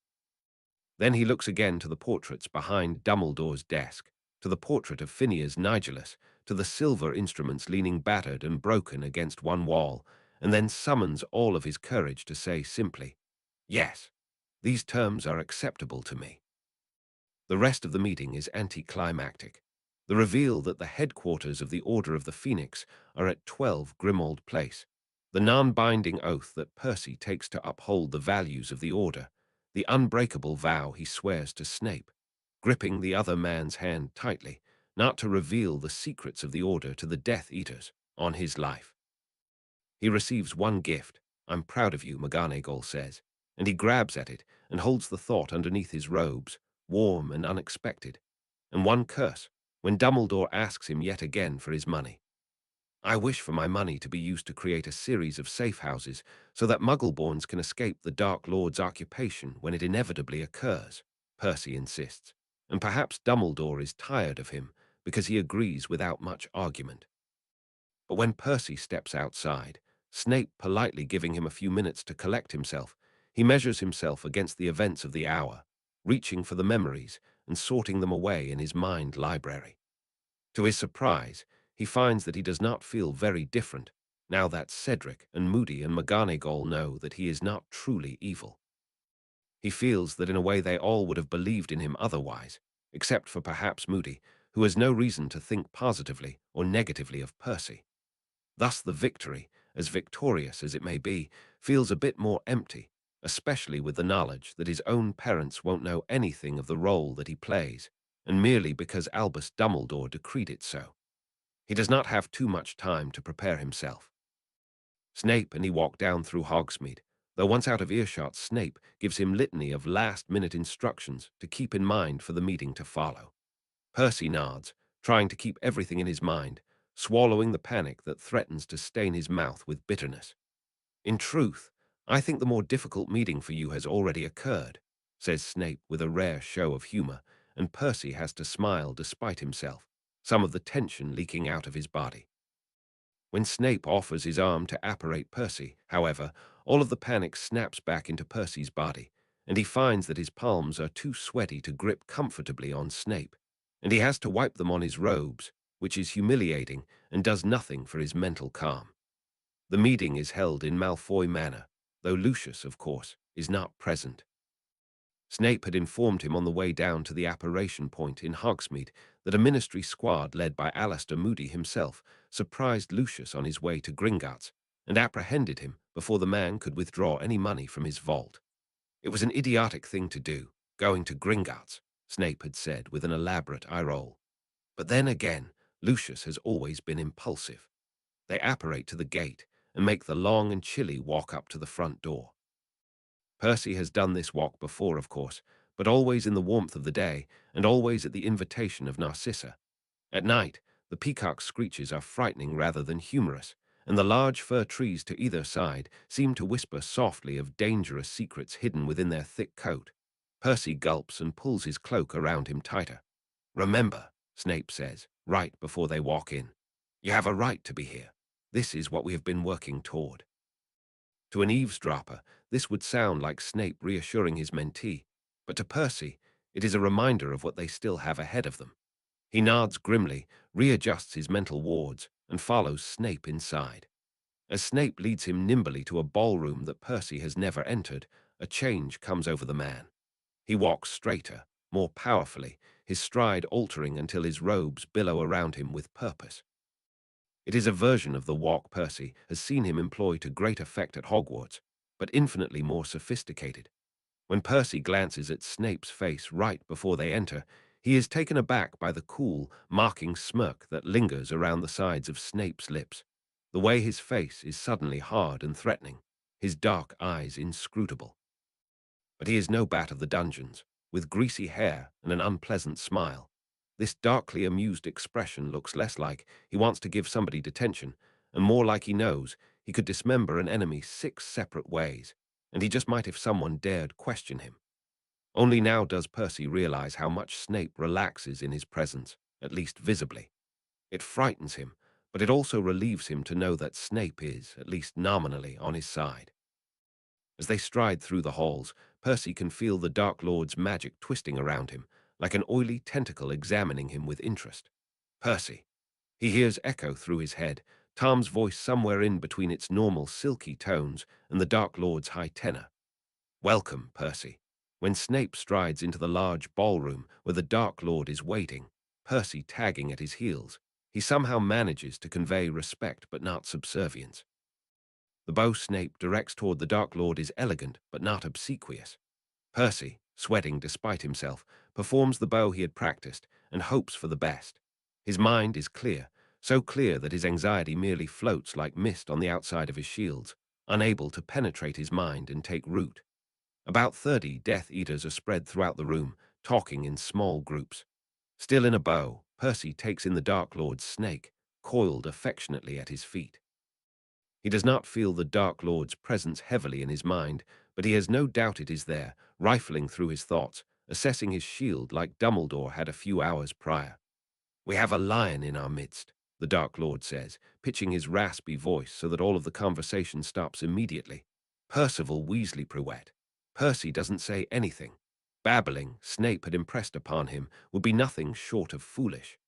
Then he looks again to the portraits behind Dumbledore's desk, to the portrait of Phineas Nigellus, to the silver instruments leaning battered and broken against one wall, and then summons all of his courage to say simply, "Yes, these terms are acceptable to me." The rest of the meeting is anticlimactic. The reveal that the headquarters of the Order of the Phoenix are at 12 Grimmauld Place, the non-binding oath that Percy takes to uphold the values of the Order, the unbreakable vow he swears to Snape, gripping the other man's hand tightly, not to reveal the secrets of the Order to the Death Eaters, on his life. He receives one gift. "I'm proud of you," McGonagall says, and he grabs at it and holds the thought underneath his robes, warm and unexpected, and one curse, when Dumbledore asks him yet again for his money. "I wish for my money to be used to create a series of safe houses so that Muggleborns can escape the Dark Lord's occupation when it inevitably occurs," Percy insists, and perhaps Dumbledore is tired of him because he agrees without much argument. But when Percy steps outside, Snape politely giving him a few minutes to collect himself, he measures himself against the events of the hour, reaching for the memories and sorting them away in his mind library. To his surprise, he finds that he does not feel very different, now that Cedric and Moody and McGonagall know that he is not truly evil. He feels that in a way they all would have believed in him otherwise, except for perhaps Moody, who has no reason to think positively or negatively of Percy. Thus the victory, as victorious as it may be, feels a bit more empty, especially with the knowledge that his own parents won't know anything of the role that he plays, and merely because Albus Dumbledore decreed it so. He does not have too much time to prepare himself. Snape and he walk down through Hogsmeade, though once out of earshot, Snape gives him litany of last-minute instructions to keep in mind for the meeting to follow. Percy nods, trying to keep everything in his mind, swallowing the panic that threatens to stain his mouth with bitterness. "In truth, I think the more difficult meeting for you has already occurred," says Snape with a rare show of humor, and Percy has to smile despite himself, some of the tension leaking out of his body. When Snape offers his arm to apparate Percy, however, all of the panic snaps back into Percy's body, and he finds that his palms are too sweaty to grip comfortably on Snape, and he has to wipe them on his robes, which is humiliating and does nothing for his mental calm. The meeting is held in Malfoy Manor, though Lucius, of course, is not present. Snape had informed him on the way down to the apparition point in Hogsmeade that a ministry squad led by Alistair Moody himself surprised Lucius on his way to Gringotts and apprehended him before the man could withdraw any money from his vault. It was an idiotic thing to do, going to Gringotts, Snape had said with an elaborate eye roll. But then again, Lucius has always been impulsive. They apparate to the gate and make the long and chilly walk up to the front door. Percy has done this walk before, of course, but always in the warmth of the day and always at the invitation of Narcissa. At night, the peacock's screeches are frightening rather than humorous, and the large fir trees to either side seem to whisper softly of dangerous secrets hidden within their thick coat. Percy gulps and pulls his cloak around him tighter. "Remember," Snape says, right before they walk in, "you have a right to be here. This is what we have been working toward." To an eavesdropper, this would sound like Snape reassuring his mentee, but to Percy, it is a reminder of what they still have ahead of them. He nods grimly, readjusts his mental wards, and follows Snape inside. As Snape leads him nimbly to a ballroom that Percy has never entered, a change comes over the man. He walks straighter, more powerfully, his stride altering until his robes billow around him with purpose. It is a version of the walk Percy has seen him employ to great effect at Hogwarts, but infinitely more sophisticated. When Percy glances at Snape's face right before they enter, he is taken aback by the cool, mocking smirk that lingers around the sides of Snape's lips. The way his face is suddenly hard and threatening, his dark eyes inscrutable. But he is no bat of the dungeons, with greasy hair and an unpleasant smile. This darkly amused expression looks less like he wants to give somebody detention, and more like he knows he could dismember an enemy 6 separate ways, and he just might if someone dared question him. Only now does Percy realize how much Snape relaxes in his presence, at least visibly. It frightens him, but it also relieves him to know that Snape is, at least nominally, on his side. As they stride through the halls, Percy can feel the Dark Lord's magic twisting around him, like an oily tentacle examining him with interest. "Percy." He hears echo through his head, Tom's voice somewhere in between its normal silky tones and the Dark Lord's high tenor. "Welcome, Percy." When Snape strides into the large ballroom where the Dark Lord is waiting, Percy tagging at his heels, he somehow manages to convey respect but not subservience. The bow Snape directs toward the Dark Lord is elegant but not obsequious. Percy, sweating despite himself, performs the bow he had practiced and hopes for the best. His mind is clear, so clear that his anxiety merely floats like mist on the outside of his shields, unable to penetrate his mind and take root. About 30 Death Eaters are spread throughout the room, talking in small groups. Still in a bow, Percy takes in the Dark Lord's snake, coiled affectionately at his feet. He does not feel the Dark Lord's presence heavily in his mind, but he has no doubt it is there, rifling through his thoughts, assessing his shield like Dumbledore had a few hours prior. "We have a lion in our midst," the Dark Lord says, pitching his raspy voice so that all of the conversation stops immediately. "Percival Weasley Pruett." Percy doesn't say anything. Babbling, Snape had impressed upon him, would be nothing short of foolish.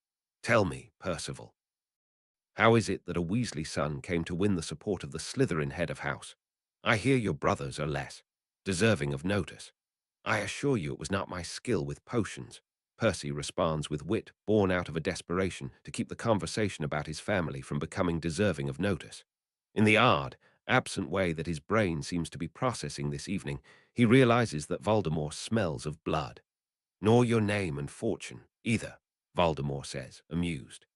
"Tell me, Percival. How is it that a Weasley son came to win the support of the Slytherin head of house? I hear your brothers are less deserving of notice. I assure you it was not my skill with potions." Percy responds with wit born out of a desperation to keep the conversation about his family from becoming deserving of notice. In the odd, absent way that his brain seems to be processing this evening, he realizes that Voldemort smells of blood. "Nor your name and fortune, either," Voldemort says, amused.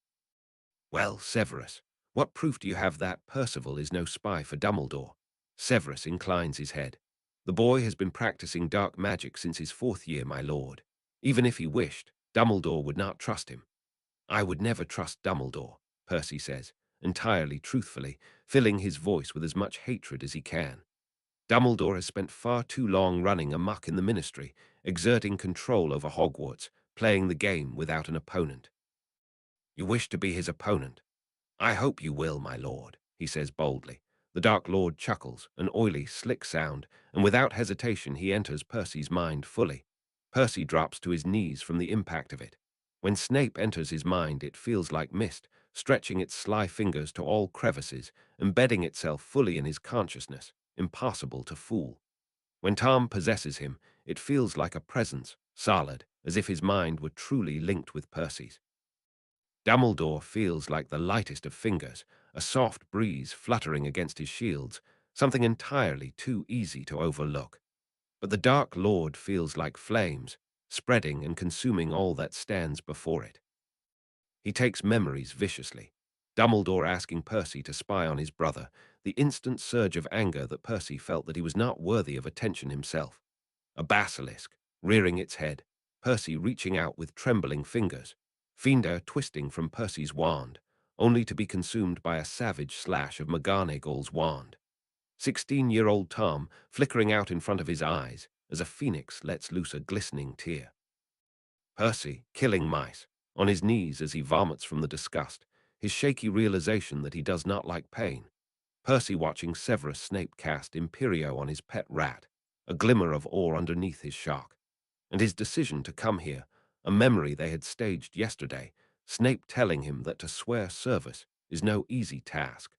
"Well, Severus, what proof do you have that Percival is no spy for Dumbledore?" Severus inclines his head. "The boy has been practicing dark magic since his 4th year, my lord. Even if he wished, Dumbledore would not trust him." "I would never trust Dumbledore," Percy says, entirely truthfully, filling his voice with as much hatred as he can. "Dumbledore has spent far too long running amok in the ministry, exerting control over Hogwarts, playing the game without an opponent. You wish to be his opponent? I hope you will, my lord, he says boldly. The Dark Lord chuckles, an oily, slick sound, and without hesitation he enters Percy's mind fully. Percy drops to his knees from the impact of it. When Snape enters his mind, it feels like mist, stretching its sly fingers to all crevices, embedding itself fully in his consciousness, impossible to fool. When Tom possesses him, it feels like a presence, solid, as if his mind were truly linked with Percy's. Dumbledore feels like the lightest of fingers, a soft breeze fluttering against his shields, something entirely too easy to overlook. But the Dark Lord feels like flames, spreading and consuming all that stands before it. He takes memories viciously. Dumbledore asking Percy to spy on his brother, the instant surge of anger that Percy felt that he was not worthy of attention himself. A basilisk, rearing its head, Percy reaching out with trembling fingers, Fiender twisting from Percy's wand, only to be consumed by a savage slash of McGonagall's wand. 16-year-old Tom flickering out in front of his eyes as a phoenix lets loose a glistening tear. Percy, killing mice, on his knees as he vomits from the disgust, his shaky realization that he does not like pain. Percy watching Severus Snape cast Imperio on his pet rat, a glimmer of awe underneath his shock. And his decision to come here, a memory they had staged yesterday, Snape telling him that to swear service is no easy task.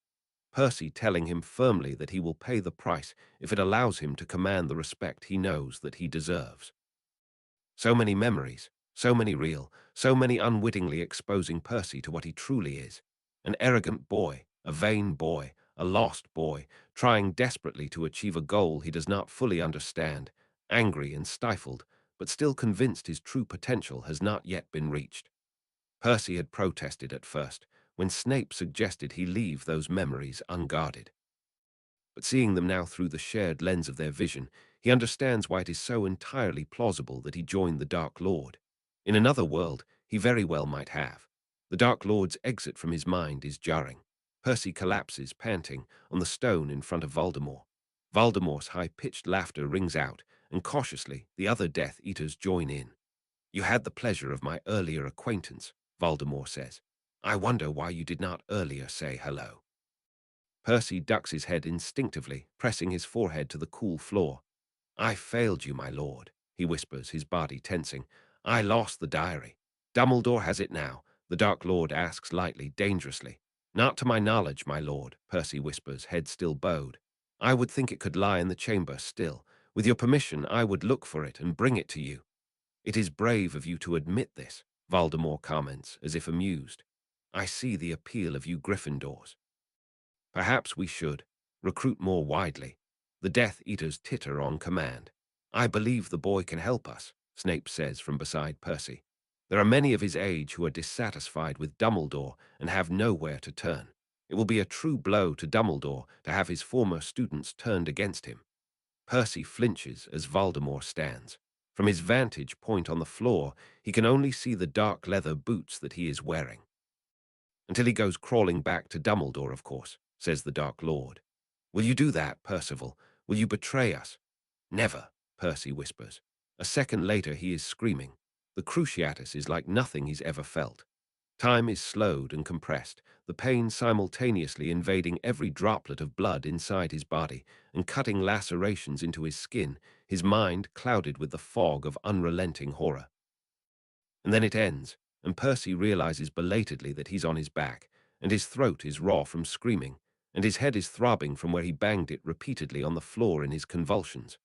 Percy telling him firmly that he will pay the price if it allows him to command the respect he knows that he deserves. So many memories, so many real, so many unwittingly exposing Percy to what he truly is. An arrogant boy, a vain boy, a lost boy, trying desperately to achieve a goal he does not fully understand, angry and stifled, but still convinced his true potential has not yet been reached. Percy had protested at first, when Snape suggested he leave those memories unguarded. But seeing them now through the shared lens of their vision, he understands why it is so entirely plausible that he joined the Dark Lord. In another world, he very well might have. The Dark Lord's exit from his mind is jarring. Percy collapses, panting, on the stone in front of Voldemort. Voldemort's high-pitched laughter rings out, and cautiously the other Death Eaters join in. You had the pleasure of my earlier acquaintance, Voldemort says. I wonder why you did not earlier say hello. Percy ducks his head instinctively, pressing his forehead to the cool floor. I failed you, my lord, he whispers, his body tensing. I lost the diary. Dumbledore has it now, the Dark Lord asks lightly, dangerously. Not to my knowledge, my lord, Percy whispers, head still bowed. I would think it could lie in the chamber still. With your permission, I would look for it and bring it to you. It is brave of you to admit this, Voldemort comments, as if amused. I see the appeal of you Gryffindors. Perhaps we should recruit more widely. The Death Eaters titter on command. I believe the boy can help us, Snape says from beside Percy. There are many of his age who are dissatisfied with Dumbledore and have nowhere to turn. It will be a true blow to Dumbledore to have his former students turned against him. Percy flinches as Voldemort stands. From his vantage point on the floor, he can only see the dark leather boots that he is wearing. Until he goes crawling back to Dumbledore, of course, says the Dark Lord. Will you do that, Percival? Will you betray us? Never, Percy whispers. A second later he is screaming. The Cruciatus is like nothing he's ever felt. Time is slowed and compressed, the pain simultaneously invading every droplet of blood inside his body and cutting lacerations into his skin, his mind clouded with the fog of unrelenting horror. And then it ends, and Percy realizes belatedly that he's on his back, and his throat is raw from screaming, and his head is throbbing from where he banged it repeatedly on the floor in his convulsions.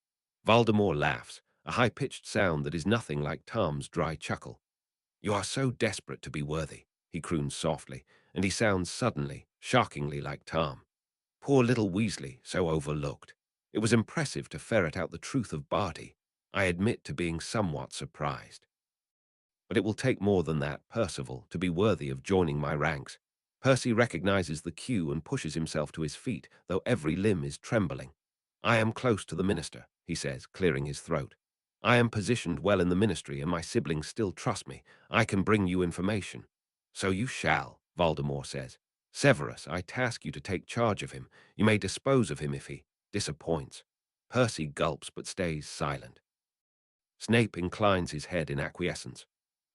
Voldemort laughs, a high-pitched sound that is nothing like Tom's dry chuckle. You are so desperate to be worthy, he croons softly, and he sounds suddenly, shockingly like Tom. Poor little Weasley, so overlooked. It was impressive to ferret out the truth of Barty. I admit to being somewhat surprised. But it will take more than that, Percival, to be worthy of joining my ranks. Percy recognizes the cue and pushes himself to his feet, though every limb is trembling. I am close to the minister, he says, clearing his throat. I am positioned well in the ministry, and my siblings still trust me. I can bring you information. So you shall, Voldemort says. Severus, I task you to take charge of him. You may dispose of him if he disappoints. Percy gulps but stays silent. Snape inclines his head in acquiescence.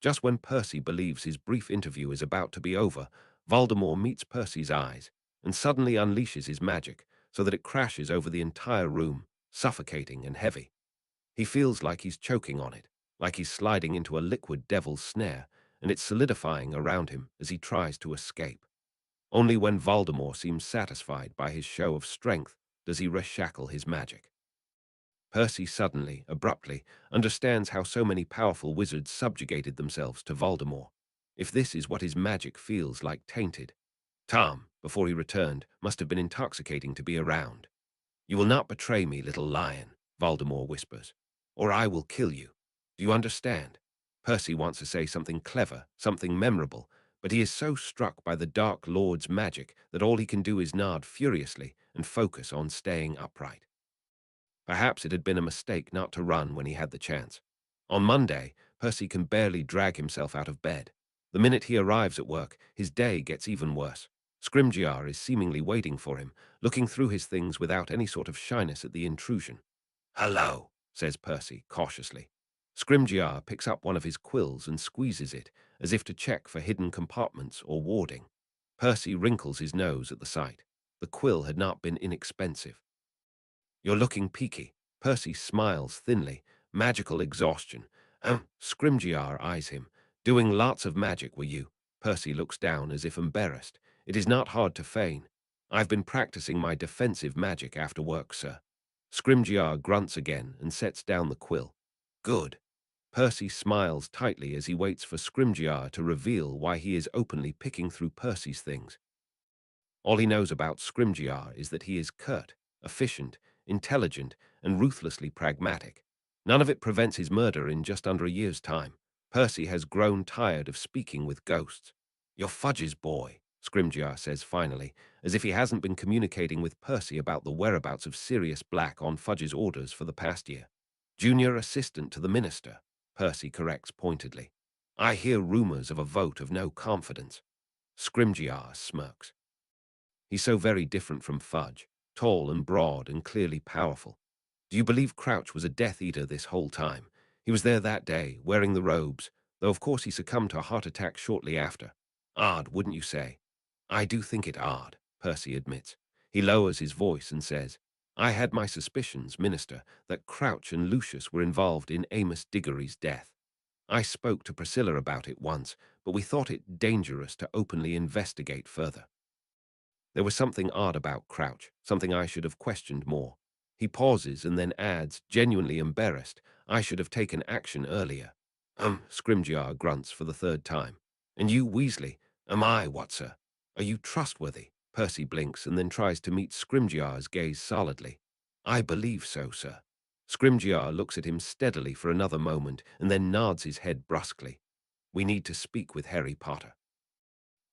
Just when Percy believes his brief interview is about to be over, Voldemort meets Percy's eyes and suddenly unleashes his magic so that it crashes over the entire room, suffocating and heavy. He feels like he's choking on it, like he's sliding into a liquid devil's snare, and it's solidifying around him as he tries to escape. Only when Voldemort seems satisfied by his show of strength does he reshackle his magic. Percy suddenly, abruptly, understands how so many powerful wizards subjugated themselves to Voldemort. If this is what his magic feels like tainted, Tom, before he returned, must have been intoxicating to be around. "You will not betray me, little lion," Voldemort whispers, "or I will kill you. Do you understand?" Percy wants to say something clever, something memorable, but he is so struck by the Dark Lord's magic that all he can do is nod furiously and focus on staying upright. Perhaps it had been a mistake not to run when he had the chance. On Monday, Percy can barely drag himself out of bed. The minute he arrives at work, his day gets even worse. Scrimgeour is seemingly waiting for him, looking through his things without any sort of shyness at the intrusion. "Hello," says Percy, cautiously. Scrimgeour picks up one of his quills and squeezes it, as if to check for hidden compartments or warding. Percy wrinkles his nose at the sight. The quill had not been inexpensive. "You're looking peaky." Percy smiles thinly. Magical exhaustion. Scrimgeour eyes him. "Doing lots of magic, were you?" Percy looks down as if embarrassed. "It is not hard to feign. I've been practicing my defensive magic after work, sir." Scrimgeour grunts again and sets down the quill. "Good." Percy smiles tightly as he waits for Scrimgeour to reveal why he is openly picking through Percy's things. All he knows about Scrimgeour is that he is curt, efficient, intelligent, and ruthlessly pragmatic. None of it prevents his murder in just under a year's time. Percy has grown tired of speaking with ghosts. "You're Fudge's boy," Scrimgeour says finally, as if he hasn't been communicating with Percy about the whereabouts of Sirius Black on Fudge's orders for the past year. "Junior assistant to the minister," Percy corrects pointedly. "I hear rumors of a vote of no confidence." Scrimgeour smirks. He's so very different from Fudge, tall and broad and clearly powerful. "Do you believe Crouch was a Death Eater this whole time? He was there that day, wearing the robes, though of course he succumbed to a heart attack shortly after. Odd, wouldn't you say?" "I do think it odd," Percy admits. He lowers his voice and says, "I had my suspicions, Minister, that Crouch and Lucius were involved in Amos Diggory's death. I spoke to Priscilla about it once, but we thought it dangerous to openly investigate further." There was something odd about Crouch, something I should have questioned more. He pauses and then adds, genuinely embarrassed, "I should have taken action earlier." Scrimgeour grunts for the third time. "And you, Weasley, am I, what, sir? Are you trustworthy?" Percy blinks and then tries to meet Scrimgeour's gaze solidly. "I believe so, sir." Scrimgeour looks at him steadily for another moment and then nods his head brusquely. "We need to speak with Harry Potter.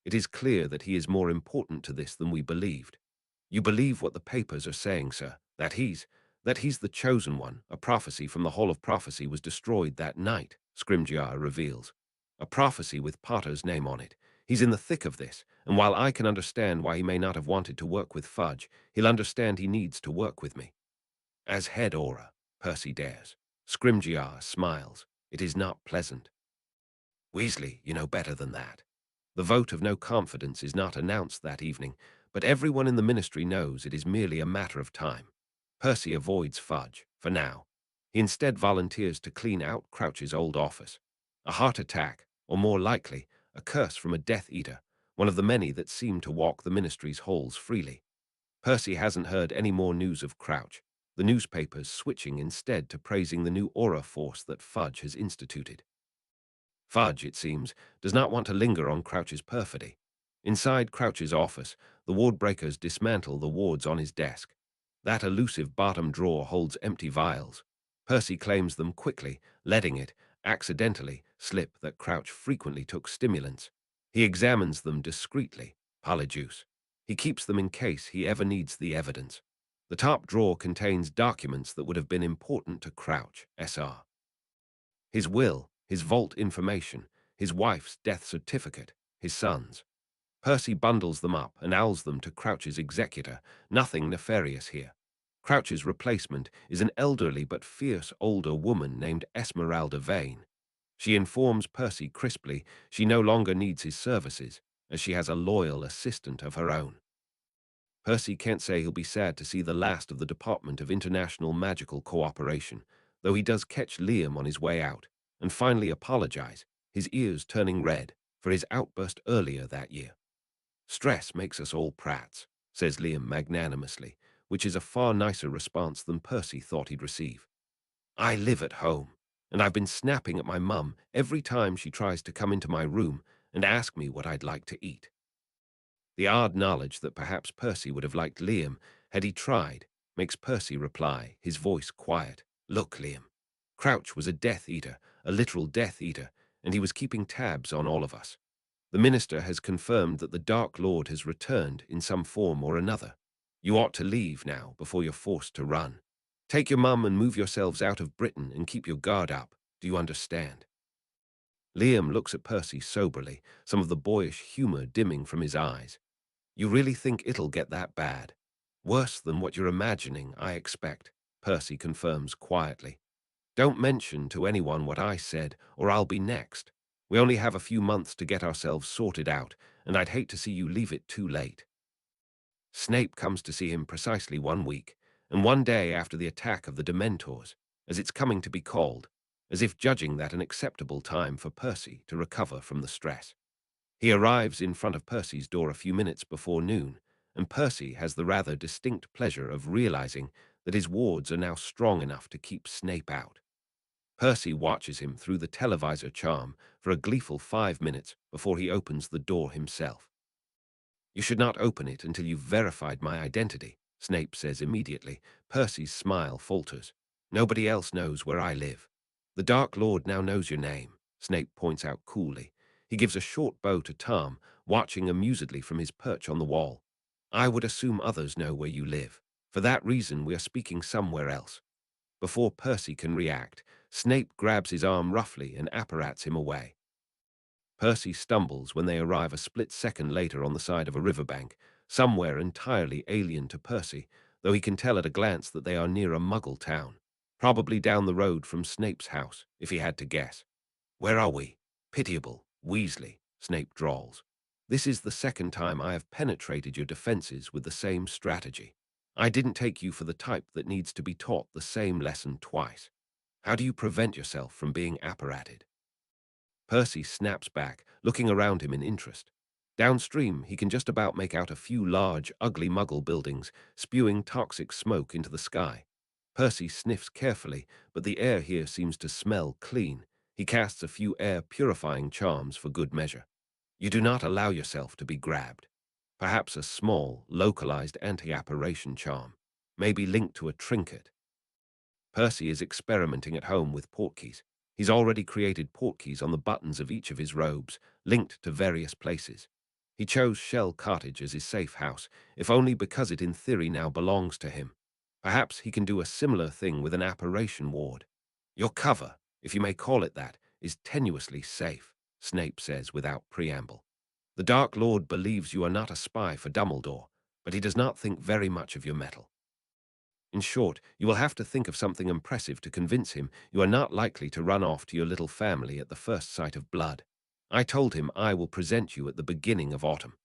It is clear that he is more important to this than we believed." "You believe what the papers are saying, sir, that he's the chosen one. A prophecy from the Hall of Prophecy was destroyed that night," Scrimgeour reveals. "A prophecy with Potter's name on it. He's in the thick of this, and while I can understand why he may not have wanted to work with Fudge, he'll understand he needs to work with me." "As head aura," Percy dares. Scrimgeour smiles. "It is not pleasant." "Weasley, you know better than that." The vote of no confidence is not announced that evening, but everyone in the ministry knows it is merely a matter of time. Percy avoids Fudge, for now. He instead volunteers to clean out Crouch's old office. A heart attack, or more likely, a curse from a Death Eater, one of the many that seem to walk the ministry's halls freely. Percy hasn't heard any more news of Crouch, the newspapers switching instead to praising the new aura force that Fudge has instituted. Fudge, it seems, does not want to linger on Crouch's perfidy. Inside Crouch's office, the ward breakers dismantle the wards on his desk. That elusive bottom drawer holds empty vials. Percy claims them quickly, letting it, accidentally, slip that Crouch frequently took stimulants. He examines them discreetly, polyjuice. He keeps them in case he ever needs the evidence. The top drawer contains documents that would have been important to Crouch, SR. His will, his vault information, his wife's death certificate, his son's. Percy bundles them up and owls them to Crouch's executor. Nothing nefarious here. Crouch's replacement is an elderly but fierce older woman named Esmeralda Vane. She informs Percy crisply she no longer needs his services, as she has a loyal assistant of her own. Percy can't say he'll be sad to see the last of the Department of International Magical Cooperation, though he does catch Liam on his way out, and finally apologize, his ears turning red, for his outburst earlier that year. "Stress makes us all prats," says Liam magnanimously, which is a far nicer response than Percy thought he'd receive. "I live at home, and I've been snapping at my mum every time she tries to come into my room and ask me what I'd like to eat." The odd knowledge that perhaps Percy would have liked Liam had he tried makes Percy reply, his voice quiet. "Look, Liam, Crouch was a Death Eater, a literal Death Eater, and he was keeping tabs on all of us. The minister has confirmed that the Dark Lord has returned in some form or another. You ought to leave now before you're forced to run. Take your mum and move yourselves out of Britain and keep your guard up. Do you understand?" Liam looks at Percy soberly, some of the boyish humor dimming from his eyes. "You really think it'll get that bad?" "Worse than what you're imagining, I expect," Percy confirms quietly. "Don't mention to anyone what I said, or I'll be next. We only have a few months to get ourselves sorted out, and I'd hate to see you leave it too late." Snape comes to see him precisely 1 week, and one day after the attack of the Dementors, as it's coming to be called, as if judging that an acceptable time for Percy to recover from the stress. He arrives in front of Percy's door a few minutes before noon, and Percy has the rather distinct pleasure of realizing that his wards are now strong enough to keep Snape out. Percy watches him through the televisor charm for a gleeful 5 minutes before he opens the door himself. "You should not open it until you've verified my identity," Snape says immediately. Percy's smile falters. "Nobody else knows where I live." "The Dark Lord now knows your name," Snape points out coolly. He gives a short bow to Tom, watching amusedly from his perch on the wall. "I would assume others know where you live. For that reason, we are speaking somewhere else." Before Percy can react, Snape grabs his arm roughly and apparats him away. Percy stumbles when they arrive a split second later on the side of a riverbank, somewhere entirely alien to Percy, though he can tell at a glance that they are near a Muggle town, probably down the road from Snape's house, if he had to guess. "Where are we?" "Pitiable Weasley," Snape drawls. "This is the second time I have penetrated your defenses with the same strategy. I didn't take you for the type that needs to be taught the same lesson twice. How do you prevent yourself from being apparated?" Percy snaps back, looking around him in interest. Downstream, he can just about make out a few large, ugly Muggle buildings, spewing toxic smoke into the sky. Percy sniffs carefully, but the air here seems to smell clean. He casts a few air-purifying charms for good measure. "You do not allow yourself to be grabbed." Perhaps a small, localized anti-apparition charm, maybe linked to a trinket. Percy is experimenting at home with portkeys. He's already created portkeys on the buttons of each of his robes, linked to various places. He chose Shell Cottage as his safe house, if only because it in theory now belongs to him. Perhaps he can do a similar thing with an apparition ward. "Your cover, if you may call it that, is tenuously safe," Snape says without preamble. "The Dark Lord believes you are not a spy for Dumbledore, but he does not think very much of your mettle. In short, you will have to think of something impressive to convince him you are not likely to run off to your little family at the first sight of blood. I told him I will present you at the beginning of autumn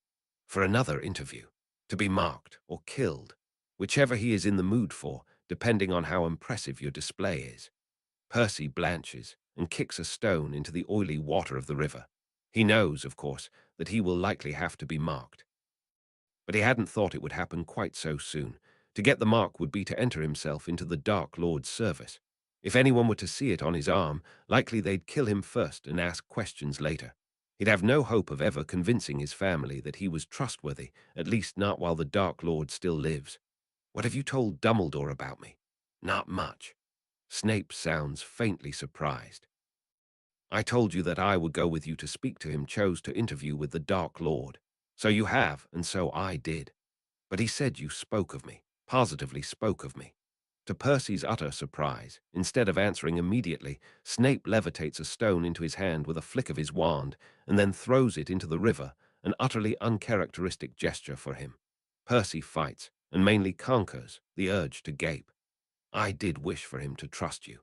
for another interview, to be marked or killed, whichever he is in the mood for, depending on how impressive your display is." Percy blanches and kicks a stone into the oily water of the river. He knows, of course, that he will likely have to be marked. But he hadn't thought it would happen quite so soon. To get the mark would be to enter himself into the Dark Lord's service. If anyone were to see it on his arm, likely they'd kill him first and ask questions later. He'd have no hope of ever convincing his family that he was trustworthy, at least not while the Dark Lord still lives. "What have you told Dumbledore about me?" "Not much." Snape sounds faintly surprised. "I told you that I would go with you to speak to him, chose to interview with the Dark Lord. So you have, and so I did. But he said you spoke of me, positively spoke of me." To Percy's utter surprise, instead of answering immediately, Snape levitates a stone into his hand with a flick of his wand and then throws it into the river, an utterly uncharacteristic gesture for him. Percy fights, and mainly conquers, the urge to gape. "I did wish for him to trust you."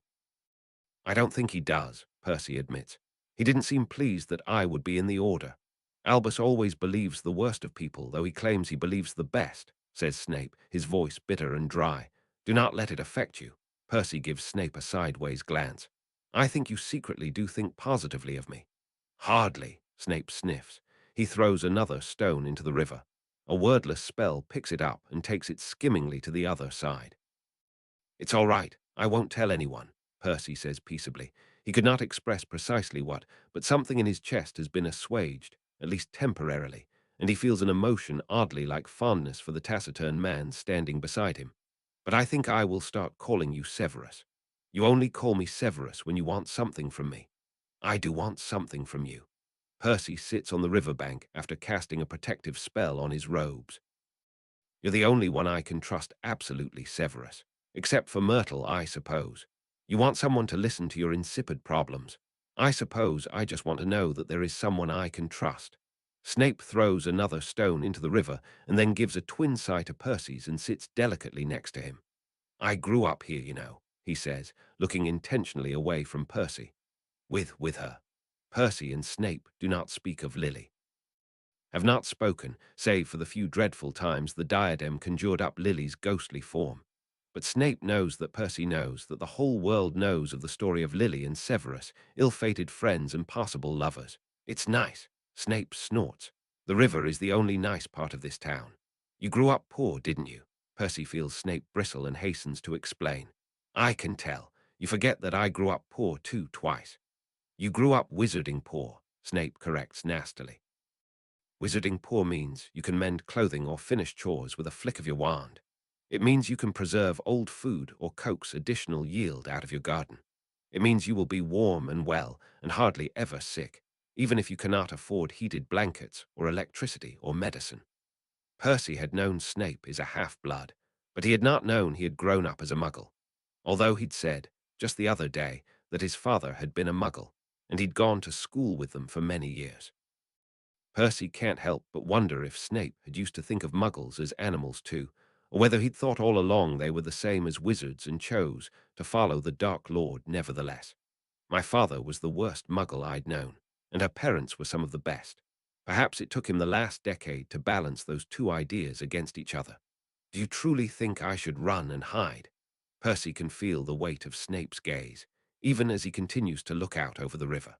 "I don't think he does," Percy admits. He didn't seem pleased that I would be in the order. Albus always believes the worst of people, though he claims he believes the best, says Snape, his voice bitter and dry. Do not let it affect you. Percy gives Snape a sideways glance. I think you secretly do think positively of me. Hardly, Snape sniffs. He throws another stone into the river. A wordless spell picks it up and takes it skimmingly to the other side. It's all right. I won't tell anyone, Percy says peaceably. He could not express precisely what, but something in his chest has been assuaged, at least temporarily, and he feels an emotion oddly like fondness for the taciturn man standing beside him. But I think I will start calling you Severus. You only call me Severus when you want something from me. I do want something from you. Percy sits on the riverbank after casting a protective spell on his robes. You're the only one I can trust absolutely, Severus. Except for Myrtle, I suppose. You want someone to listen to your insipid problems. I suppose I just want to know that there is someone I can trust. Snape throws another stone into the river and then gives a twin sigh to Percy's and sits delicately next to him. I grew up here, you know, he says, looking intentionally away from Percy. With her. Percy and Snape do not speak of Lily. Have not spoken, save for the few dreadful times the diadem conjured up Lily's ghostly form. But Snape knows that Percy knows that the whole world knows of the story of Lily and Severus, ill-fated friends and possible lovers. It's nice. Snape snorts. The river is the only nice part of this town. You grew up poor, didn't you? Percy feels Snape bristle and hastens to explain. I can tell. You forget that I grew up poor too, twice. You grew up wizarding poor, Snape corrects nastily. Wizarding poor means you can mend clothing or finish chores with a flick of your wand. It means you can preserve old food or coax additional yield out of your garden. It means you will be warm and well and hardly ever sick, even if you cannot afford heated blankets or electricity or medicine. Percy had known Snape is a half-blood, but he had not known he had grown up as a muggle, although he'd said, just the other day, that his father had been a muggle, and he'd gone to school with them for many years. Percy can't help but wonder if Snape had used to think of muggles as animals too, or whether he'd thought all along they were the same as wizards and chose to follow the Dark Lord nevertheless. My father was the worst muggle I'd known, and her parents were some of the best. Perhaps it took him the last decade to balance those two ideas against each other. Do you truly think I should run and hide? Percy can feel the weight of Snape's gaze, even as he continues to look out over the river.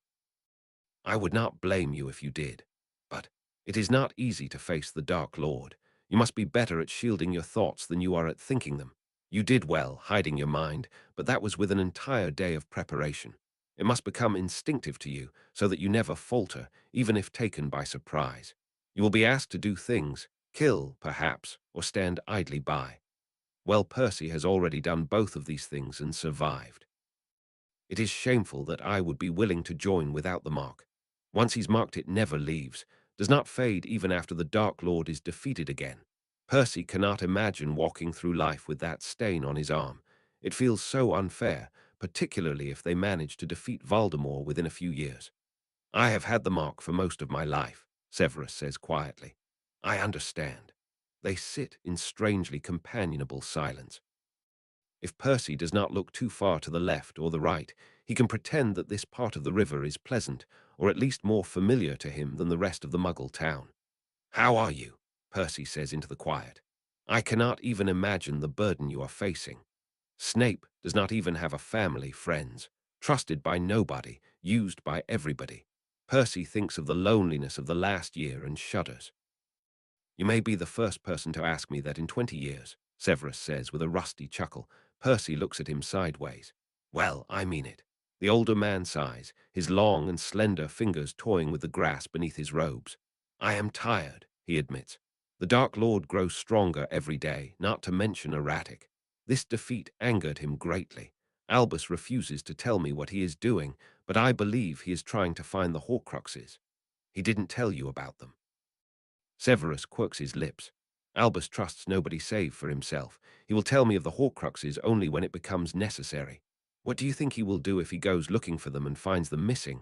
I would not blame you if you did. But it is not easy to face the Dark Lord. You must be better at shielding your thoughts than you are at thinking them. You did well, hiding your mind, but that was with an entire day of preparation. It must become instinctive to you, so that you never falter, even if taken by surprise. You will be asked to do things, kill, perhaps, or stand idly by. Well, Percy has already done both of these things and survived. It is shameful that I would be willing to join without the mark. Once he's marked, it never leaves, does not fade even after the Dark Lord is defeated again. Percy cannot imagine walking through life with that stain on his arm. It feels so unfair, particularly if they manage to defeat Voldemort within a few years. I have had the mark for most of my life, Severus says quietly. I understand. They sit in strangely companionable silence. If Percy does not look too far to the left or the right, he can pretend that this part of the river is pleasant, or at least more familiar to him than the rest of the Muggle town. How are you? Percy says into the quiet. I cannot even imagine the burden you are facing. Snape does not even have a family, friends, trusted by nobody, used by everybody. Percy thinks of the loneliness of the last year and shudders. You may be the first person to ask me that in 20 years, Severus says with a rusty chuckle. Percy looks at him sideways. Well, I mean it. The older man sighs, his long and slender fingers toying with the grass beneath his robes. I am tired, he admits. The Dark Lord grows stronger every day, not to mention erratic. This defeat angered him greatly. Albus refuses to tell me what he is doing, but I believe he is trying to find the Horcruxes. He didn't tell you about them. Severus quirks his lips. Albus trusts nobody save for himself. He will tell me of the Horcruxes only when it becomes necessary. What do you think he will do if he goes looking for them and finds them missing?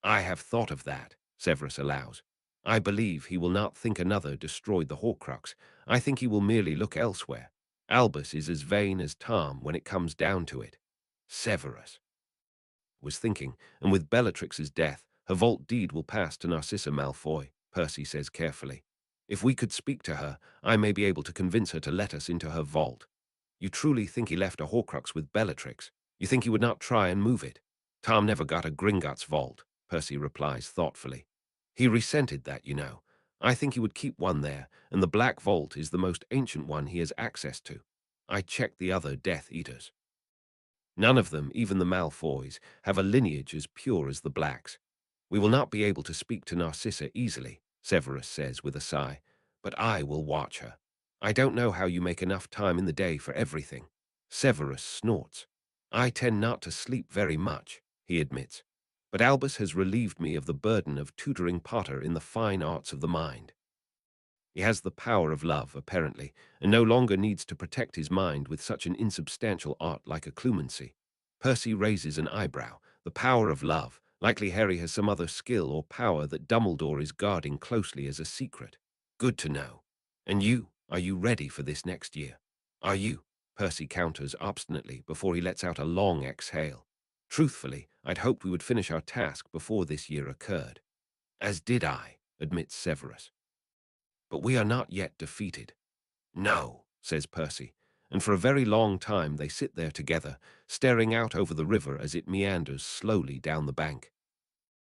I have thought of that, Severus allows. I believe he will not think another destroyed the Horcrux. I think he will merely look elsewhere. Albus is as vain as Tom when it comes down to it. Severus. was thinking, and with Bellatrix's death, her vault deed will pass to Narcissa Malfoy, Percy says carefully. If we could speak to her, I may be able to convince her to let us into her vault. You truly think he left a Horcrux with Bellatrix? You think he would not try and move it? Tom never got a Gringotts vault, Percy replies thoughtfully. He resented that, you know. I think he would keep one there, and the Black Vault is the most ancient one he has access to. I checked the other Death Eaters. None of them, even the Malfoys, have a lineage as pure as the Blacks. We will not be able to speak to Narcissa easily, Severus says with a sigh, but I will watch her. I don't know how you make enough time in the day for everything. Severus snorts. I tend not to sleep very much, he admits, but Albus has relieved me of the burden of tutoring Potter in the fine arts of the mind. He has the power of love, apparently, and no longer needs to protect his mind with such an insubstantial art like occlumency. Percy raises an eyebrow. The power of love. Likely Harry has some other skill or power that Dumbledore is guarding closely as a secret. Good to know. And you, are you ready for this next year? Are you? Percy counters obstinately before he lets out a long exhale. Truthfully, I'd hoped we would finish our task before this year occurred. As did I, admits Severus. But we are not yet defeated. No, says Percy, and for a very long time they sit there together, staring out over the river as it meanders slowly down the bank.